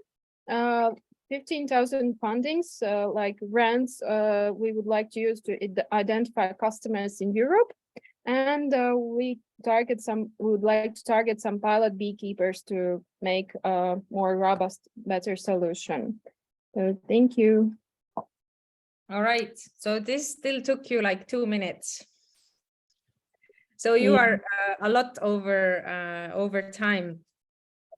15,000 fundings, like grants we would like to use to identify customers in Europe. And we would like to target some pilot beekeepers to make a more robust, better solution. So thank you. All right, so this still took you like 2 minutes. So you are a lot over time.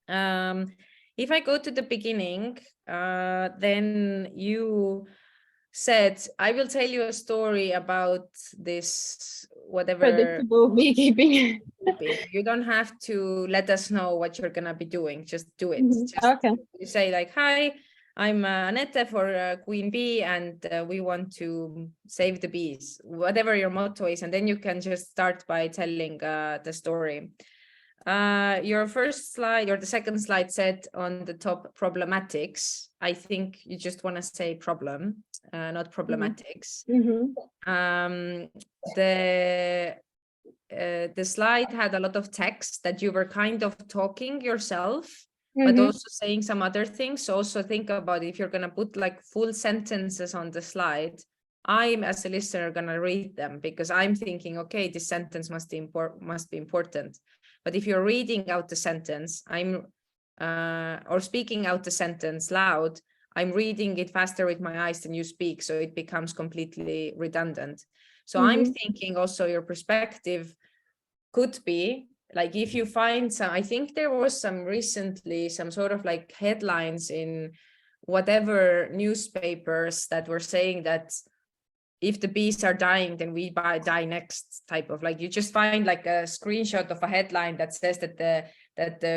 If I go to the beginning, then you said, I will tell you a story about this, whatever. Predictable beekeeping. You don't have to let us know what you're gonna be doing. Just do it. Just, okay. you say like, hi, I'm Anette for Queen Bee, and we want to save the bees, whatever your motto is. And then you can just start by telling the story. Your first slide or the second slide said on the top problematics. I think you just want to say problem, not problematics. The slide had a lot of text that you were kind of talking yourself, but also saying some other things. So also think about if you're going to put like full sentences on the slide, I'm as a listener going to read them because I'm thinking, okay, this sentence must be important. But if you're reading out the sentence, or speaking out the sentence loud, I'm reading it faster with my eyes than you speak. So it becomes completely redundant. So I'm thinking also your perspective could be like, if you find some, I think there was some recently, some sort of like headlines in whatever newspapers that were saying that if the bees are dying, then we die next type of, like, you just find like a screenshot of a headline that says that the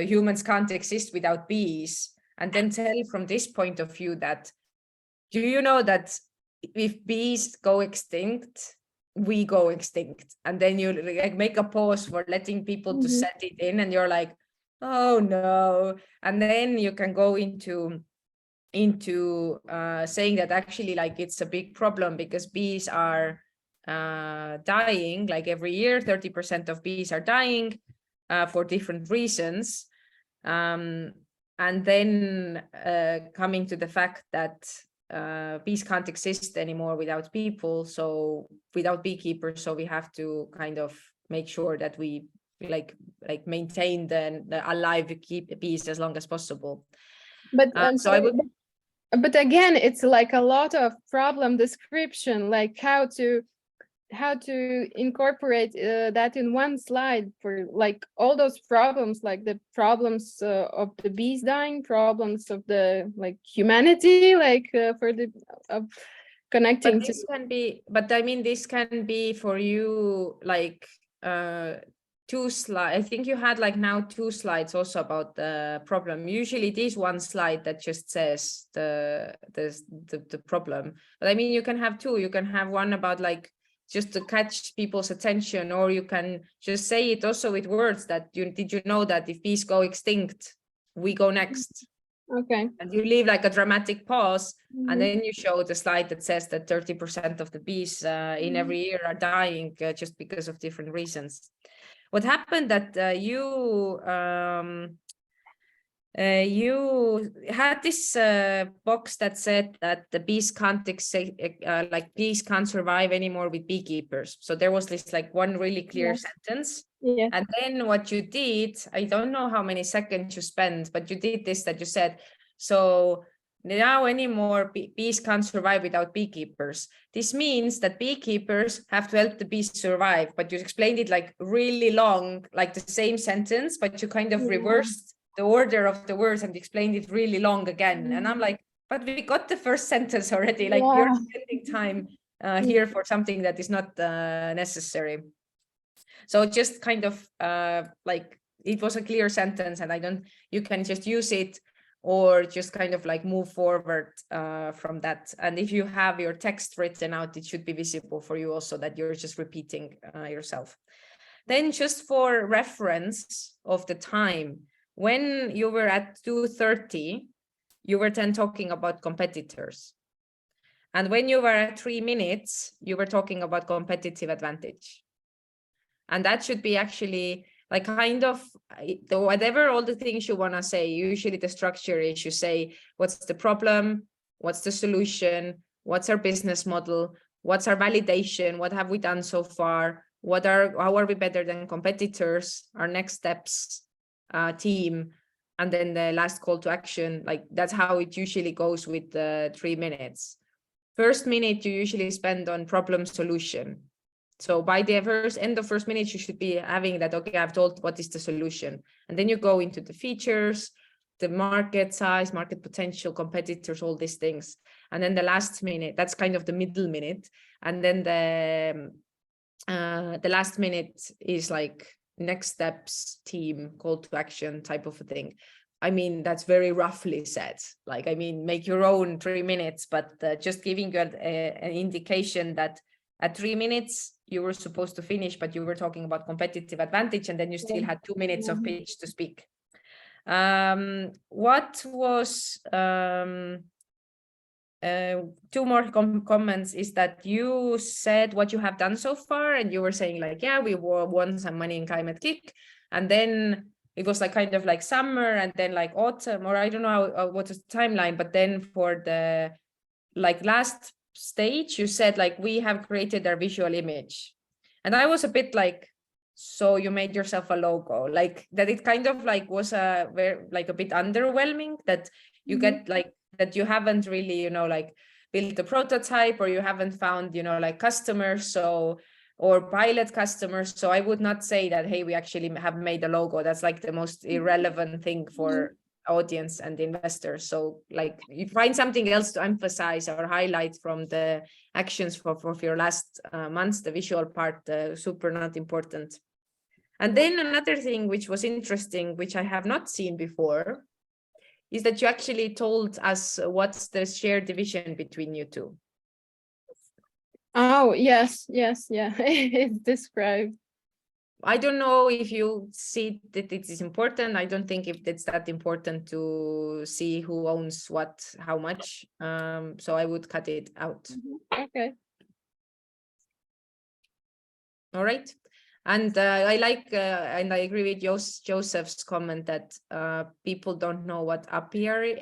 humans can't exist without bees. And then tell from this point of view that, do you know that if bees go extinct, we go extinct? And then you like make a pause for letting people to set it in, and you're like, oh no. And then you can go into saying that actually like it's a big problem because bees are dying, like every year 30% of bees are dying for different reasons. And then coming to the fact that bees can't exist anymore without people, so without beekeepers, so we have to kind of make sure that we like maintain the alive bees as long as possible. But so I would. But again, it's like a lot of problem description, like how to incorporate that in one slide for like all those problems, like the problems of the bees dying, problems of the like humanity, like for the connecting. But this can be, but I mean, this can be for you like two slides. I think you had like now 2 slides also about the problem. Usually it is one slide that just says the problem, but I mean, you can have 2. You can have one about like just to catch people's attention, or you can just say it also with words that did you know that if bees go extinct, we go next. Okay. And you leave like a dramatic pause, and then you show the slide that says that 30% of the bees in every year are dying just because of different reasons. What happened that you had this box that said that the bees can't bees can't survive anymore with beekeepers. So there was this like one really clear sentence. Yes. And then what you did, I don't know how many seconds you spent, but you did this, that you said, so now anymore bees can't survive without beekeepers. This means that beekeepers have to help the bees survive, but you explained it like really long, like the same sentence, but you kind of reversed the order of the words and explained it really long again. And I'm like, but we got the first sentence already, like you're spending time here for something that is not necessary. So just kind of like it was a clear sentence, and you can just use it or just kind of like move forward from that. And if you have your text written out, it should be visible for you also that you're just repeating yourself. Then just for reference of the time, when you were at 2:30, you were then talking about competitors. And when you were at 3 minutes, you were talking about competitive advantage. And that should be actually like kind of whatever all the things you want to say. Usually the structure is you say, what's the problem? What's the solution? What's our business model? What's our validation? What have we done so far? How are we better than competitors? Our next steps, team, and then the last call to action. Like that's how it usually goes with the 3 minutes. First minute you usually spend on problem solution. So by the end of first minute, you should be having that, okay, I've told what is the solution. And then you go into the features, the market size, market potential, competitors, all these things. And then the last minute, that's kind of the middle minute. And then the last minute is like next steps, team, call to action type of a thing. I mean, that's very roughly said. Like, I mean, make your own 3 minutes, but just giving you an indication that at 3 minutes, you were supposed to finish, but you were talking about competitive advantage, and then you still had 2 minutes of pitch to speak. What was two more comments is that you said what you have done so far, and you were saying like, yeah, we won some money in Climate Kick, and then it was like kind of like summer and then like autumn, or I don't know what is the timeline, but then for the like last stage, you said like, we have created our visual image. And I was a bit like, so you made yourself a logo, like that it kind of like was a bit underwhelming that you get like that you haven't really, you know, like built a prototype, or you haven't found, you know, like customers, so or pilot customers. So I would not say that, hey, we actually have made a logo. That's like the most irrelevant thing for audience and investors. So like you find something else to emphasize or highlight from the actions for your last months, the visual part, super not important. And then another thing which was interesting, which I have not seen before, is that you actually told us what's the shared division between you two. Oh, yes, yeah, it's described. I don't know if you see that it is important. I don't think if it's that important to see who owns what, how much. So I would cut it out. Okay. All right. And I like, and I agree with Joseph's comment that people don't know what apiary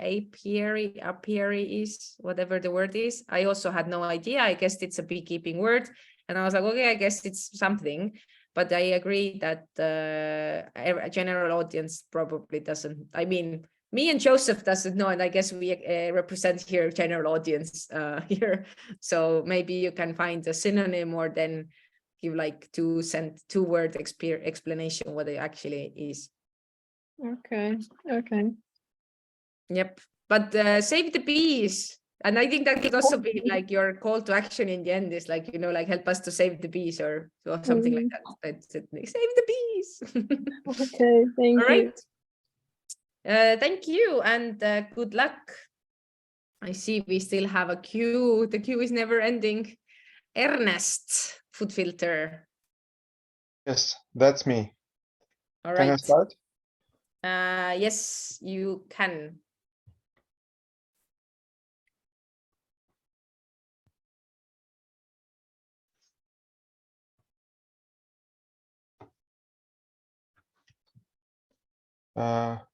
is, whatever the word is. I also had no idea. I guess it's a beekeeping word. And I was like, okay, I guess it's something. But I agree that a general audience probably doesn't. I mean, me and Joseph doesn't know, and I guess we represent here general audience here. So maybe you can find a synonym, or then give like two-word explanation what it actually is. Okay. Yep. But save the bees. And I think that could also be like your call to action in the end is like, you know, like help us to save the bees or something like that. That's it. Like, save the bees. Okay, thank All right. Thank you and good luck. I see we still have a queue. The queue is never ending. Ernest, Food Filter. Yes, that's me. All Can I right. start? Yes, you can.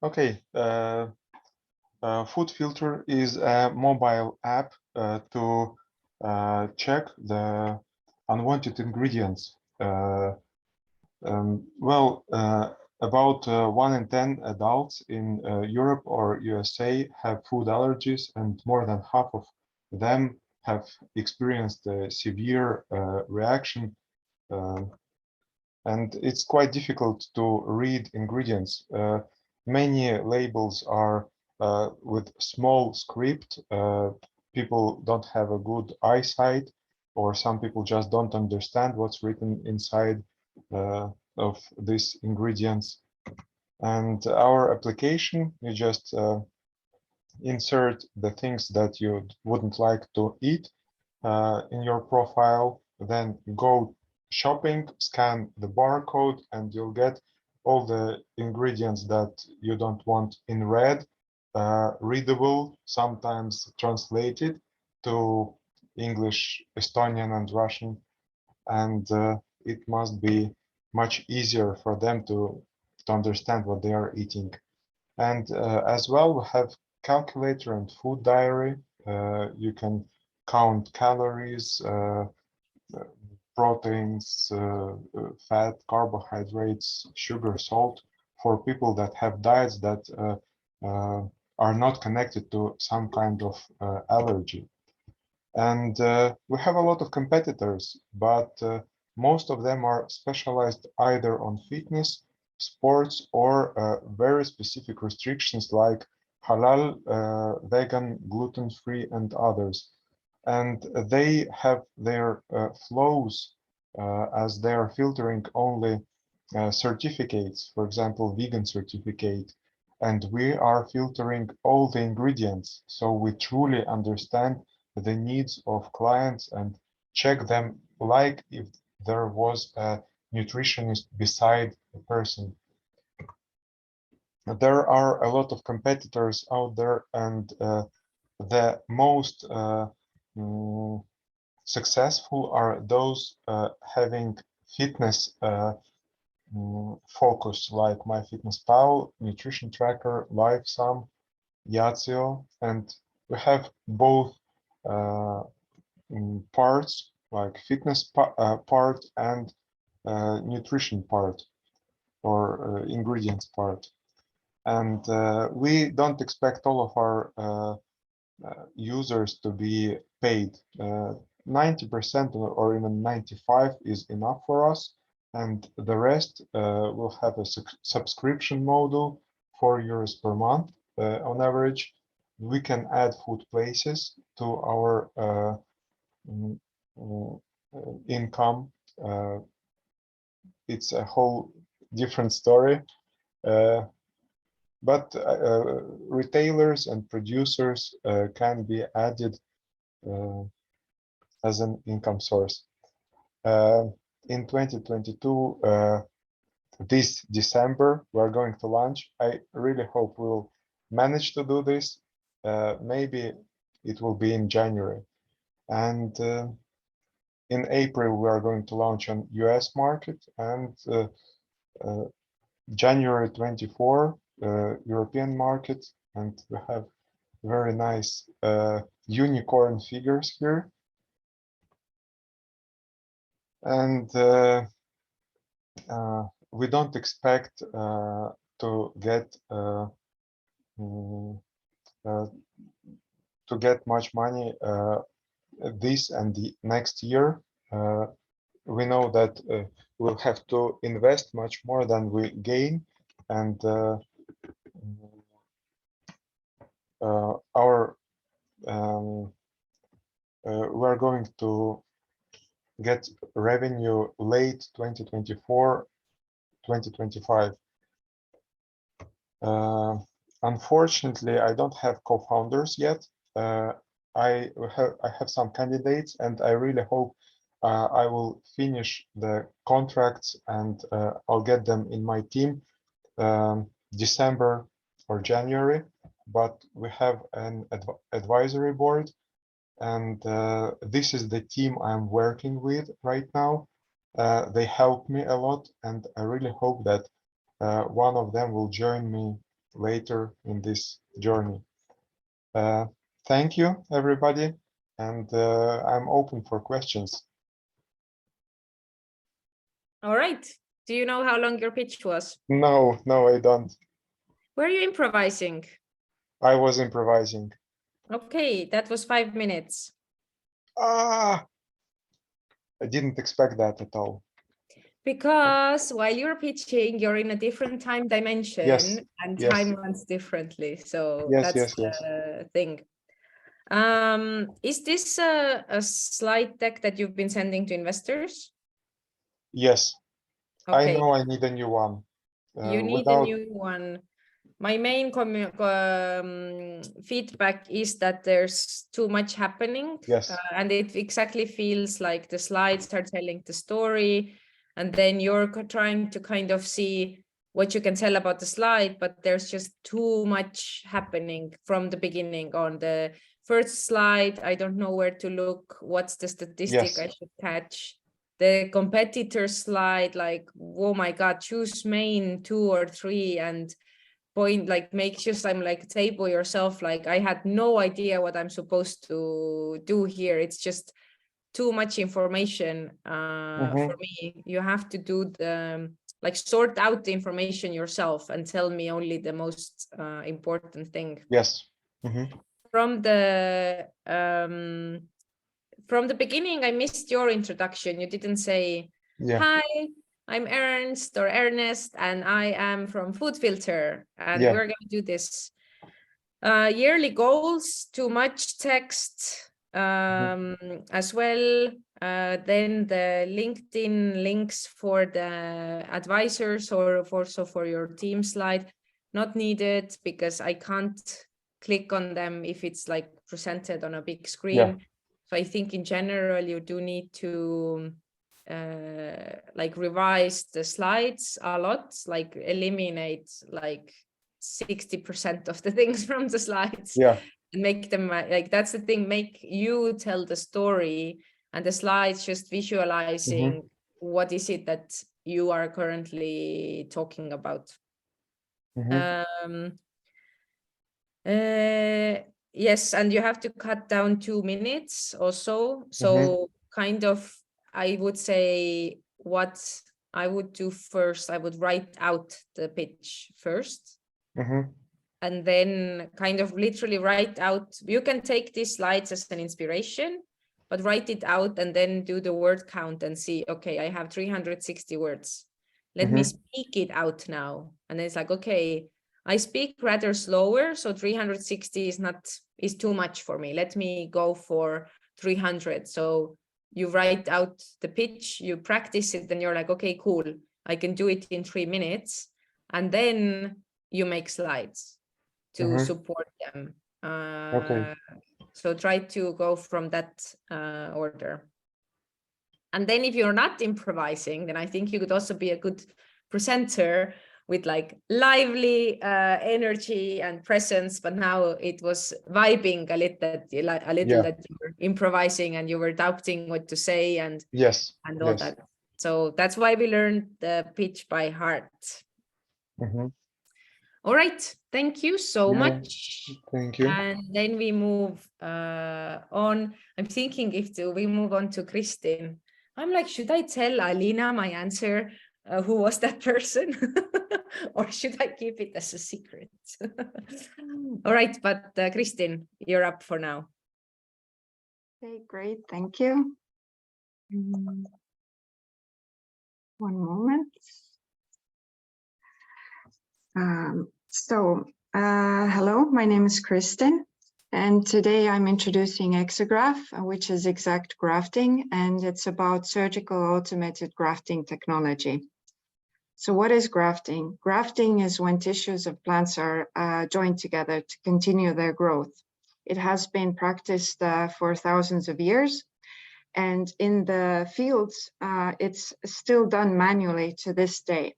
Okay. Food Filter is a mobile app to check the unwanted ingredients. About 1 in 10 adults in Europe or USA have food allergies, and more than half of them have experienced a severe reaction. And it's quite difficult to read ingredients. Many labels are with small script. People don't have a good eyesight, or some people just don't understand what's written inside of these ingredients. And our application, you just insert the things that you wouldn't like to eat in your profile, then go shopping, scan the barcode, and you'll get all the ingredients that you don't want in red, readable, sometimes translated to English, Estonian, and Russian. And it must be much easier for them to understand what they are eating. And as well, we have calculator and food diary. You can count calories, proteins, fat, carbohydrates, sugar, salt for people that have diets that are not connected to some kind of allergy. And we have a lot of competitors, but most of them are specialized either on fitness, sports, or very specific restrictions like halal, vegan, gluten-free, and others. And they have their flows as they are filtering only certificates, for example, vegan certificate, and we are filtering all the ingredients. So we truly understand the needs of clients and check them like if there was a nutritionist beside the person. There are a lot of competitors out there, and the most successful are those having fitness focus, like MyFitnessPal, Nutrition Tracker, LiveSum, Yazio, and we have both parts, like fitness part and nutrition part, or ingredients part. And we don't expect all of our users to be paid. 90% or even 95% is enough for us, and the rest will have a subscription model, €4 per month on average. We can add food places to our income. It's a whole different story. But retailers and producers can be added as an income source. In 2022, this December, we're going to launch. I really hope we'll manage to do this. Maybe it will be in January. And in April, we are going to launch on US market, and January 24, European market, and we have very nice unicorn figures here. And we don't expect to get much money this and the next year. We know that we'll have to invest much more than we gain, and we're going to get revenue late 2024, 2025. Unfortunately, I don't have co-founders yet. I have some candidates, and I really hope I will finish the contracts and I'll get them in my team December or January. But we have an advisory board, and this is the team I'm working with right now. They help me a lot, and I really hope that one of them will join me later in this journey. Thank you, everybody, and I'm open for questions. All right. Do you know how long your pitch was? No, I don't. Were you improvising? I was improvising. Okay, that was 5 minutes. I didn't expect that at all. Because while you're pitching, you're in a different time dimension, yes, and yes. time runs differently. So yes, that's the thing. Is this a slide deck that you've been sending to investors? Yes. Okay. I know I need a new one. You need a new one. My main feedback is that there's too much happening. Yes. And it exactly feels like the slides are telling the story, and then you're trying to kind of see what you can tell about the slide, but there's just too much happening from the beginning. On the first slide, I don't know where to look. What's the statistic I should catch? The competitor slide, like, oh my God, choose main 2 or 3 and point, like, make your time, like, table yourself. Like, I had no idea what I'm supposed to do here. It's just too much information for me. You have to do the, like, sort out the information yourself and tell me only the most important thing. Yes. From the beginning, I missed your introduction. You didn't say, hi, I'm Ernst or Ernest, and I am from Food Filter, and we're going to do this. Yearly goals, too much text as well. Then the LinkedIn links for the advisors or also for your team slide, not needed because I can't click on them if it's like presented on a big screen. Yeah. So I think in general, you do need to like revise the slides a lot, like eliminate like 60% of the things from the slides. Yeah. And make them like, that's the thing, make you tell the story and the slides just visualizing what is it that you are currently talking about. Yes, and you have to cut down 2 minutes or so. So kind of, I would say what I would do first, I would write out the pitch first. And then kind of literally write out, you can take these slides as an inspiration, but write it out and then do the word count and see, okay, I have 360 words. Let me speak it out now. And then it's like, okay, I speak rather slower, so 360 is too much for me. Let me go for 300. So you write out the pitch, you practice it, then you're like, okay, cool, I can do it in 3 minutes. And then you make slides to support them. So try to go from that order. And then if you're not improvising, then I think you could also be a good presenter with like lively energy and presence, but now it was vibing a little that you were improvising and you were doubting what to say and all that. So that's why we learned the pitch by heart. All right, thank you so much. Thank you. And then we move on. I'm thinking if we move on to Kristin. I'm like, should I tell Alina my answer? Who was that person? Or should I keep it as a secret? All right, but Kristin, you're up for now. Okay, great, thank you. One moment. Hello, my name is Kristin, and today I'm introducing Exograph, which is exact grafting, and it's about surgical automated grafting technology. So what is grafting? Grafting is when tissues of plants are joined together to continue their growth. It has been practiced for thousands of years, and in the fields, it's still done manually to this day.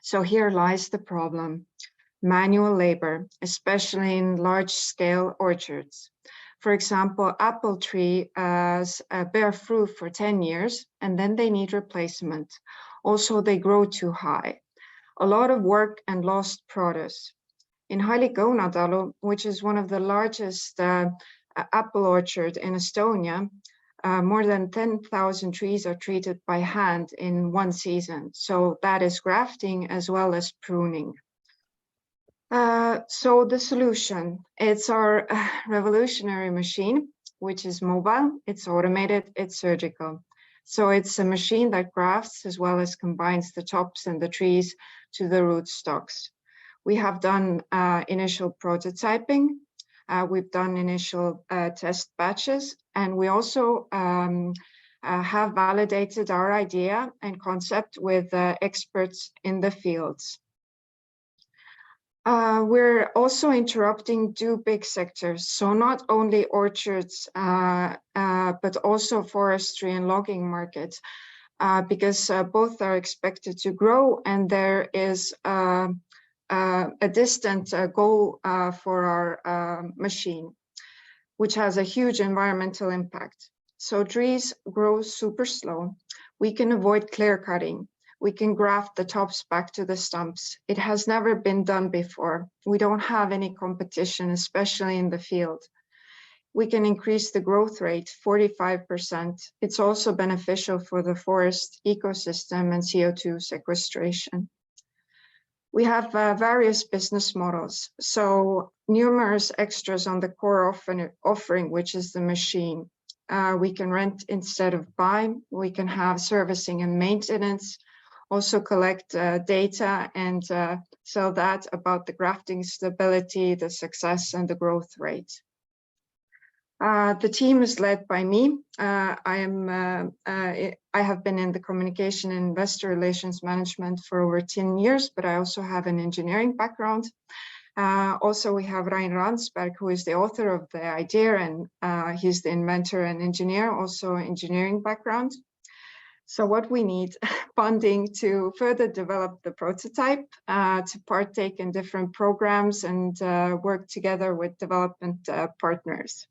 So here lies the problem. Manual labor, especially in large-scale orchards. For example, apple trees bear fruit for 10 years, and then they need replacement. Also, they grow too high. A lot of work and lost produce. In Haili-Kaunatalu, which is one of the largest apple orchards in Estonia, more than 10,000 trees are treated by hand in one season. So that is grafting as well as pruning. So the solution, it's our revolutionary machine, which is mobile, it's automated, it's surgical. So it's a machine that grafts as well as combines the tops and the trees to the rootstocks. We have done initial prototyping, we've done initial test batches, and we also have validated our idea and concept with experts in the fields. We're also interrupting 2 big sectors, so not only orchards, but also forestry and logging markets, because both are expected to grow, and there is a distant goal for our machine, which has a huge environmental impact. So trees grow super slow. We can avoid clear cutting. We can graft the tops back to the stumps. It has never been done before. We don't have any competition, especially in the field. We can increase the growth rate 45%. It's also beneficial for the forest ecosystem and CO2 sequestration. We have various business models. So numerous extras on the core offering, which is the machine. We can rent instead of buy. We can have servicing and maintenance. also collect data and sell that about the grafting stability, the success, and the growth rate. The team is led by me. I have been in the communication and investor relations management for over 10 years, but I also have an engineering background. Also, we have Rain Randsberg, who is the author of the idea, and he's the inventor and engineer, also engineering background. So what we need, funding to further develop the prototype, to partake in different programs and work together with development partners.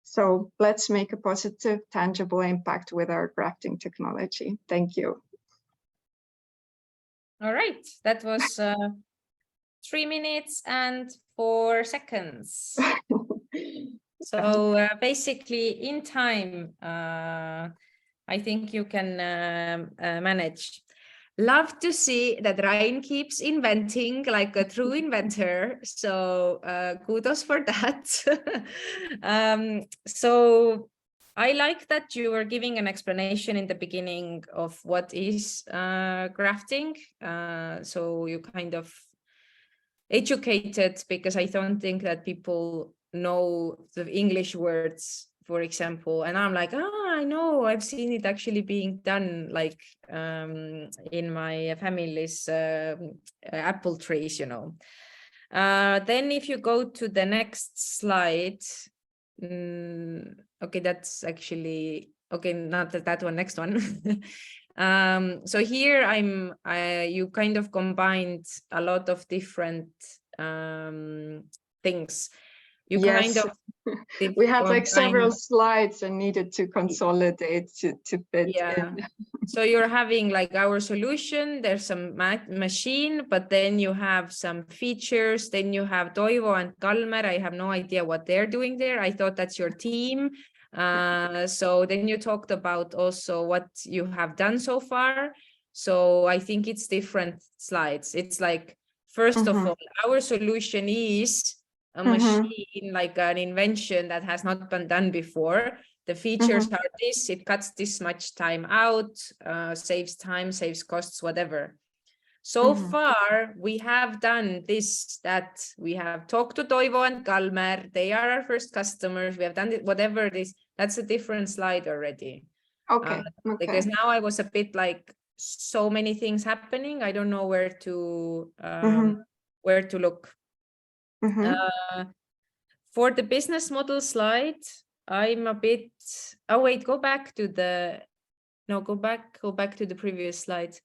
So let's make a positive, tangible impact with our grafting technology. Thank you. All right, that was 3 minutes and 4 seconds. So basically in time, I think you can manage. Love to see that Ryan keeps inventing like a true inventor. So kudos for that. So I like that you were giving an explanation in the beginning of what is grafting. So you kind of educated, because I don't think that people know the English words, for example, and I'm like, I know, I've seen it actually being done, like in my family's apple trees, you know. Then if you go to the next slide, okay, that's actually, okay, not that one, next one. So here you kind of combined a lot of different things. You kind of we had like several slides and needed to consolidate to fit in. So you're having like our solution, there's some machine, but then you have some features, then you have Toivo and Kalmer. I have no idea what they're doing there. I thought that's your team. So then you talked about also what you have done so far. So I think it's different slides. It's like, first of all, our solution is a machine, like an invention that has not been done before. The features are this, it cuts this much time out, saves time, saves costs, whatever. So far, we have done this, that we have talked to Toivo and Kalmer. They are our first customers. We have done it, whatever this, that's a different slide already. Okay. Because now I was a bit like, so many things happening. I don't know where to look. For the business model slide, I'm a bit, oh wait, go back to the previous slide.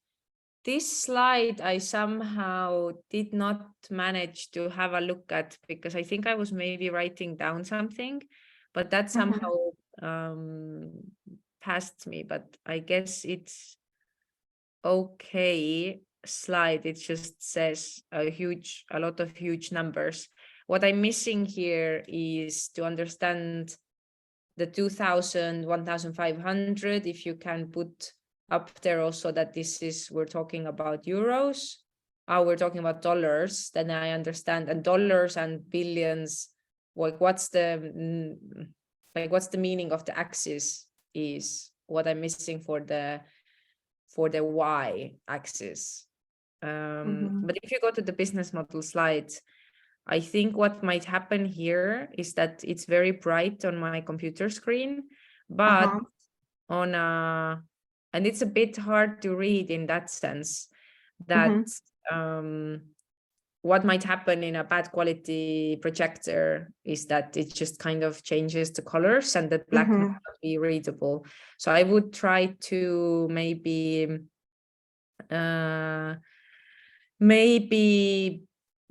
This slide I somehow did not manage to have a look at, because I think I was maybe writing down something, but that somehow passed me, but I guess it's okay slide. It just says a lot of huge numbers. What I'm missing here is to understand the 2,000, 1,500, if you can put up there also that this is, we're talking about euros. We're talking about dollars, then I understand. And dollars and billions, like what's the meaning of the axis is what I'm missing for the Y axis. But if you go to the business model slide, I think what might happen here is that it's very bright on my computer screen, but and it's a bit hard to read in that sense, that what might happen in a bad quality projector is that it just kind of changes the colors and the black might not be readable. So I would try to maybe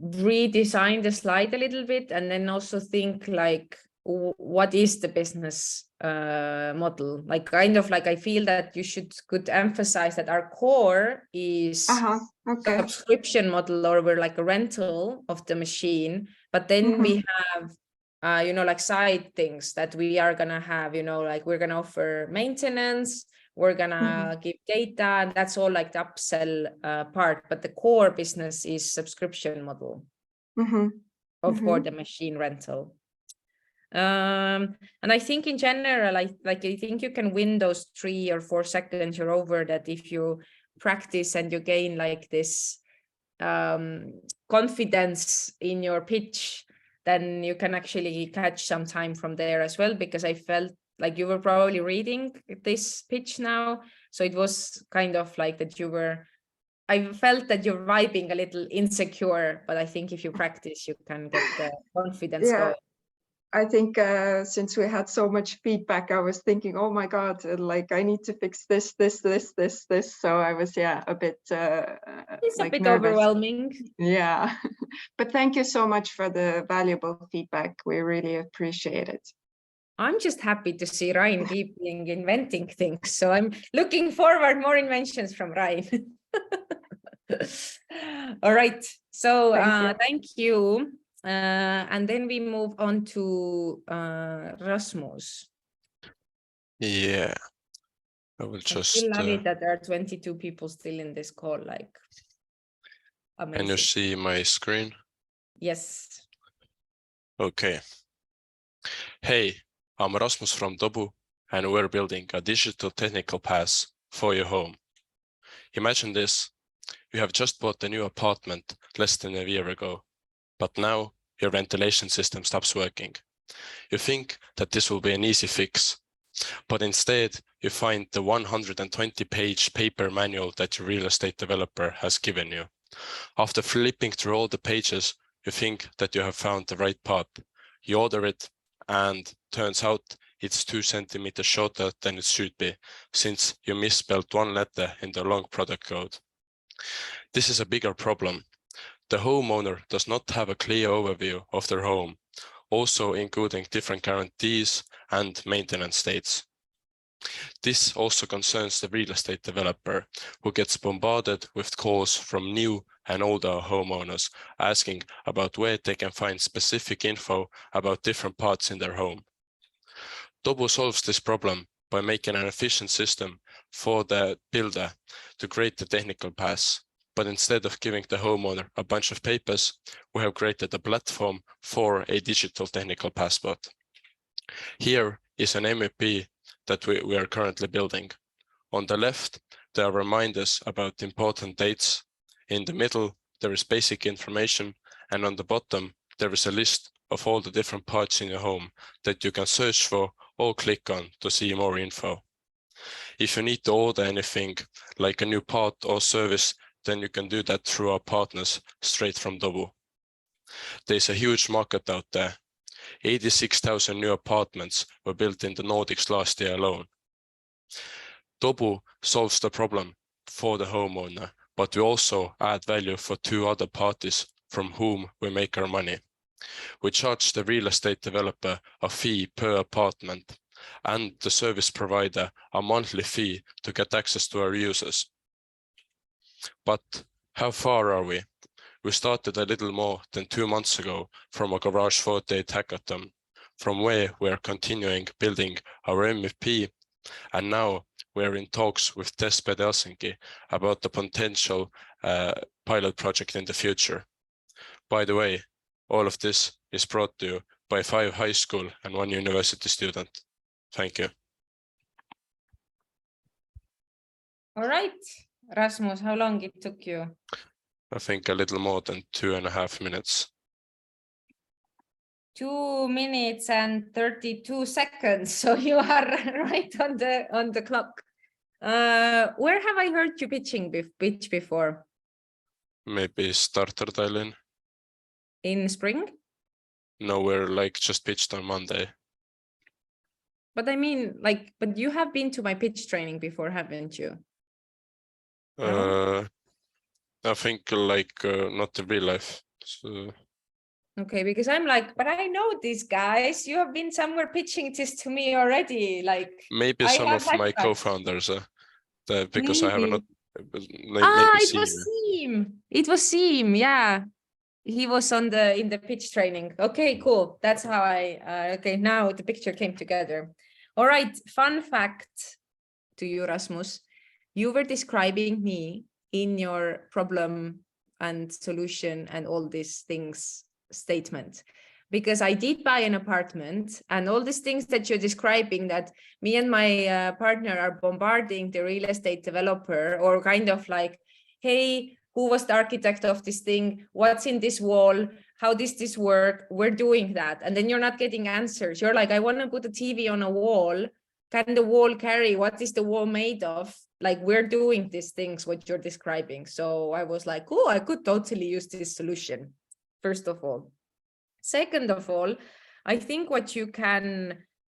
redesign the slide a little bit, and then also think like, what is the business model? Like, kind of like, I feel that you could emphasize that our core is subscription model, or we're like a rental of the machine, but then we have like side things that we are gonna have, like we're gonna offer maintenance, we're gonna give data, and that's all like the upsell part, but the core business is subscription model for the machine rental. And I think in general, I think you can win those 3 or 4 seconds. You're over that if you practice and you gain like this confidence in your pitch, then you can actually catch some time from there as well, because I felt like you were probably reading this pitch now. So it was kind of like that I felt that you're vibing a little insecure, but I think if you practice, you can get the confidence Yeah. going. I think since we had so much feedback, I was thinking, oh my God, like I need to fix this. So I was, a bit It's like a bit nervous. overwhelming. Yeah, but thank you so much for the valuable feedback. We really appreciate it. I'm just happy to see Rain keeping inventing things. So I'm looking forward more inventions from Rain. All right. So thank you. And then we move on to Rasmus. Yeah, I will I just. still love it that there are 22 people still in this call. Like, amazing. Can you see my screen? Yes. Okay. Hey, I'm Rasmus from Dobu, and we're building a digital technical pass for your home. Imagine this. You have just bought a new apartment less than a year ago, but now your ventilation system stops working. You think that this will be an easy fix, but instead you find the 120-page paper manual that your real estate developer has given you. After flipping through all the pages, you think that you have found the right part. You order it, and turns out it's 2 centimeters shorter than it should be, since you misspelled one letter in the long product code. This is a bigger problem. The homeowner does not have a clear overview of their home, also including different guarantees and maintenance dates. This also concerns the real estate developer, who gets bombarded with calls from new and older homeowners asking about where they can find specific info about different parts in their home. Dobu solves this problem by making an efficient system for the builder to create the technical pass. But instead of giving the homeowner a bunch of papers, we have created a platform for a digital technical passport. Here is an MVP that we are currently building. On the left, there are reminders about important dates. In the middle, there is basic information, and on the bottom, there is a list of all the different parts in your home that you can search for or click on to see more info. If you need to order anything, like a new part or service, then you can do that through our partners straight from Dobu. There's a huge market out there. 86,000 new apartments were built in the Nordics last year alone. Dobu solves the problem for the homeowner, but we also add value for 2 other parties from whom we make our money. We charge the real estate developer a fee per apartment and the service provider a monthly fee to get access to our users. But how far are we? We started a little more than 2 months ago from a Garage 48 hackathon, from where we are continuing building our MVP, and now we're in talks with Testbed Helsinki about the potential pilot project in the future. By the way, all of this is brought to you by 5 high school and 1 university student. Thank you. All right, Rasmus, how long it took you? I think a little more than 2.5 minutes. 2 minutes and 32 seconds. So you are right on the clock. Where have I heard you pitch before? Maybe Starter Tallinn. In spring? No, we're like just pitched on Monday. But I mean, like, but you have been to my pitch training before, haven't you? No? I think like not in real life. So. Okay, because I'm like, but I know these guys. You have been somewhere pitching this to me already. Like maybe some of my co-founders, because maybe. I have not. It was Siim. It was Siim. Yeah, he was in the pitch training. Okay, cool. That's how I. Okay, now the picture came together. All right. Fun fact to you, Rasmus. You were describing me in your problem and solution and all these things statement, because I did buy an apartment, and all these things that you're describing, that me and my partner are bombarding the real estate developer, or kind of like, hey, who was the architect of this thing? What's in this wall? How does this work? We're doing that. And then you're not getting answers. You're like, I want to put a TV on a wall. Can the wall carry? What is the wall made of? Like, we're doing these things, what you're describing. So I was like, oh, I could totally use this solution, first of all. Second of all, I think what you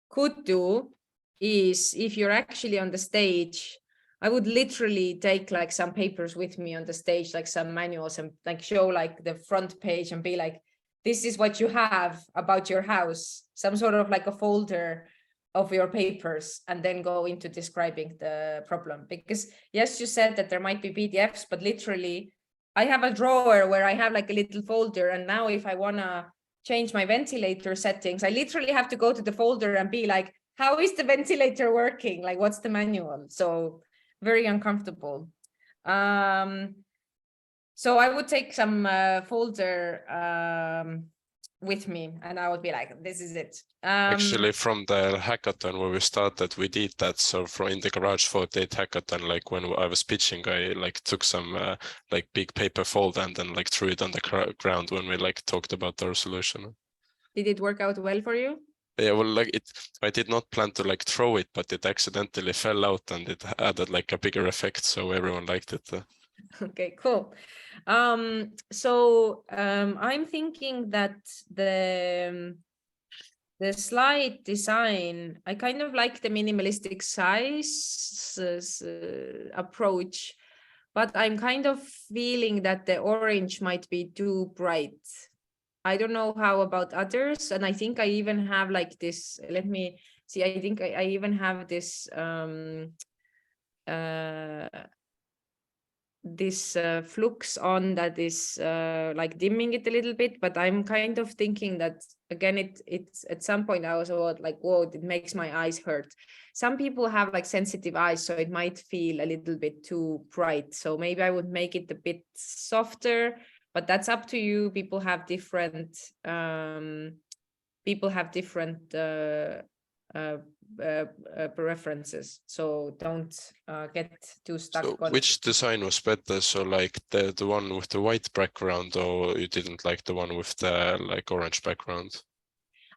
could do is, if you're actually on the stage, I would literally take like some papers with me on the stage, like some manuals, and like show like the front page and be like, this is what you have about your house, some sort of like a folder of your papers, and then go into describing the problem. Because yes, you said that there might be PDFs, but literally I have a drawer where I have like a little folder, and now if I want to change my ventilator settings, I literally have to go to the folder and be like, how is the ventilator working? Like, what's the manual? So very uncomfortable. So I would take some folder with me, and I would be like, this is it. Actually, from the hackathon where we started, we did that. So from in the Garage 48 hackathon, like when I was pitching, I like took some like big paper folder and then like threw it on the ground when we like talked about our solution. Did it work out well for you? Yeah, well, like I did not plan to like throw it, but it accidentally fell out and it added like a bigger effect, so everyone liked it. Okay, cool. I'm thinking that the slide design, I kind of like the minimalistic size approach, but I'm kind of feeling that the orange might be too bright. I don't know how about others. And I think I even have like this, let me see, I think I even have this flux on that is like dimming it a little bit, but I'm kind of thinking that again, it's at some point I was like, whoa, it makes my eyes hurt. Some people have like sensitive eyes, so it might feel a little bit too bright. So maybe I would make it a bit softer, but that's up to you. People have different preferences, so don't get too stuck So on which design was better? So like the one with the white background, or you didn't like the one with the like orange background?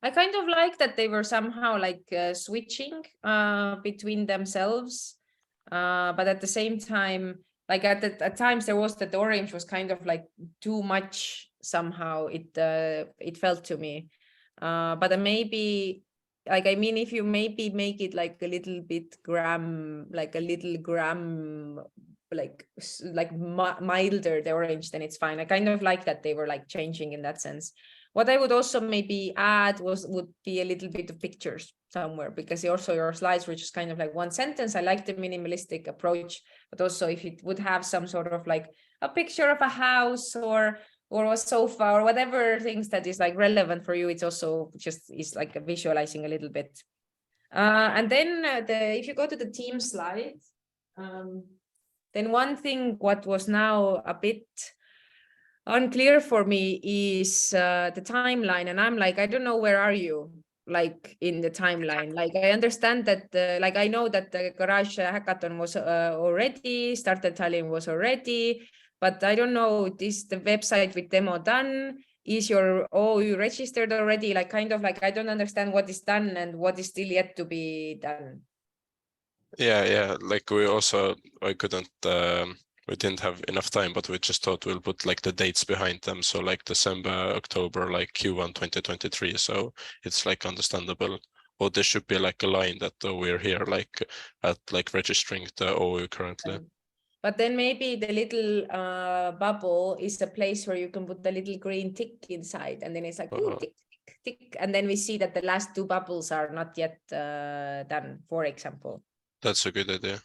I kind of like that they were somehow like switching between themselves, but at the same time, like at times there was that the orange was kind of like too much somehow. It felt to me, but maybe like, I mean, if you maybe make it like a little bit like milder the orange, then it's fine. I kind of like that they were like changing in that sense. What I would also maybe add would be a little bit of pictures somewhere, because also your slides were just kind of like one sentence. I like the minimalistic approach, but also if it would have some sort of like a picture of a house or a sofa or whatever things that is like relevant for you, it's also just is like visualizing a little bit. And then if you go to the team slide, then one thing what was now a bit unclear for me is the timeline, and I'm like, I don't know, where are you like in the timeline? Like, I understand that like I know that the Garage hackathon was already started, Tallinn was already, but I don't know, is the website with demo done? Is you registered already? Like, kind of like, I don't understand what is done and what is still yet to be done. Yeah, like we didn't have enough time, but we just thought we'll put like the dates behind them, so like December, October, like Q1 2023, so it's like understandable. Or there should be like a line that we're here like at like registering the OU currently. But then maybe the little bubble is a place where you can put the little green tick inside, and then it's like, ooh, tick, tick, tick. And then we see that the last two bubbles are not yet done, for example. That's a good idea.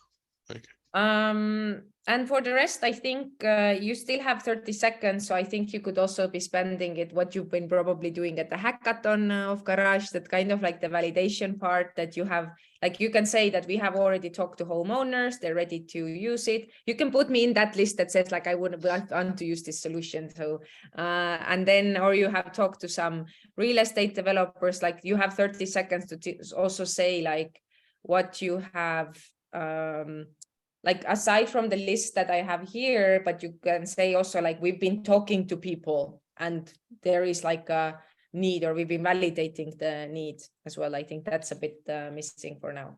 Okay. And for the rest, I think you still have 30 seconds. So I think you could also be spending it, what you've been probably doing at the hackathon of Garage, that kind of like the validation part that you have, like you can say that we have already talked to homeowners, they're ready to use it. You can put me in that list that says like, I wouldn't want to use this solution. So, and then, or you have talked to some real estate developers, like you have 30 seconds to also say like what you have, like aside from the list that I have here, but you can say also like we've been talking to people and there is like a need, or we've been validating the need as well. I think that's a bit missing for now.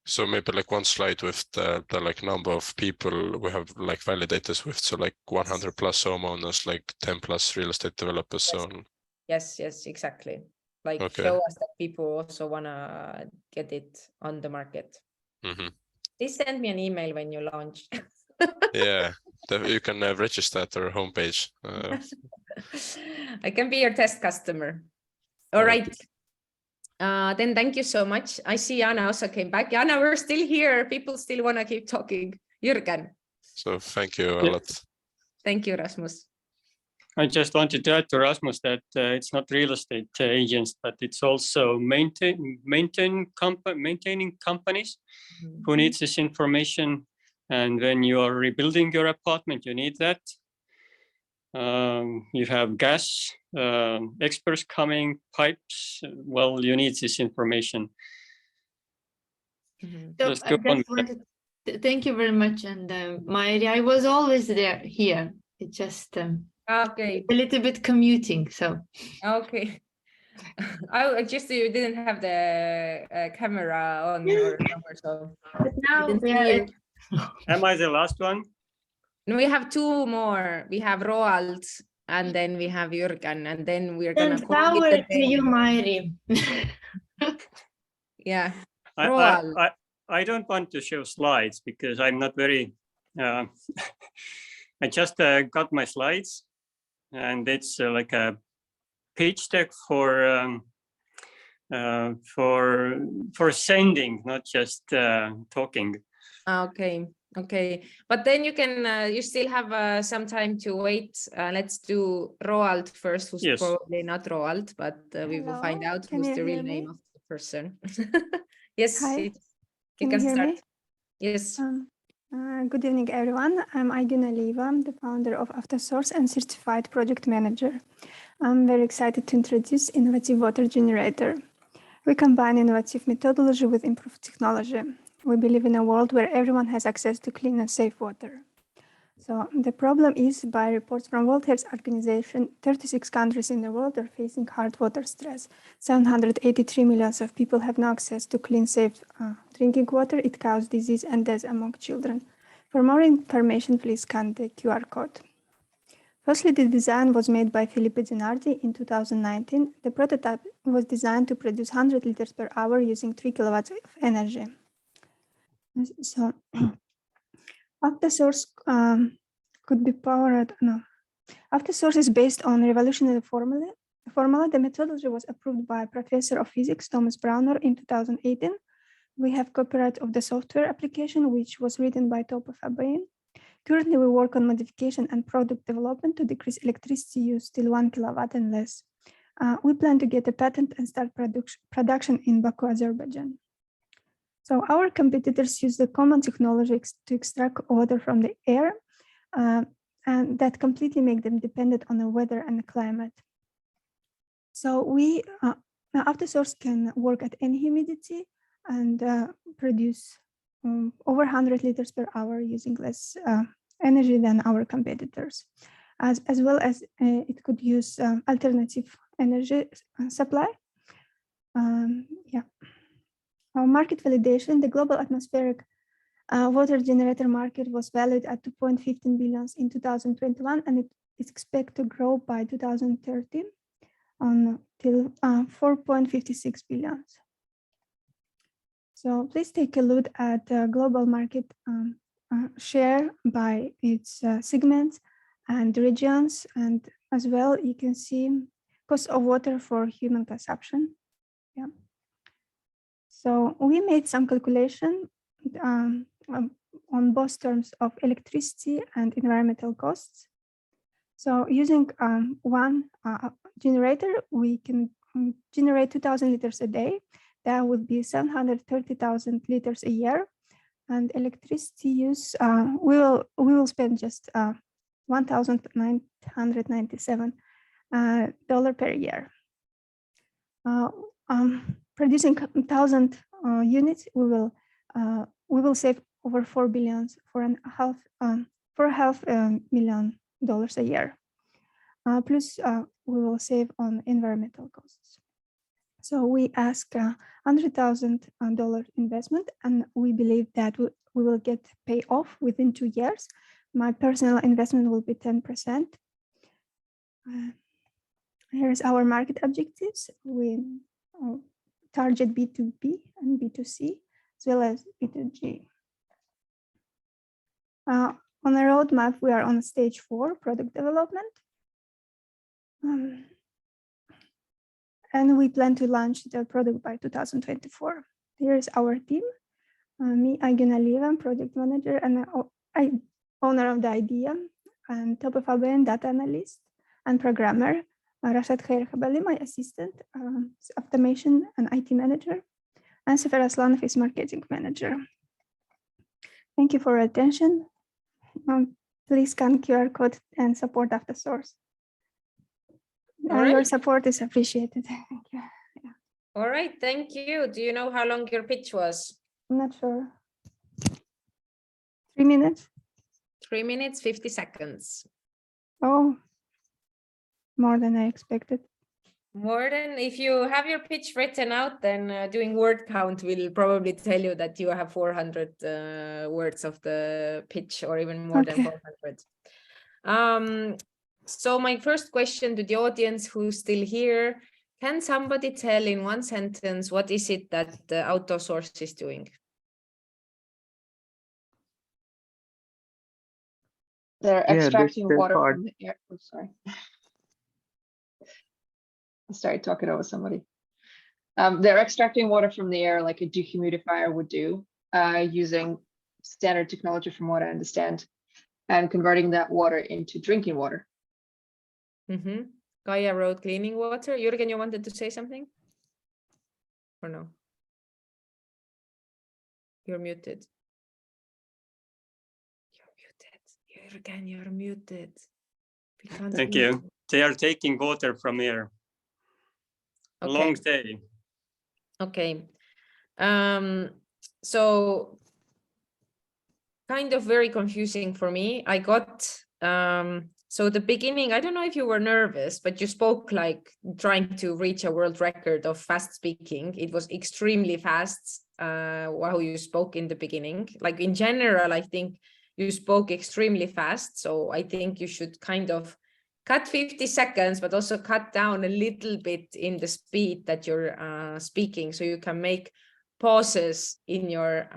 So maybe like one slide with the like number of people we have like validators with, so like 100 plus homeowners, like 10 plus real estate developers, so on. Yes, exactly. Like show us that people also wanna get it on the market. Please send me an email when you launch. Yeah, you can register at our homepage. I can be your test customer. All right. Then thank you so much. I see Jana also came back. Jana, we're still here. People still want to keep talking. Jürgen. So thank you a lot. Thank you, Rasmus. I just wanted to add to Rasmus that it's not real estate agents, but it's also maintaining companies who need this information. And when you are rebuilding your apartment, you need that. You have gas experts coming, pipes. Well, you need this information. So thank you very much. And Mayri, I was always here. It just okay, a little bit commuting. So okay. I just you didn't have the camera on or somewhere, so but now we are. Am I the last one? No, we have two more. We have Roald, and then we have Jürgen, and then we're gonna call it to you, Mayri. Yeah, Roald. I don't want to show slides because I'm not very. I just got my slides, and it's like a pitch deck for sending, not just talking. Okay, but then you can you still have some time to wait. Let's do Roald first, who's probably not Roald, but we will find out who's the real name of the person. Yes, Hi. You can hear start. Me? Yes. Good evening, everyone. I'm Aygün Aliva. I'm the founder of AfterSource and certified project manager. I'm very excited to introduce innovative water generator. We combine innovative methodology with improved technology. We believe in a world where everyone has access to clean and safe water. So the problem is, by reports from World Health Organization, 36 countries in the world are facing hard water stress. 783 million of people have no access to clean, safe drinking water. It causes disease and death among children. For more information, please scan the QR code. Firstly, the design was made by Filippo Zenardi in 2019. The prototype was designed to produce 100 liters per hour using 3 kilowatts of energy. So AfterSource could be powered. No, AfterSource is based on revolutionary formula. The methodology was approved by Professor of Physics Thomas Browner in 2018. We have copyright of the software application, which was written by Topo Fabain. Currently, we work on modification and product development to decrease electricity use till 1 kilowatt and less. We plan to get a patent and start production in Baku, Azerbaijan. So our competitors use the common technology to extract water from the air, and that completely make them dependent on the weather and the climate. So AfterSource can work at any humidity and produce over 100 liters per hour using less energy than our competitors, as well as it could use alternative energy supply. Our market validation, the global atmospheric water generator market was valued at 2.15 billion in 2021, and it is expected to grow by 2030 till 4.56 billion. So please take a look at the global market share by its segments and regions, and as well you can see cost of water for human consumption. So we made some calculation and on both terms of electricity and environmental costs. So using one generator, we can generate 2,000 liters a day. That would be 730,000 liters a year. And electricity use, we will spend just $1,997 per year. Producing 1,000 units, we will save over $4 billion for $500,000 a year. Plus, we will save on environmental costs. So we ask $100,000 investment, and we believe that we will get pay off within 2 years. My personal investment will be 10%. Here's our market objectives. We target B2B and B2C, as well as B2G. On a roadmap, we are on stage 4, product development. And we plan to launch the product by 2024. Here's our team. Me, Aiguna Livan, project manager and owner of the idea, and Top of ABN data analyst and programmer. Rashad Khair Khabali, my assistant, automation and IT manager, and Sefer Aslanov is marketing manager. Thank you for your attention. Please scan QR code and support after source. Your support is appreciated. Thank you. Yeah. All right, thank you. Do you know how long your pitch was? I'm not sure. 3 minutes? 3 minutes, 50 seconds. Oh, more than I expected. More than, if you have your pitch written out, then doing word count will probably tell you that you have 400 words of the pitch, or even more than 400. So my first question to the audience who's still here, can somebody tell in one sentence, what is it that the AutoSource is doing? They're extracting water from the air. Oh, sorry. I started talking over somebody. They're extracting water from the air like a dehumidifier would do, using standard technology from what I understand, and converting that water into drinking water. Gaia wrote cleaning water. Jürgen, you wanted to say something? Or no? You're muted. Jürgen, you're muted. Thank you. They are taking water from here. A long day. Okay. So kind of very confusing for me. I got so the beginning, I don't know if you were nervous, but you spoke like trying to reach a world record of fast speaking. It was extremely fast while you spoke in the beginning. Like in general, I think you spoke extremely fast. So I think you should kind of cut 50 seconds, but also cut down a little bit in the speed that you're speaking, so you can make pauses in your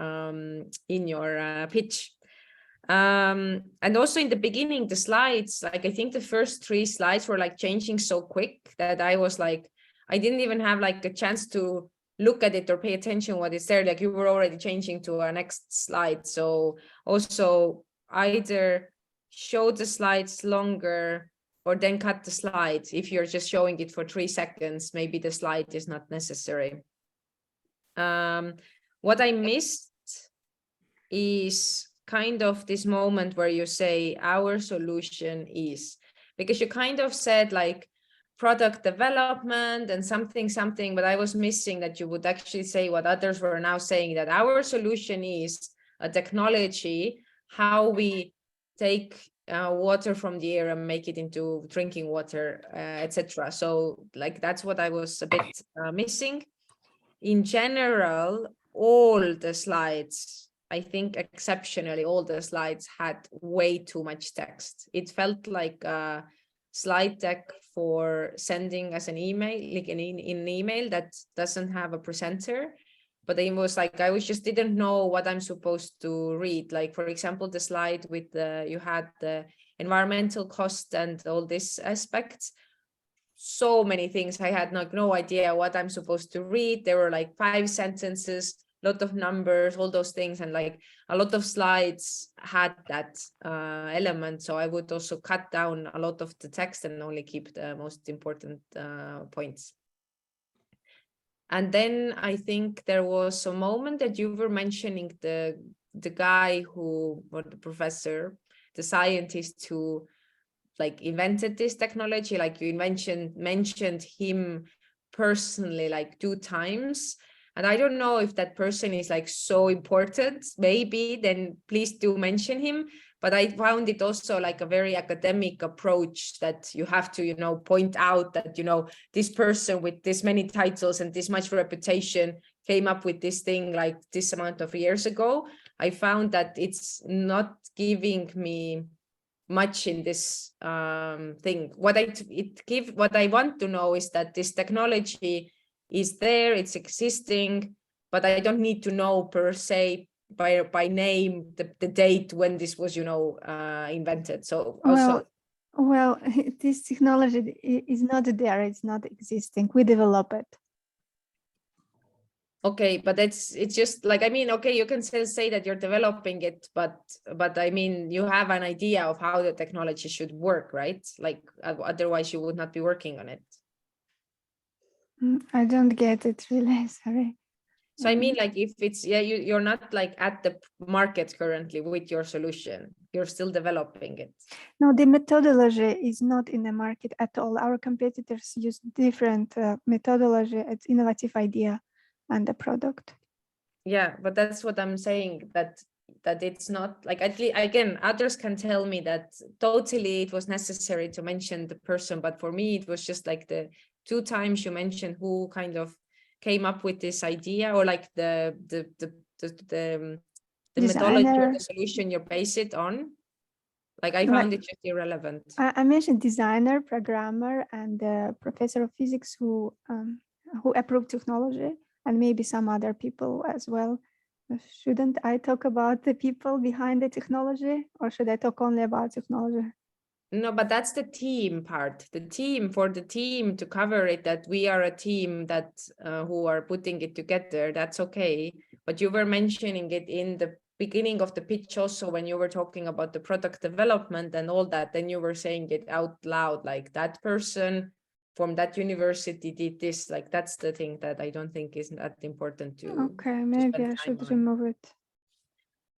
pitch. And also in the beginning, the slides, like I think the first 3 slides were like changing so quick that I was like, I didn't even have like a chance to look at it or pay attention what is there. Like you were already changing to our next slide. So also either show the slides longer or then cut the slides. If you're just showing it for 3 seconds, maybe the slide is not necessary. What I missed is kind of this moment where you say our solution is, because you kind of said like product development and something, but I was missing that you would actually say what others were now saying, that our solution is a technology, how we take water from the air and make it into drinking water, etc. So like that's what I was a bit missing. In general, all the slides, I think exceptionally all the slides had way too much text. It felt like a slide deck for sending as an email, like in an email that doesn't have a presenter. But it was like, I just didn't know what I'm supposed to read. Like, for example, the slide with you had the environmental cost and all these aspects. So many things. I had no idea what I'm supposed to read. There were like 5 sentences, lot of numbers, all those things, and like a lot of slides had that element. So I would also cut down a lot of the text and only keep the most important points. And then I think there was a moment that you were mentioning the guy who, or the professor, the scientist who like invented this technology, like you mentioned him personally like 2 times. And I don't know if that person is like so important, maybe then please do mention him. But I found it also like a very academic approach that you have to, you know, point out that, you know, this person with this many titles and this much reputation came up with this thing like this amount of years ago. I found that it's not giving me much in this thing. What I want to know is that this technology is there, it's existing, but I don't need to know per se by name the date when this was, you know, invented. So also well, this technology is not there, it's not existing. We develop it. okay, but it's just like, I mean, okay, you can still say that you're developing it, but I mean, you have an idea of how the technology should work, right? Like otherwise you would not be working on it. I don't get it really, sorry. So I mean, like if it's, yeah, you're not like at the market currently with your solution, you're still developing it. No, the methodology is not in the market at all. Our competitors use different methodology. It's innovative idea and the product. Yeah, but that's what I'm saying, that it's not like, at least, again, others can tell me that totally it was necessary to mention the person, but for me it was just like the 2 times you mentioned who kind of came up with this idea, or like the methodology or the solution you base it on. Like I found it just irrelevant. I mentioned designer, programmer, and professor of physics who approved technology, and maybe some other people as well. Shouldn't I talk about the people behind the technology, or should I talk only about technology? No, but that's the team part. The team, for the team to cover it, that we are a team that who are putting it together, that's okay. But you were mentioning it in the beginning of the pitch also, when you were talking about the product development and all that, then you were saying it out loud, like that person from that university did this. Like that's the thing that I don't think is that important to. Okay, maybe I should remove it.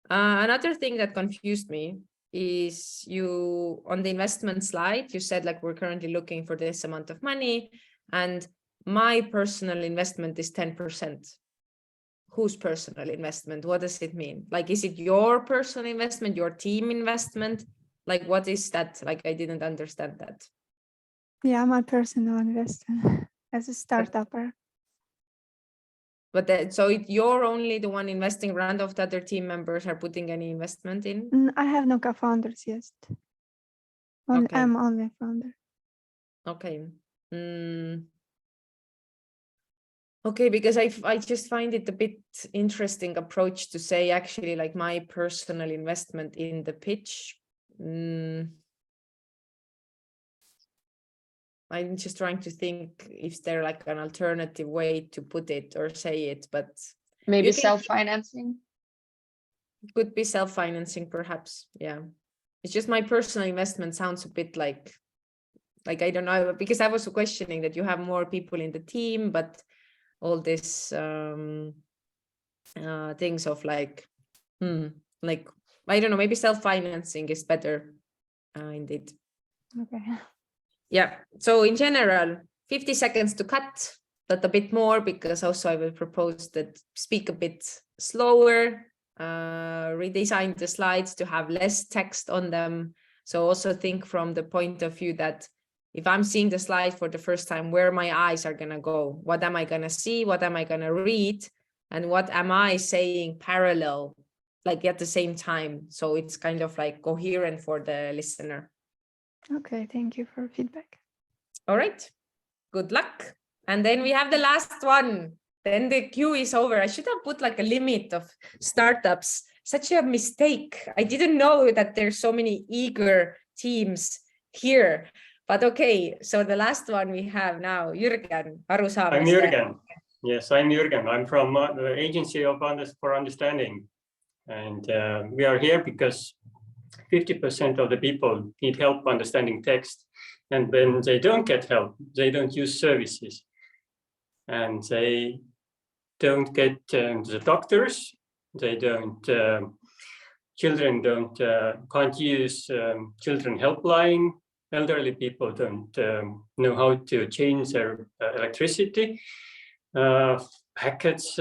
Another thing that confused me is you, on the investment slide, you said like we're currently looking for this amount of money and my personal investment is 10%. Whose personal investment? What does it mean? Like, is it your personal investment, your team investment? Like, what is that? Like, I didn't understand that. Yeah, my personal investment as a startupper. But so you're only the one investing, rand of the other team members are putting any investment in? I have no co-founders yet. Okay. I'm only a founder. Okay. Okay, because I just find it a bit interesting approach to say actually like my personal investment in the pitch. I'm just trying to think if there like an alternative way to put it or say it, but maybe self-financing. Could be self-financing, perhaps. Yeah, it's just my personal investment sounds a bit like I don't know, because I was questioning that you have more people in the team, but all this things of like I don't know, maybe self-financing is better indeed. Okay. Yeah, so in general 50 seconds to cut, but a bit more, because also I will propose that speak a bit slower, redesign the slides to have less text on them. So also think from the point of view that if I'm seeing the slide for the first time, where my eyes are going to go, what am I going to see, what am I going to read, and what am I saying parallel, like at the same time. So it's kind of like coherent for the listener. Okay, thank you for feedback. All right, good luck. And then we have the last one. Then the queue is over. I should have put like a limit of startups. Such a mistake. I didn't know that there's so many eager teams here. But okay, so the last one we have now, Jürgen. I'm Jürgen. Yes, I'm Jürgen. I'm from the Agency for Understanding. And we are here because 50% of the people need help understanding text. And when they don't get help, they don't use services. And they don't get the doctors. They don't, children can't use children helpline. Elderly people don't know how to change their electricity packets.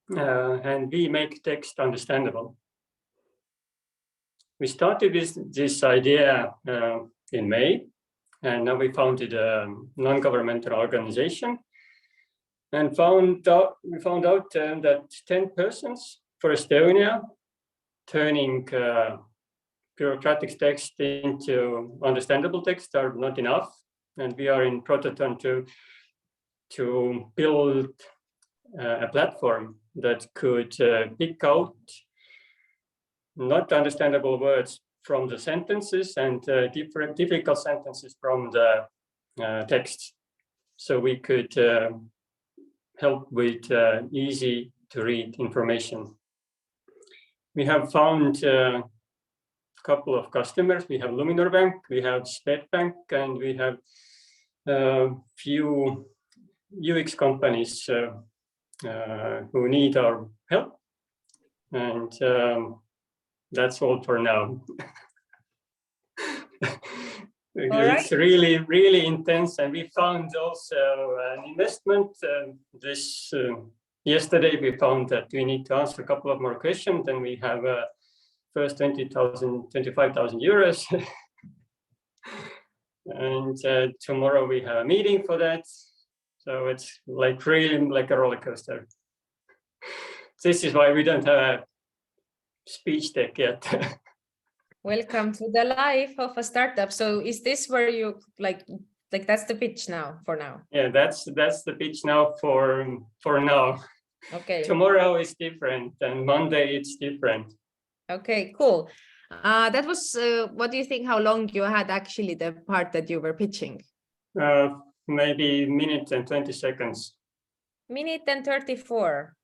And we make text understandable. We started with this idea in May, and now we founded a non-governmental organization and we found out that 10 persons for Estonia turning bureaucratic text into understandable text are not enough. And we are in prototype to build a platform that could pick out not understandable words from the sentences and different difficult sentences from the text. So we could help with easy to read information. We have found a couple of customers. We have Luminor Bank, we have Swedbank, and we have a few UX companies who need our help. And that's all for now. It's really, really intense. And we found also an investment. Yesterday, we found that we need to answer a couple of more questions. And we have first 25,000 euros. And tomorrow we have a meeting for that. So it's like really like a roller coaster. This is why we don't have a speech deck yet. Welcome to the life of a startup. So is this where you like that's the pitch now for now? Yeah, that's the pitch now for now. Okay. Tomorrow is different and Monday it's different. Okay, cool. That was what do you think how long you had actually the part that you were pitching? Maybe minute and 20 seconds. Minute and 34.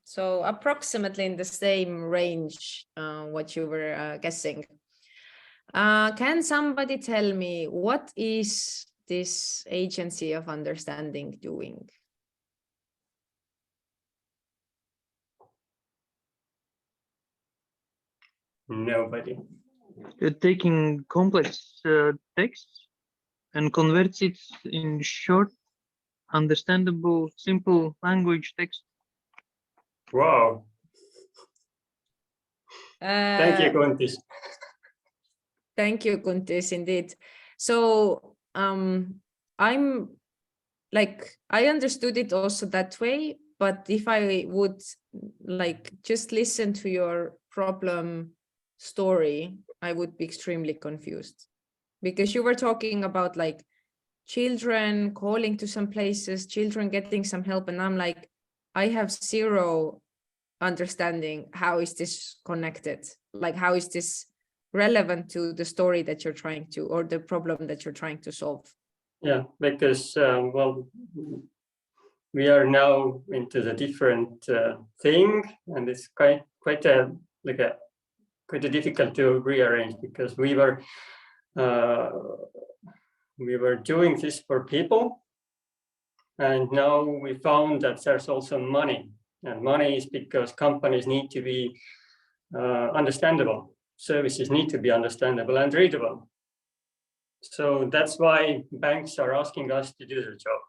So approximately in the same range, what you were guessing. Can somebody tell me what is this Agency of Understanding doing? Nobody. You're taking complex text and converts it in short, understandable, simple language text. Wow. Thank you, Kuntis. Thank you, Kuntis, indeed. So I'm like, I understood it also that way, but if I would like just listen to your problem story, I would be extremely confused because you were talking about like children calling to some places, children getting some help. And I'm like, I have zero understanding. How is this connected? Like, how is this relevant to the story that you're trying to, or the problem that you're trying to solve? Yeah, because, well, we are now into the different thing, and it's quite difficult to rearrange because we were doing this for people, and now we found that there's also money, and money is because companies need to be understandable. Services need to be understandable and readable. So that's why banks are asking us to do their job.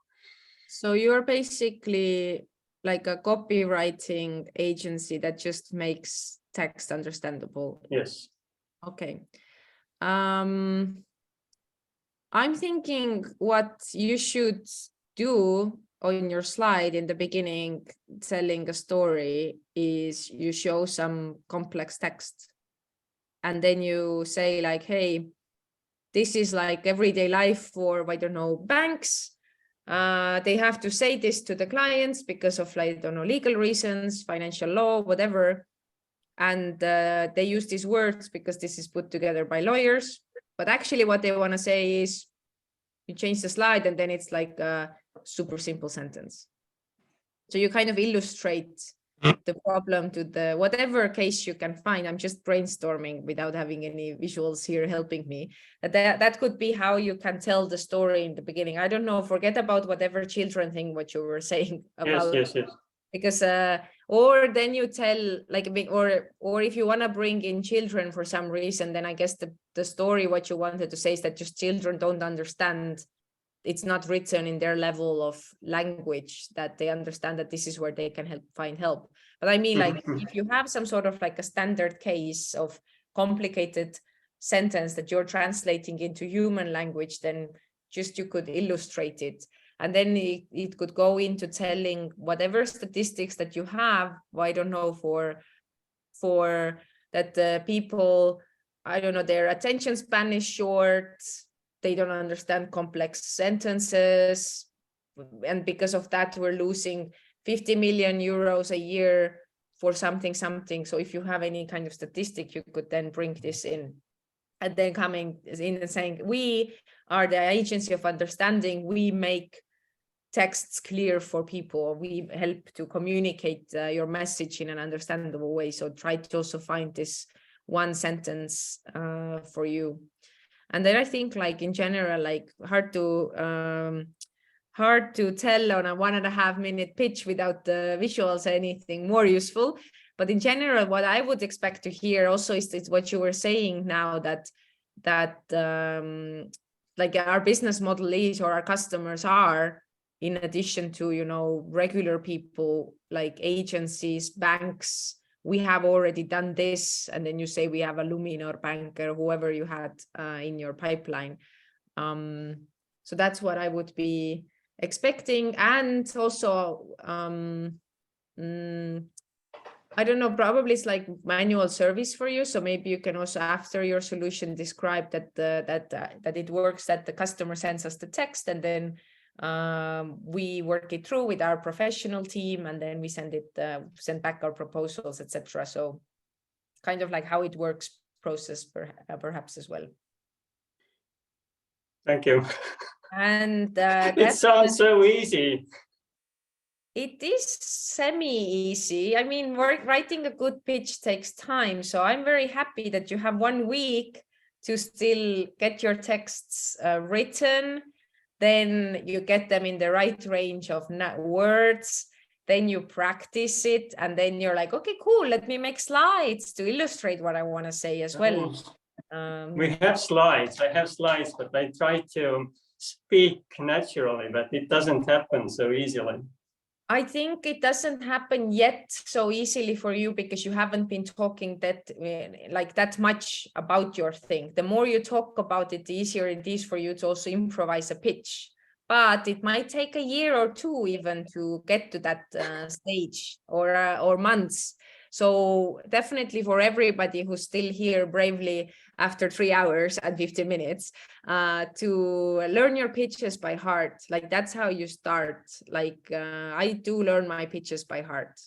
So you're basically like a copywriting agency that just makes text understandable. Yes. Okay. I'm thinking what you should do on your slide in the beginning, telling a story, is you show some complex text. And then you say like, hey, this is like everyday life for, I don't know, banks. They have to say this to the clients because of, like, I don't know, legal reasons, financial law, whatever. And they use these words because this is put together by lawyers. But actually what they want to say is you change the slide and then it's like super simple sentence. So you kind of illustrate the problem to the whatever case you can find. I'm just brainstorming without having any visuals here helping me. That could be how you can tell the story in the beginning. I don't know, forget about whatever children thing, what you were saying about. Yes. Because or then you tell like, or if you want to bring in children for some reason, then I guess the story, what you wanted to say is that just children don't understand. It's not written in their level of language that they understand that this is where they can find help. But I mean, like, if you have some sort of like a standard case of complicated sentence that you're translating into human language, then just you could illustrate it. And then it could go into telling whatever statistics that you have, I don't know, for that the people, I don't know, their attention span is short, they don't understand complex sentences, and because of that we're losing 50 million euros a year for something. So if you have any kind of statistic, you could then bring this in, and then coming in and saying, we are the agency of understanding, we make texts clear for people, we help to communicate your message in an understandable way. So try to also find this one sentence for you. And then I think, like, in general, like, hard to tell on a 1.5 minute pitch without the visuals anything more useful. But in general, what I would expect to hear also is what you were saying now, that like our business model is, or our customers are, in addition to, you know, regular people like agencies, banks, we have already done this, and then you say we have a Luminor bank or whoever you had in your pipeline. So that's what I would be expecting. And also, I don't know, probably it's like manual service for you. So maybe you can also, after your solution, describe that that it works, that the customer sends us the text, and then we work it through with our professional team, and then we send back our proposals, etc. So kind of like how it works process perhaps as well. Thank you. And it sounds so easy. It is semi-easy. I mean, writing a good pitch takes time. So I'm very happy that you have 1 week to still get your texts written. Then you get them in the right range of words, then you practice it, and then you're like, okay, cool, let me make slides to illustrate what I want to say as well. We have slides. I have slides, but I try to speak naturally, but it doesn't happen so easily. I think it doesn't happen yet so easily for you because you haven't been talking that much about your thing. The more you talk about it, the easier it is for you to also improvise a pitch. But it might take a year or 2 even to get to that stage, or months. So definitely for everybody who's still here bravely after 3 hours and 15 minutes, to learn your pitches by heart. Like, that's how you start. Like, I do learn my pitches by heart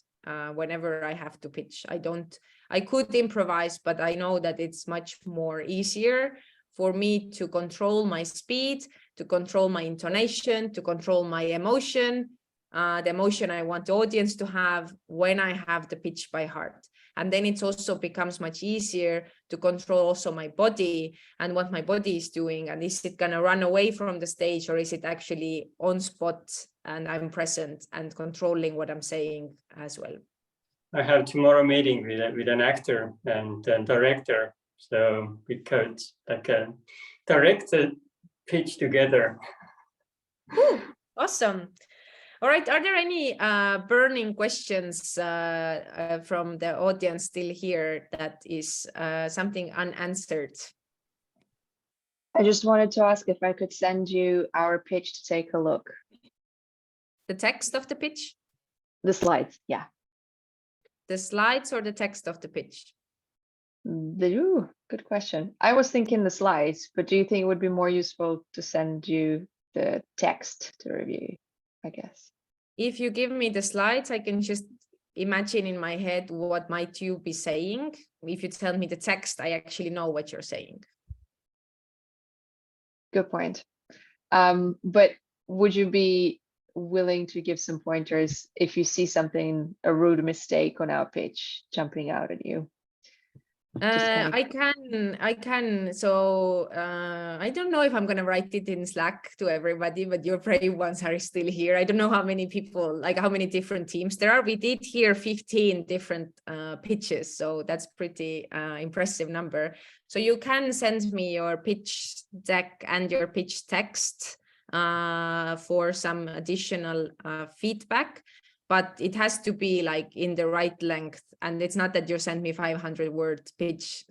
whenever I have to pitch. I could improvise, but I know that it's much more easier for me to control my speed, to control my intonation, to control my emotion, the emotion I want the audience to have when I have the pitch by heart. And then it also becomes much easier to control also my body and what my body is doing. And is it going to run away from the stage, or is it actually on spot and I'm present and controlling what I'm saying as well? I have tomorrow meeting with an actor and director. So we could direct the pitch together. Ooh, awesome. All right. Are there any burning questions from the audience still here that is something unanswered? I just wanted to ask if I could send you our pitch to take a look. The text of the pitch? The slides, yeah. The slides or the text of the pitch? Good question. I was thinking the slides, but do you think it would be more useful to send you the text to review, I guess? If you give me the slides, I can just imagine in my head what might you be saying. If you tell me the text, I actually know what you're saying. Good point. But would you be willing to give some pointers if you see something, a rude mistake on our pitch jumping out at you. I can. So I don't know if I'm gonna write it in Slack to everybody, but your brave ones are still here. I don't know how many people, like how many different teams there are. We did here 15 different pitches, so that's pretty impressive number. So you can send me your pitch deck and your pitch text for some additional feedback. But it has to be like in the right length. And it's not that you send me 500-word pitch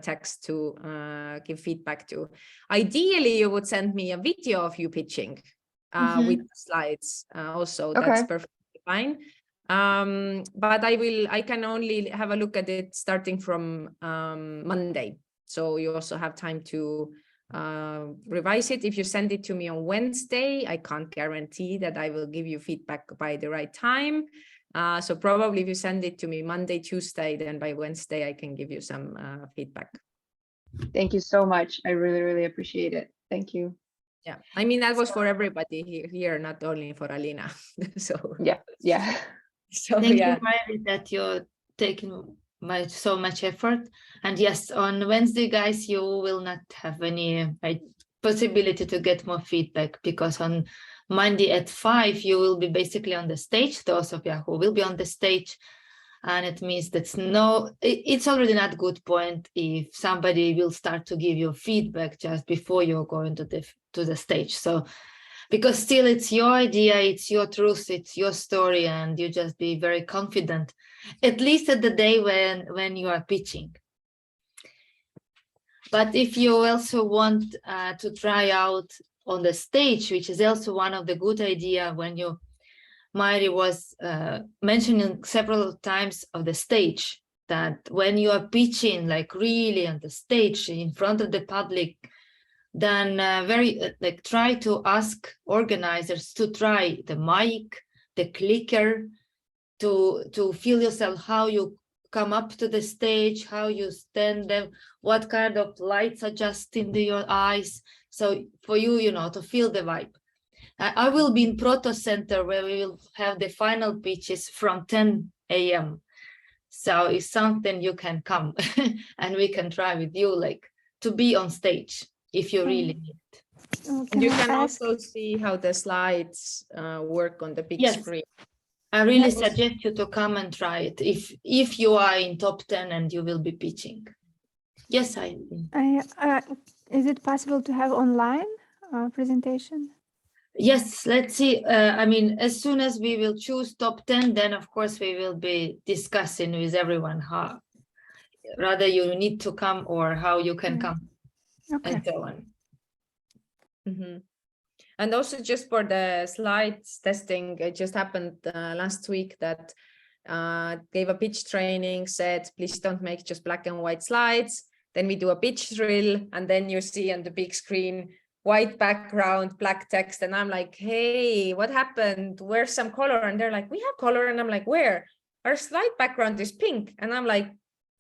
text to give feedback to. Ideally, you would send me a video of you pitching with slides also. Okay. That's perfectly fine. But I can only have a look at it starting from Monday. So you also have time to revise it. If you send it to me on Wednesday, I can't guarantee that I will give you feedback by the right time. So probably if you send it to me Monday, Tuesday, then by Wednesday I can give you some feedback. Thank you so much. I really, really appreciate it. Thank you. Yeah, I mean that was for everybody here, not only for Alina. So yeah. So Thank yeah. you, Mayri, that you're taking so much effort. And yes, on Wednesday, guys, you will not have any possibility to get more feedback, because on Monday at 5 you will be basically on the stage, those of you who will be on the stage, and it means that's it's already not a good point if somebody will start to give you feedback just before you're going to the stage. So because still it's your idea, it's your truth, it's your story, and you just be very confident, at least at the day when you are pitching. But if you also want to try out on the stage, which is also one of the good idea, when Mayri was mentioning several times of the stage, that when you are pitching like really on the stage in front of the public, then try to ask organizers to try the mic, the clicker, to feel yourself how you come up to the stage, how you stand there, what kind of lights adjust into your eyes. So for you, to feel the vibe. I will be in Proto Center where we will have the final pitches from 10 a.m. So it's something you can come and we can try with you, like to be on stage if you really need it. And you can also see how the slides work on the big screen. I really suggest you to come and try it if you are in top 10 and you will be pitching. Yes, is it possible to have online presentation? Yes, let's see. I mean, as soon as we will choose top 10, then of course we will be discussing with everyone how rather you need to come or how you can come and so on. And also just for the slides testing, it just happened last week that gave a pitch training, said, please don't make just black and white slides. Then we do a pitch drill, and then you see on the big screen, white background, black text. And I'm like, hey, what happened? Where's some color? And they're like, we have color. And I'm like, where? Our slide background is pink. And I'm like,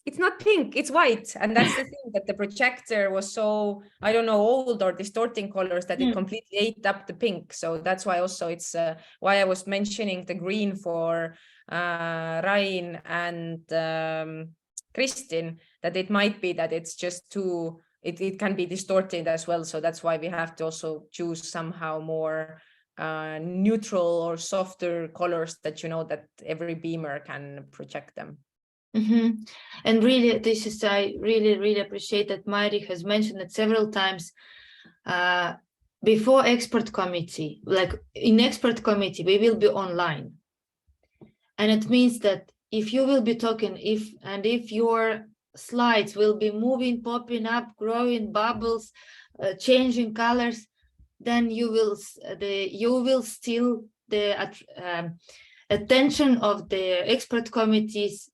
it's not pink, it's white. And that's the thing, that the projector was so, I don't know, old or distorting colors that it completely ate up the pink. So that's why also it's why I was mentioning the green for Rain and Kristin, that it might be that it's just too, it can be distorted as well. So that's why we have to also choose somehow more neutral or softer colors that, that every beamer can project them. And really, I really appreciate that Mayri has mentioned it several times. Before expert committee, like in expert committee, we will be online. And it means that if you will be talking, if your slides will be moving, popping up, growing bubbles, changing colors, then you will steal the attention of the expert committees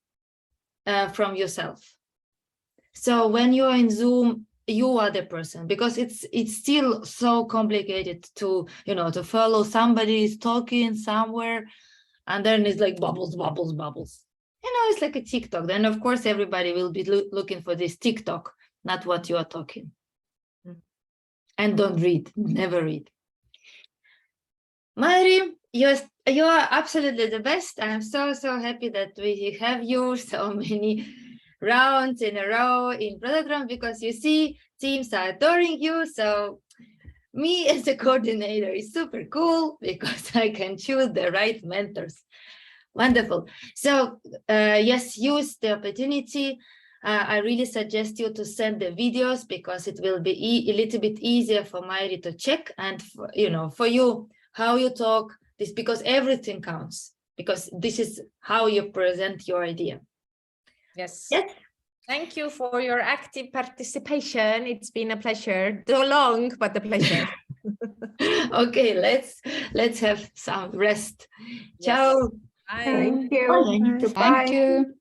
from yourself. So when you are in Zoom, you are the person, because it's still so complicated to to follow. Somebody is talking somewhere, and then it's like bubbles. It's like a TikTok. Then of course everybody will be looking for this TikTok, not what you are talking. And don't read, never read. Mayri, You are absolutely the best. I'm so happy that we have you so many rounds in a row in product round, because you see teams are adoring you. So me as a coordinator is super cool because I can choose the right mentors. Wonderful. So yes, use the opportunity. I really suggest you to send the videos, because it will be a little bit easier for Mayri to check, and for, for you, how you talk, this, because everything counts, because this is how you present your idea. Yes. Yes. Thank you for your active participation. It's been a pleasure. Too long, but a pleasure. Okay, let's have some rest. Yes. Ciao. Bye. Thank you. Bye. Goodbye. Thank you.